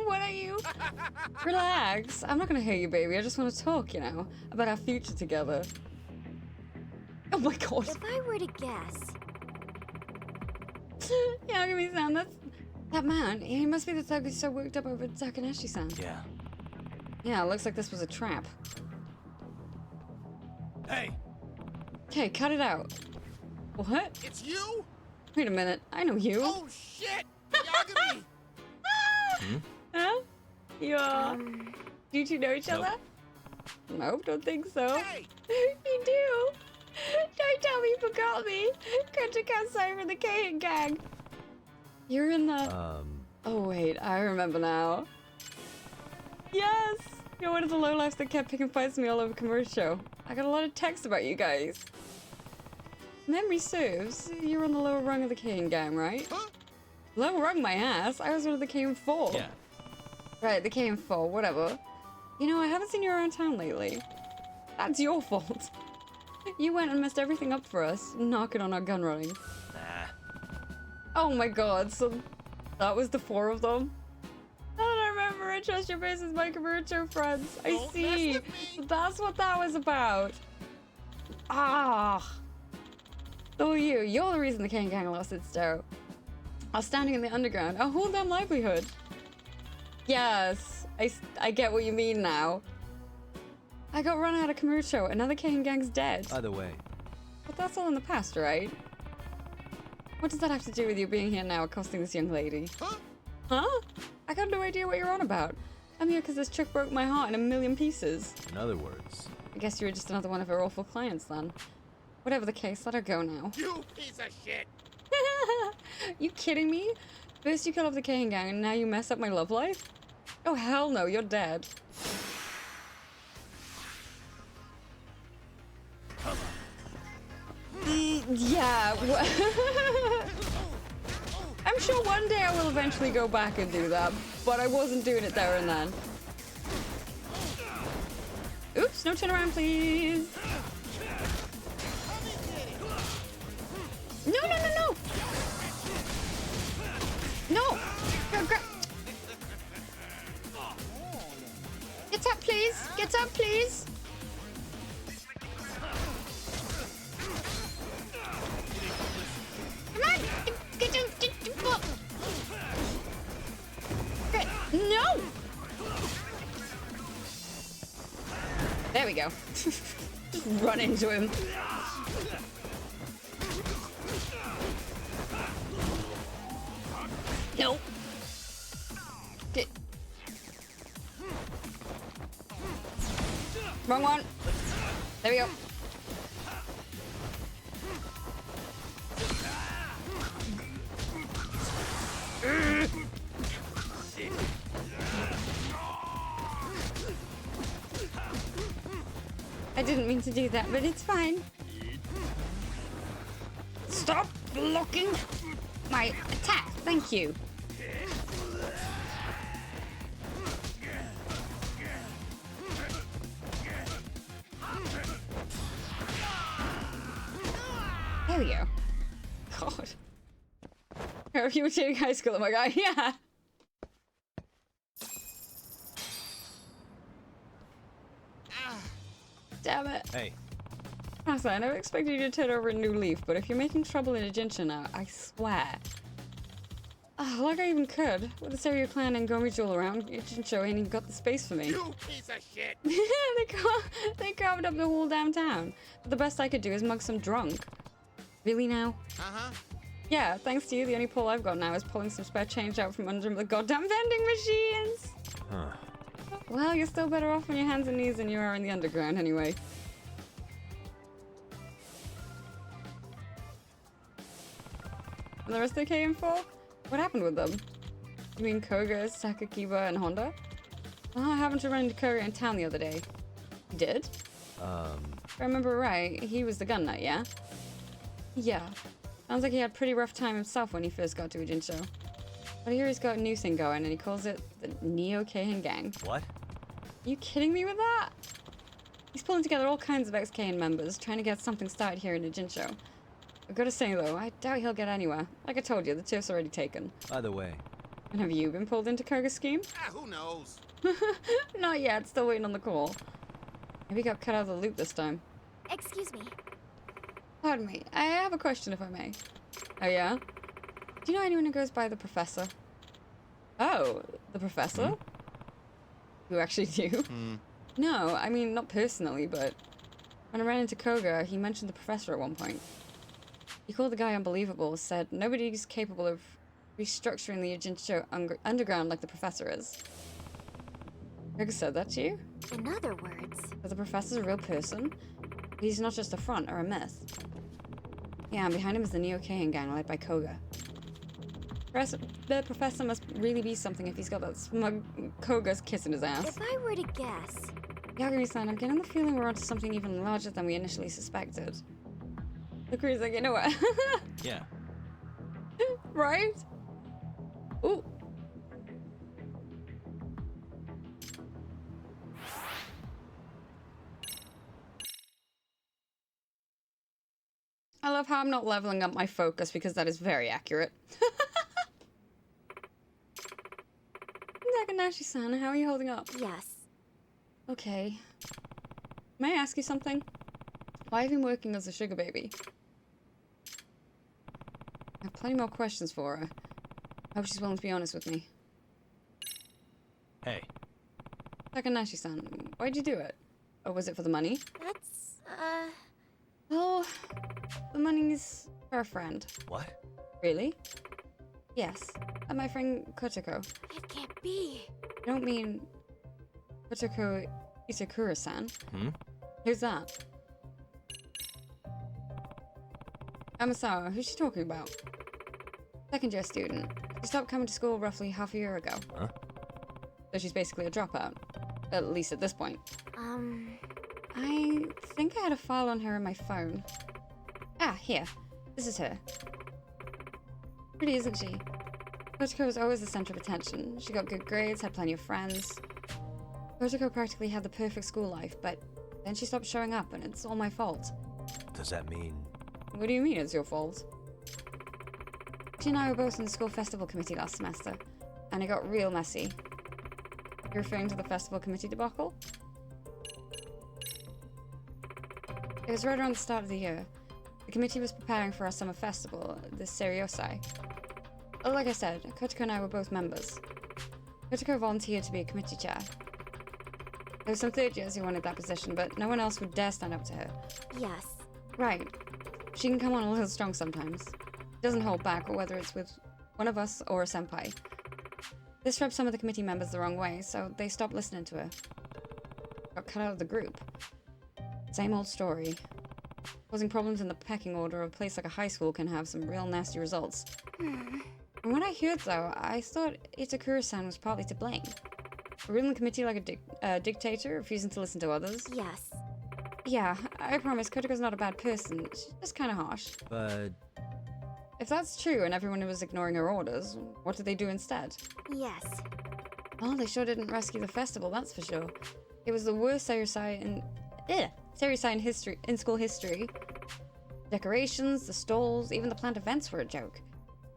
What are you? Relax. I'm not gonna hurt you, baby. I just want to talk, you know, about our future together. Oh my god. If I were to guess... Yeah, give me sound. That man. He must be the thug who's so worked up over Takahashi-san. Yeah. Yeah, it looks like this was a trap. Hey! Okay, cut it out. What? It's you? Wait a minute. I know you. Oh shit! Yagami! Huh? Do you two know each other? Nope, don't think so. Hey! You do? Don't tell me you forgot me. Country outside for the Kahan gang. You're in the... Oh wait, I remember now. Yes! You're one of the lowlifes that kept picking fights with me all over commercial. I got a lot of texts about you guys. Memory serves, you're on the lower rung of the Kahan gang, right? Huh? Lower rung my ass. I was one of the KM4. Yeah. Right, the KM4, whatever. You know, I haven't seen you around town lately. That's your fault. You went and messed everything up for us, knocking on our gun running. Nah. Oh my god, so that was the 4 of them? Now that I remember, I trust your face as my commercial friends. I Don't see. mess with me. So that's what that was about. Ah. So you're the reason the Kahan gang lost its dough. I was standing in the underground, a whole damn livelihood. Yes, I get what you mean now. I got run out of commercial, another Kahan gang's dead. By the way, But that's all in the past, right? What does that have to do with you being here now accosting this young lady? Huh? Huh? I got no idea what you're on about. I'm here because this chick broke my heart in a million pieces. in other words, I guess you were just another one of her awful clients then. Whatever the case, let her go now. You piece of shit! You kidding me? First you kill off the Kahan gang and now you mess up my love life? Oh hell no, you're dead. Yeah. I'm sure one day I will eventually go back and do that, but I wasn't doing it there and then. Oops, no turn around, please. No, no, no, no! No! Get up, please! Get up, please! Come on! Get up! No! There we go. Just run into him. No. Get. Wrong one. There we go. I didn't mean to do that, but it's fine. Stop blocking my attack. Thank you. There we go. God. If you were taking high school, oh my god, yeah. Damn it. hey, Honestly, I never expected you to turn over a new leaf, but if you're making trouble in Ajinsha now, I swear. Like I even could. With the stereo clan and Gomi Jewel around, Ajinsha ain't even got the space for me. You piece of shit! They carved up the whole damn town. But the best I could do is mug some drunk. Really now? Uh-huh. Yeah, thanks to you, the only pull I've got now is pulling some spare change out from under the goddamn vending machines! huh. Well, you're still better off on your hands and knees than you are in the underground, anyway. And the rest they came for? What happened with them? You mean Koga, Sakakiba, and Honda? Oh, I happened to run into Koga in town the other day. You did? If I remember right, he was the gun nut, yeah? Yeah. Sounds like he had a pretty rough time himself when he first got to Ujincho. But I hear he's got a new thing going, and he calls it the Neo-Keihin Gang. What? Are you kidding me with that? He's pulling together all kinds of ex-Keihin members, trying to get something started here in Ujincho. I've got to say, though, I doubt he'll get anywhere. Like I told you, the turf's already taken. By the way... And have you been pulled into Koga's scheme? Who knows? Not yet, still waiting on the call. Maybe got cut out of the loop this time. Excuse me. Pardon me, I have a question if I may. Oh yeah? Do you know anyone who goes by the Professor? Oh, the Professor? You actually do? No, I mean, not personally, but when I ran into Koga, he mentioned the Professor at one point. He called the guy unbelievable, said nobody's capable of restructuring the Ujincho underground like the Professor is. Koga said that to you? In other words... That the Professor's a real person? He's not just a front or a myth. Yeah, and behind him is the Neo-Keihin Gang led by Koga. The Professor must really be something if he's got that smug Koga's kiss in his ass. If I were to guess... Yagami-san, I'm getting the feeling we're onto something even larger than we initially suspected. The crew's like, you know what? Yeah. Right? Ooh. I love how I'm not leveling up my focus because that is very accurate. Nakanashi-san, how are you holding up? Yes. Okay. May I ask you something? Why have you been working as a sugar baby? I have plenty more questions for her. I hope she's willing to be honest with me. Hey. Nakanashi-san, why'd you do it? Or was it for the money? That's, Oh, the money's for a friend. What? Really? Yes. And my friend Kotoko. It can't be. I don't mean Kotoko Isakura-san. Who's that? Amasawa, who's she talking about? Second year student. She stopped coming to school roughly half a year ago. Huh? So she's basically a dropout. At least at this point. I think I had a file on her in my phone. Ah, here. This is her. Pretty, isn't she? Kotoko was always the center of attention. She got good grades, had plenty of friends. Kotoko practically had the perfect school life, but then she stopped showing up, and it's all my fault. Does that mean... What do you mean it's your fault? She and I were both in the school festival committee last semester, and it got real messy. You're referring to the festival committee debacle? It was right around the start of the year. The committee was preparing for our summer festival, the Seriosai. Like I said, Kotoko and I were both members. Kotoko volunteered to be a committee chair. There were some third years who wanted that position, but no one else would dare stand up to her. Yes. Right. She can come on a little strong sometimes. She doesn't hold back, whether it's with one of us or a senpai. This rubbed some of the committee members the wrong way, so they stopped listening to her. Got cut out of the group. Same old story. Causing problems in the pecking order of a place like a high school can have some real nasty results. From what I heard, though, I thought Itakura-san was partly to blame. Ruling the committee like a dictator, refusing to listen to others. Yes. Yeah, I promise, Kotoko's not a bad person. She's just kind of harsh. But... If that's true and everyone was ignoring her orders, what did they do instead? Yes. Well, they sure didn't rescue the festival, that's for sure. It was the worst Seriosai in school history. Decorations, the stalls, even the planned events were a joke.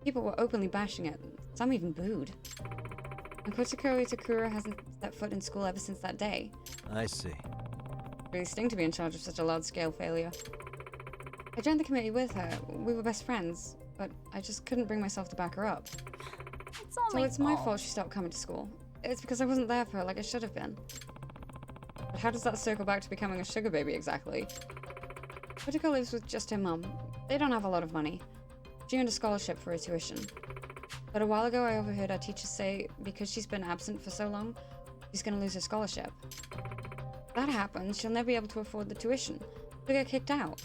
People were openly bashing it. Some even booed. And Kotoko Itakura hasn't stepped foot in school ever since that day. I see. Really sting to be in charge of such a large-scale failure. I joined the committee with her. We were best friends, but I just couldn't bring myself to back her up. So it's my fault she stopped coming to school. It's because I wasn't there for her like I should have been. But how does that circle back to becoming a sugar baby exactly? Kotoko lives with just her mum. They don't have a lot of money. She earned a scholarship for her tuition. But a while ago I overheard our teacher say because she's been absent for so long, she's gonna lose her scholarship. If that happens, she'll never be able to afford the tuition. She'll get kicked out.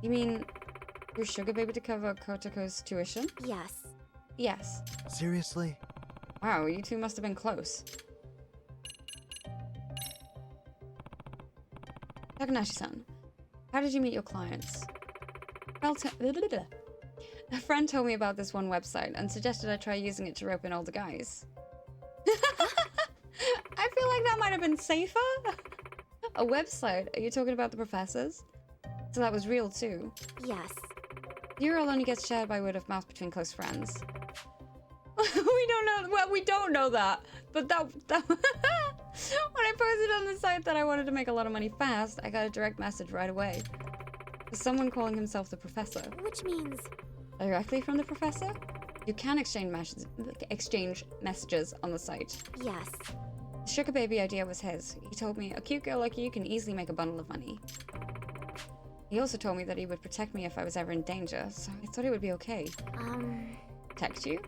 You mean Your sugar baby to cover Kotoko's tuition? Yes. Yes. Seriously? Wow, you two must have been close. Takanashi-san, how did you meet your clients? Well, a friend told me about this one website and suggested I try using it to rope in older guys. I feel like that might have been safer. A website? Are you talking about the professors? So that was real too? Yes. URL only gets shared by word of mouth between close friends. We don't know. Well, we don't know that. But that when I posted on the site that I wanted to make a lot of money fast, I got a direct message right away. Someone calling himself the professor. Which means... Directly from the professor? You can exchange messages on the site. Yes. The sugar baby idea was his. He told me, a cute girl like you can easily make a bundle of money. He also told me that he would protect me if I was ever in danger, so I thought it would be okay. Protect you?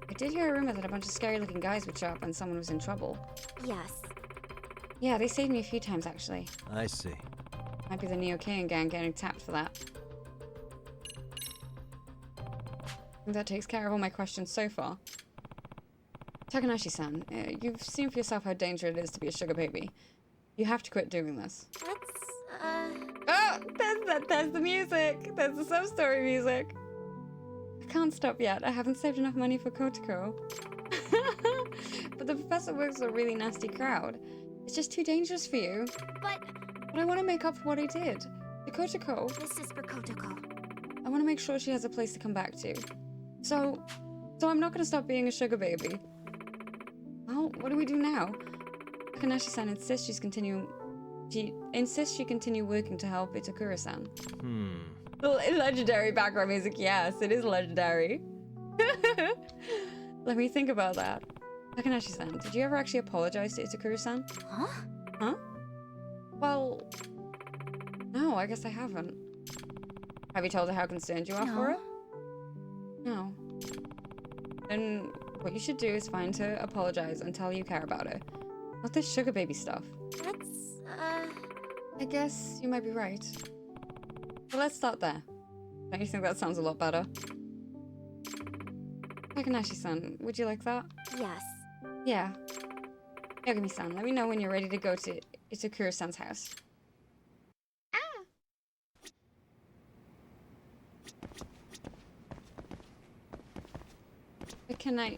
I did hear a rumor that a bunch of scary-looking guys would show up when someone was in trouble. Yes. Yeah, they saved me a few times, actually. I see. Might be the Neo-Keian gang getting tapped for that. I think that takes care of all my questions so far. Takanashi-san, you've seen for yourself how dangerous it is to be a sugar baby. You have to quit doing this. Oh! There's the music! There's the sub-story music! I can't stop yet. I haven't saved enough money for Kotoko. But the professor works with a really nasty crowd. It's just too dangerous for you. But I want to make up for what I did. To Kotoko. This is for Kotoko. I want to make sure she has a place to come back to. So I'm not going to stop being a sugar baby. Well, what do we do now? Takanashi-san insists she continue working to help Itakura-san. Legendary background music. Yes, it is legendary. Let me think about that. Takanashi-san, did you ever actually apologize to Itakura-san? Huh? Huh? Well, no, I guess I haven't. Have you told her how concerned you are for her? No. Then what you should do is find her, apologize, and tell her you care about her. Not this sugar baby stuff. I guess you might be right. But let's start there. Don't you think that sounds a lot better? Takanashi-san, would you like that? Yes. Yeah. Yagami-san, let me know when you're ready to go to Itakura-san's house. But can I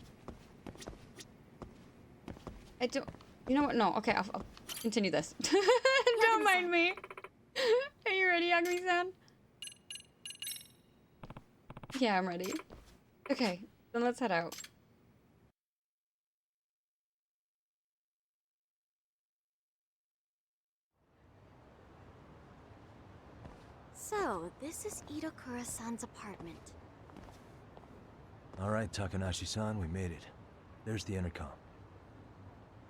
don't... You know what? No, okay, I'll continue this. Don't mind me. Are you ready, Yagami-san? Yeah, I'm ready. Okay, then let's head out. So, this is Itakura-san's apartment. All right, Takanashi-san, we made it. There's the intercom.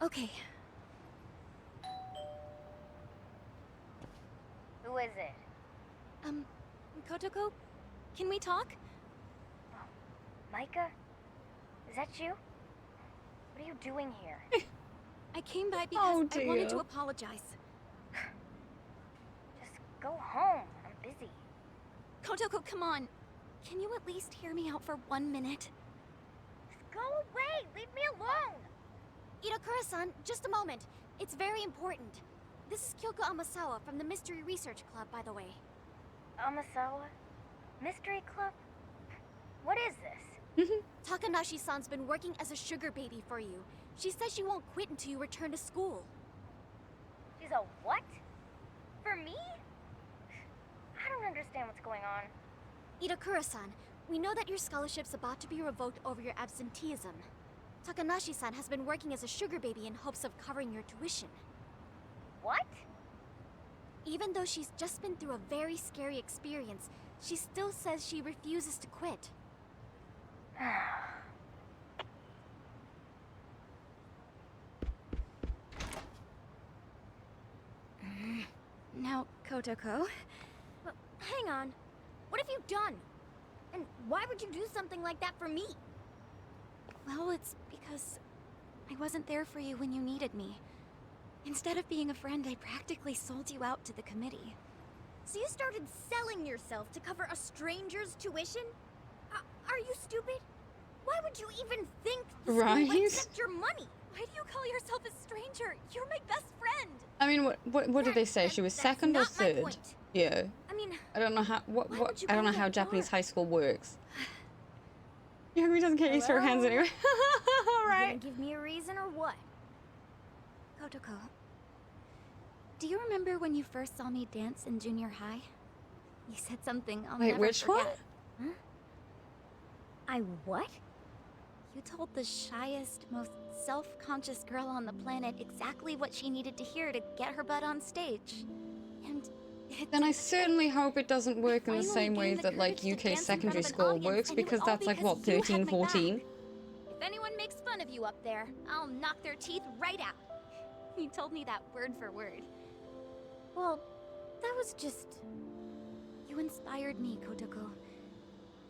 Okay. Who is it? Kotoko? Can we talk? Oh, Micah? Is that you? What are you doing here? I came by because I wanted to apologize. Just go home. I'm busy. Kotoko, come on. Can you at least hear me out for 1 minute? Just go away! Leave me alone! Itakura-san, just a moment. It's very important. This is Kyoko Amasawa from the Mystery Research Club, by the way. Amasawa? Mystery Club? What is this? Takanashi-san's been working as a sugar baby for you. She says she won't quit until you return to school. She's a what? For me? I don't understand what's going on. Itakura-san, we know that your scholarship's about to be revoked over your absenteeism. Takanashi-san has been working as a sugar baby in hopes of covering your tuition. What? Even though she's just been through a very scary experience, she still says she refuses to quit. Now, Kotoko... But hang on. What have you done? And why would you do something like that for me? Well, it's because I wasn't there for you when you needed me. Instead of being a friend, I practically sold you out to the committee. So you started selling yourself to cover a stranger's tuition? Are you stupid? Why would you even think the school would accept your money? Why do you call yourself a stranger? You're my best friend. I mean, what did they say? She was second or third? Yeah. I mean, I don't know how I don't know how Japanese high school works. Yagami doesn't get used to her hands anyway. Right. You gonna give me a reason or what? Kotoko, do you remember when you first saw me dance in junior high? You said something I'll Wait, never which one? forget. Huh? I what? You told the shyest, most self-conscious girl on the planet exactly what she needed to hear to get her butt on stage. And then I certainly hope it doesn't work in the same way that like UK secondary school works, because that's like what, 13, 14? If anyone makes fun of you up there, I'll knock their teeth right out. You told me that word for word. Well, that was just... You inspired me, Kotoko.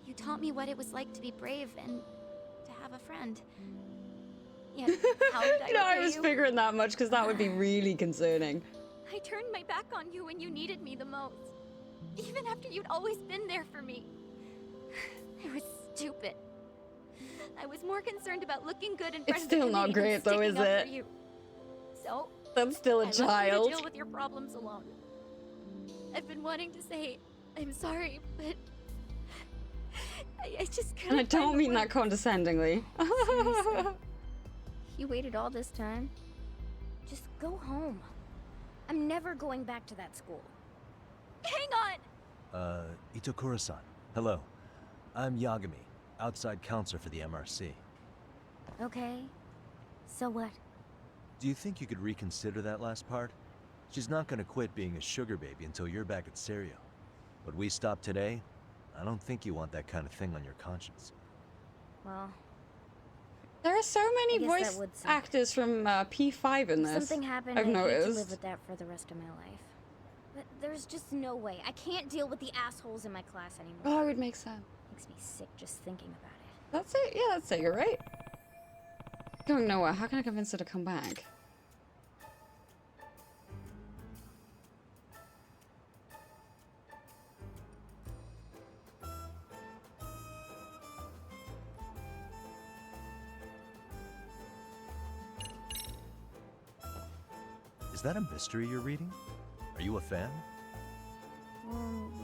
You taught me what it was like to be brave and to have a friend. Yeah, how did I No, I repay was you? figuring that much because that would be really concerning. I turned my back on you when you needed me the most. Even after you'd always been there for me. I was stupid. I was more concerned about looking good in front It's of the still not committee than great though, sticking is up it? for you. So, That's still a I left you to child. deal with your problems alone. I've been wanting to say I'm sorry, but I just couldn't. And I don't find the mean that words. condescendingly. Seriously. You waited all this time? Just go home. I'm never going back to that school. Hang on! Itokura-san. Hello. I'm Yagami, outside counselor for the MRC. Okay. So what? Do you think you could reconsider that last part? She's not gonna quit being a sugar baby until you're back at Serio. But we stop today, I don't think you want that kind of thing on your conscience. Well, There are so many I guess voice that would suck. actors from P5 in If this. something happened, I've I'd hate to noticed. live with that for the rest of my life. But there's just no way. I can't deal with the assholes in my class anymore. Oh, it would make sense. Makes me sick just thinking about it. That's it. Yeah, that's it. You're right. Going nowhere. How can I convince her to come back? Is that a mystery you're reading? Are you a fan?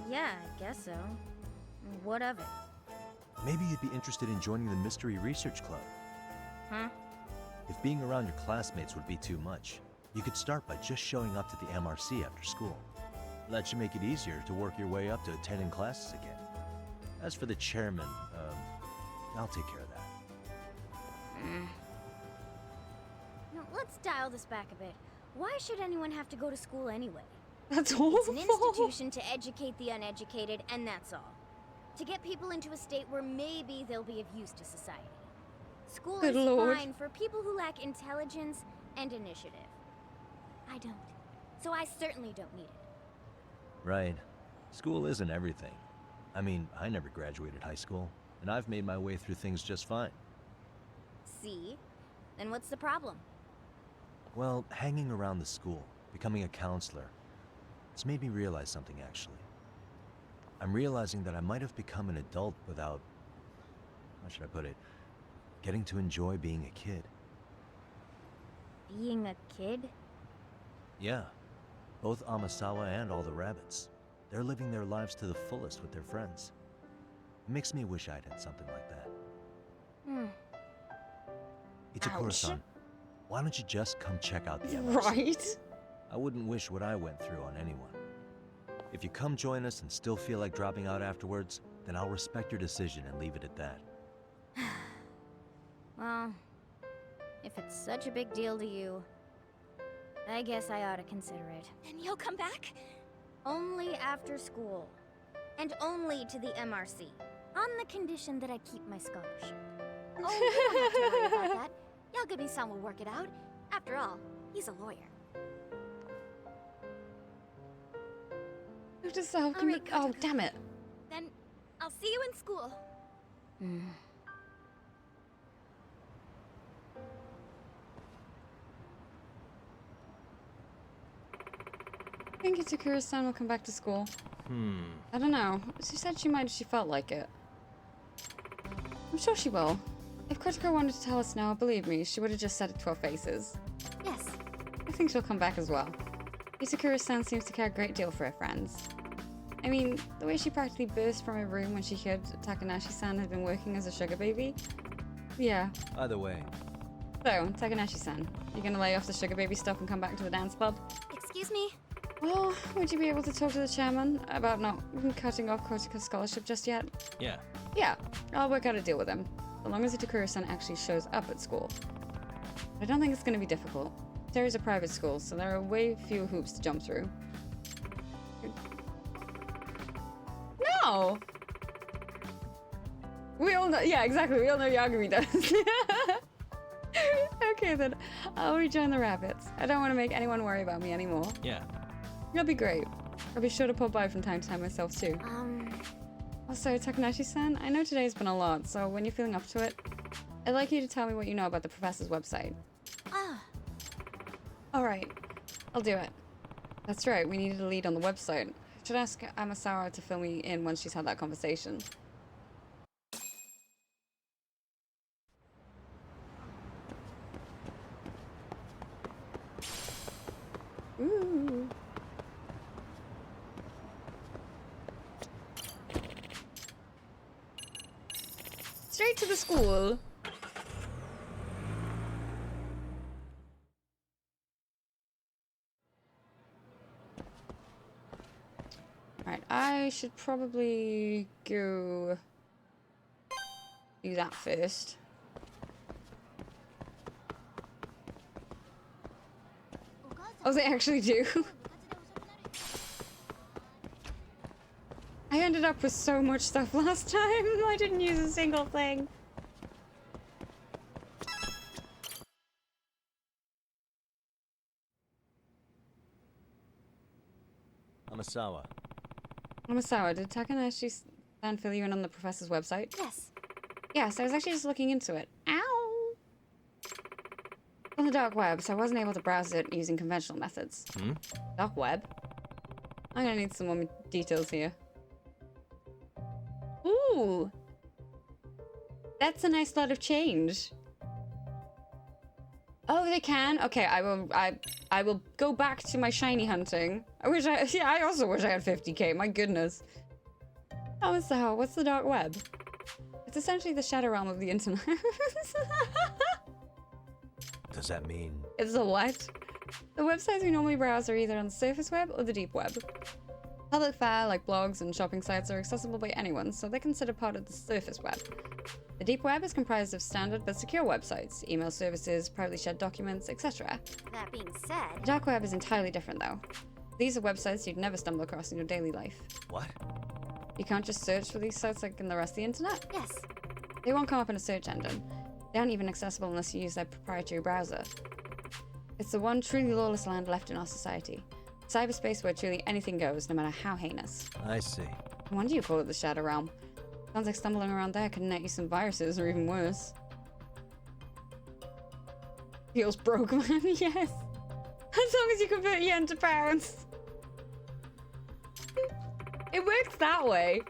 Yeah, I guess so. What of it? Maybe you'd be interested in joining the Mystery Research Club. Huh? If being around your classmates would be too much, you could start by just showing up to the MRC after school. That should make it easier to work your way up to attending classes again. As for the chairman, I'll take care of that. Now, let's dial this back a bit. Why should anyone have to go to school anyway? That's It's awful. an institution to educate the uneducated, and that's all. To get people into a state where maybe they'll be of use to society. School Good is Lord. fine for people who lack intelligence and initiative. I don't. So I certainly don't need it. Right. School isn't everything. I mean, I never graduated high school, and I've made my way through things just fine. See? Then what's the problem? Well, hanging around the school, becoming a counselor, it's made me realize something, actually. I'm realizing that I might have become an adult without, how should I put it, getting to enjoy being a kid. Being a kid? Yeah, both Amasawa and all the rabbits. They're living their lives to the fullest with their friends. It makes me wish I'd had something like that. Itakura-san, why don't you just come check out the MRC? Right? I wouldn't wish what I went through on anyone. If you come join us and still feel like dropping out afterwards, then I'll respect your decision and leave it at that. Well, if it's such a big deal to you, I guess I ought to consider it. And you'll come back? Only after school. And only to the MRC. On the condition that I keep my scholarship. Oh, you don't have to worry about that. Yagami-san will work it out. After all, he's a lawyer. All right, oh, damn it. Then I'll see you in school. think Itakura-san will come back to school. I don't know. She said she might if she felt like it. I'm sure she will. If Kotoko wanted to tell us now, believe me, she would have just said it to our faces. Yes. I think she'll come back as well. Isakura-san seems to care a great deal for her friends. I mean, the way she practically burst from her room when she heard Takanashi-san had been working as a sugar baby. Yeah. Either way. So, Takanashi-san, you gonna lay off the sugar baby stuff and come back to the dance club? Excuse me? Well, would you be able to talk to the chairman about not cutting off Kotoka's scholarship just yet? Yeah. Yeah, I'll work out a deal with him. So long as Itakura-san actually shows up at school. I don't think it's gonna be difficult. There is a private school, so there are way fewer hoops to jump through. No! We all know, yeah, exactly, we all know Yagami does. Okay then, I'll rejoin the rabbits. I don't want to make anyone worry about me anymore. Yeah. That'll be great. I'll be sure to pop by from time to time myself too. Also, Takanashi-san, I know today's been a lot, so when you're feeling up to it, I'd like you to tell me what you know about the professor's website. Alright, I'll do it. That's right, we needed a lead on the website. I should ask Amasawa to fill me in once she's had that conversation. Ooh. Straight to the school. Right, I should probably go do that first. Oh, they actually do. I ended up with so much stuff last time. I didn't use a single thing. Amasawa, did Takanashi-san fill you in on the professor's website? Yes. Yes, I was actually just looking into it. Ow! On the dark web, so I wasn't able to browse it using conventional methods. Dark web? I'm gonna need some more details here. Ooh! That's a nice lot of change. Oh, they can? Okay, I will go back to my shiny hunting. I also wish I had 50k, my goodness. Oh, so what's the dark web? It's essentially the shadow realm of the internet. Does that mean? It's a what? The websites we normally browse are either on the surface web or the deep web. Public fare, like blogs and shopping sites, are accessible by anyone, so they're considered part of the surface web. The deep web is comprised of standard but secure websites, email services, privately shared documents, etc. That being said... The dark web is entirely different, though. These are websites you'd never stumble across in your daily life. What? You can't just search for these sites like in the rest of the internet? Yes. They won't come up in a search engine. They aren't even accessible unless you use their proprietary browser. It's the one truly lawless land left in our society. Cyberspace where truly anything goes, no matter how heinous. I see. No wonder you call it the Shadow Realm. Sounds like stumbling around there could net you some viruses, or even worse. Feels broke, man, yes. As long as you convert yen to pounds. It works that way.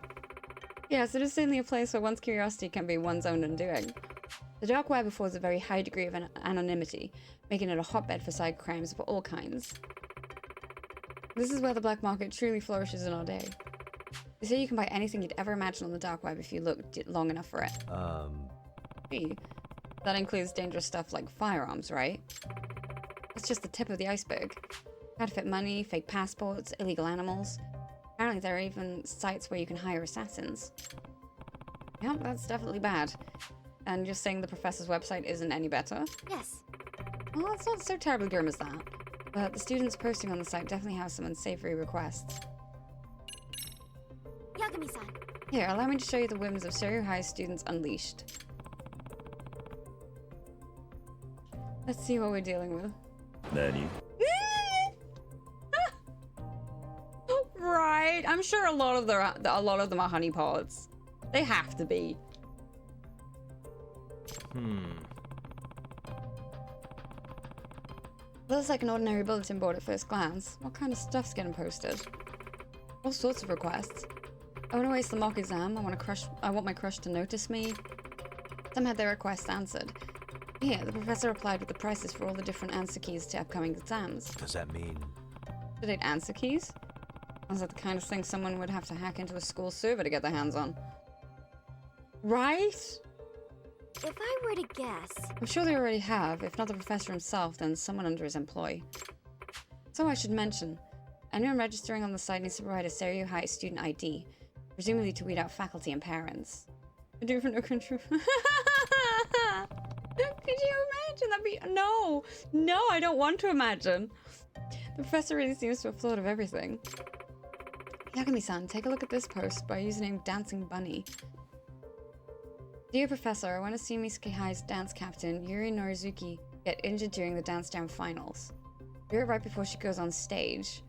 Yes, it is certainly a place where one's curiosity can be one's own undoing. The dark web affords a very high degree of anonymity, making it a hotbed for cyber crimes of all kinds. This is where the black market truly flourishes in our day. They say you can buy anything you'd ever imagine on the dark web if you look long enough for it. Gee, that includes dangerous stuff like firearms, right? It's just the tip of the iceberg. Counterfeit money, fake passports, illegal animals. Apparently there are even sites where you can hire assassins. Yep, that's definitely bad. And you're saying the professor's website isn't any better? Yes. Well, it's not so terribly grim as that. But the students posting on the site definitely have some unsavory requests. Yagami-san. Here, allow me to show you the whims of Seiryu High students unleashed. Let's see what we're dealing with. Nani? Right, I'm sure a lot of them are honeypots. They have to be. Looks like an ordinary bulletin board at first glance. What kind of stuff's getting posted? All sorts of requests. I want to waste the mock exam. I want my crush to notice me. Some had their requests answered. Here, the professor replied with the prices for all the different answer keys to upcoming exams. Does that mean... Did it answer keys? Sounds like the kind of thing someone would have to hack into a school server to get their hands on. Right? If I were to guess... I'm sure they already have. If not the professor himself, then someone under his employ. So I should mention, anyone registering on the site needs to provide a Serio High student ID, presumably to weed out faculty and parents. Do for no control. Could you imagine? That'd be... No! No, I don't want to imagine. The professor really seems to have thought of everything. Yagami-san, take a look at this post by username Dancing Bunny. Dear Professor, I want to see Misuke High's dance captain, Yuri Norizuki, get injured during the Dance Jam finals. Do it right before she goes on stage.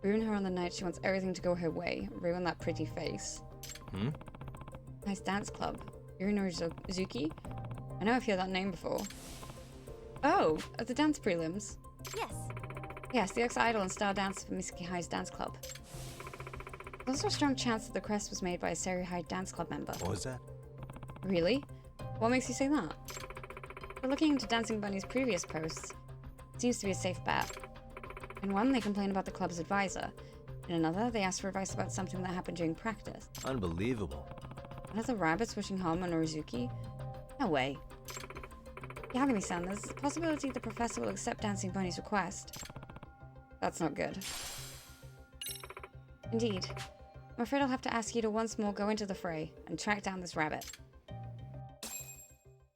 Ruin her on the night she wants everything to go her way. Ruin that pretty face. Nice dance club. Yuri Norizuki? I know I've heard that name before. Oh, at the dance prelims? Yes. Yes, the ex-idol and star dancer for Misuke High's dance club. There's also a strong chance that the request was made by a Serio High dance club member. What was that? Really? What makes you say that? But looking into Dancing Bunny's previous posts, it seems to be a safe bet. In one, they complain about the club's advisor. In another, they ask for advice about something that happened during practice. Unbelievable. Are the rabbits wishing harm on Norizuki? No way. Yagami-san, there's a possibility the professor will accept Dancing Bunny's request. That's not good. Indeed. I'm afraid I'll have to ask you to once more go into the fray and track down this rabbit.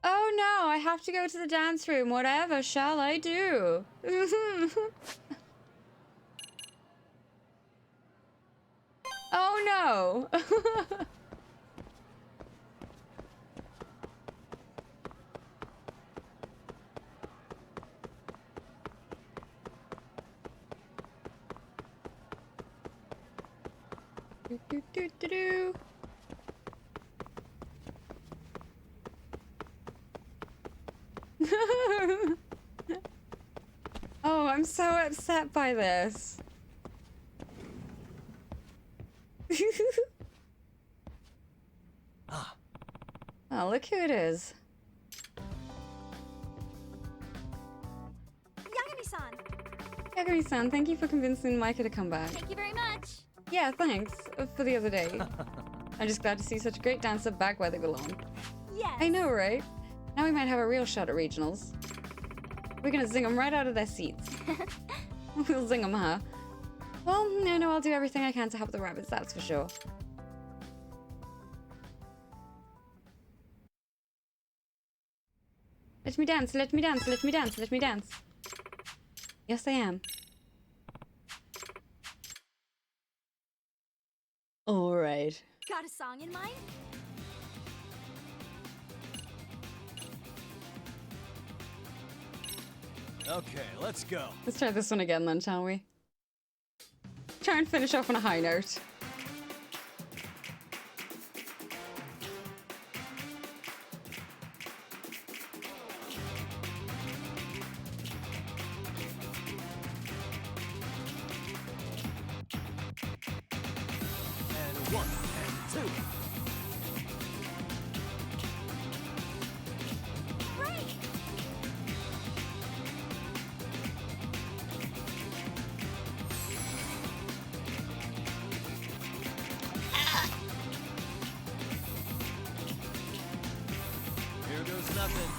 Oh no, I have to go to the dance room. Whatever shall I do? Oh no! do, do, do, do. Oh, I'm so upset by this. Oh, look who it is. Yagami-san! Yagami-san, thank you for convincing Micah to come back. Thank you very much. Yeah, thanks for the other day. I'm just glad to see such a great dancer back where they belong. Yes. I know, right? Now we might have a real shot at regionals. We're gonna zing them right out of their seats. We'll zing them, huh? Well, no, I'll do everything I can to help the rabbits, that's for sure. Let me dance, let me dance, let me dance, let me dance. Yes, I am. Alright. Got a song in mind? Okay, let's go. Let's try this one again then, shall we? Try and finish off on a high note. And 1 and 2. Here goes nothing.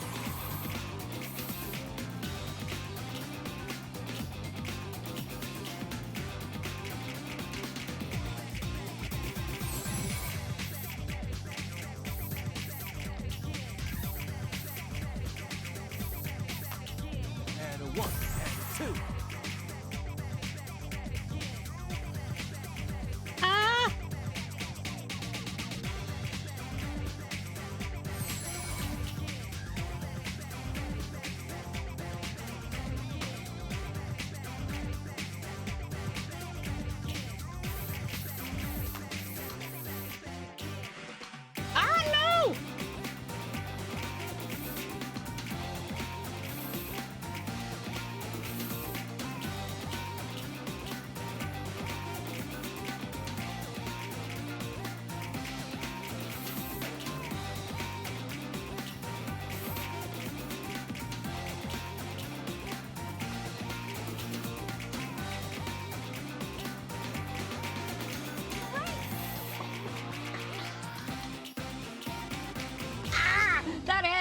And a 1 and 2. Ah!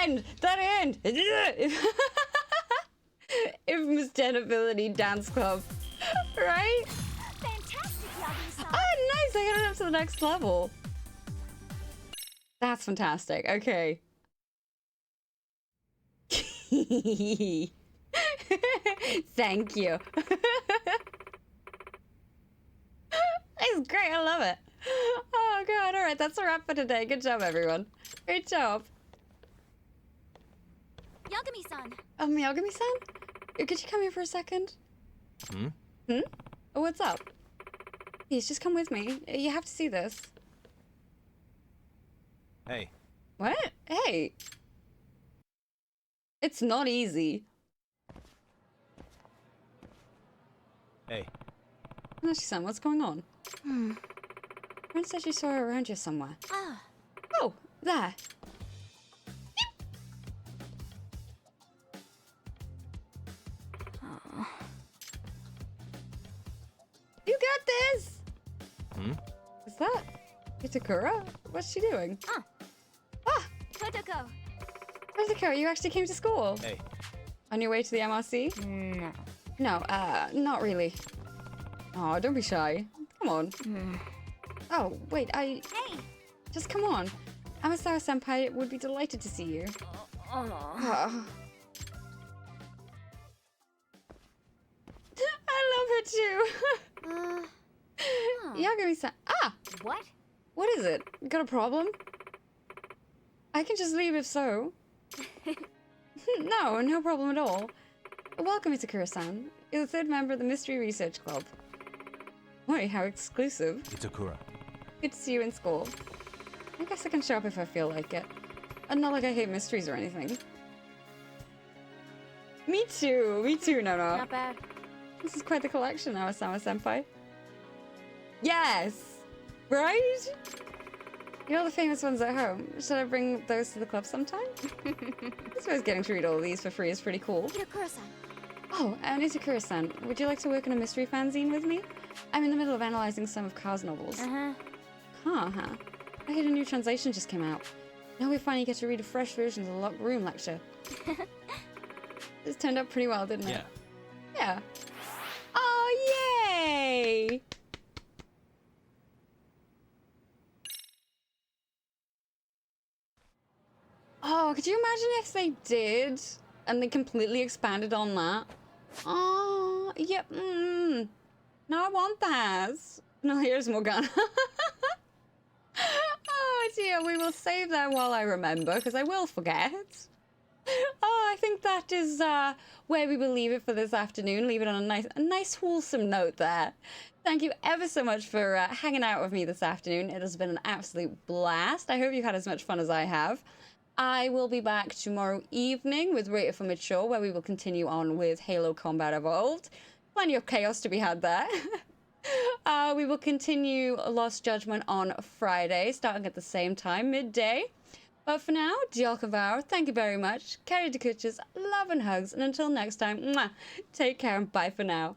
end! That end! Infamous Den Ability Dance Club. Right? Fantastic, Yagi-san. Oh, nice! I got it up to the next level. That's fantastic. Okay. Thank you. It's great. I love it. Oh, God. All right. That's a wrap for today. Good job, everyone. Great job. Yagami-san. Yagami-san? Could you come here for a second? Hmm? Hmm? Oh, what's up? Please, just come with me. You have to see this. Hey. What? Hey. It's not easy. Hey. Nashi-san, what's going on? Friend said she saw her around here somewhere. Ah. Oh, there. Oh. You got this! Hmm? Is that Itakura? What's she doing? Ah! Totoko. Totoko, you actually came to school? Hey. On your way to the MRC? No. No, not really. Oh, don't be shy. Come on. Oh, wait, Hey! Just come on. Amasawa-senpai would be delighted to see you. Oh. I love her too. Yagami-san. Ah! What? What is it? Got a problem? I can just leave if so. No problem at all. Welcome, Itakura-san. You're the third member of the Mystery Research Club. Wait, how exclusive. Itakura. Good to see you in school. I guess I can show up if I feel like it. Not like I hate mysteries or anything. Me too, Nana. Not bad. This is quite the collection, Awasawa-senpai. Yes! Right? You know the famous ones at home. Should I bring those to the club sometime? I suppose getting to read all of these for free is pretty cool. Itakura-san. Oh, and Itakura-san, would you like to work on a mystery fanzine with me? I'm in the middle of analyzing some of Car's novels. Uh-huh. Huh. I heard a new translation just came out. Now we finally get to read a fresh version of the Locked Room lecture. This turned out pretty well, didn't it? Yeah. Oh, yay! Oh, could you imagine if they did and they completely expanded on that? Oh, yep. No, I want that. No, here's Morgana. Oh dear, we will save that while I remember, because I will forget. Oh, I think that is where we will leave it for this afternoon. Leave it on a nice wholesome note there. Thank you ever so much for hanging out with me this afternoon. It has been an absolute blast. I hope you had as much fun as I have. I will be back tomorrow evening with Rated for Mature, where we will continue on with Halo Combat Evolved. Plenty of chaos to be had there. We will continue Lost Judgment on Friday, starting at the same time, midday. But for now, Diolch thank you very much. Carry the Kutches, love and hugs, and until next time, mwah, take care and bye for now.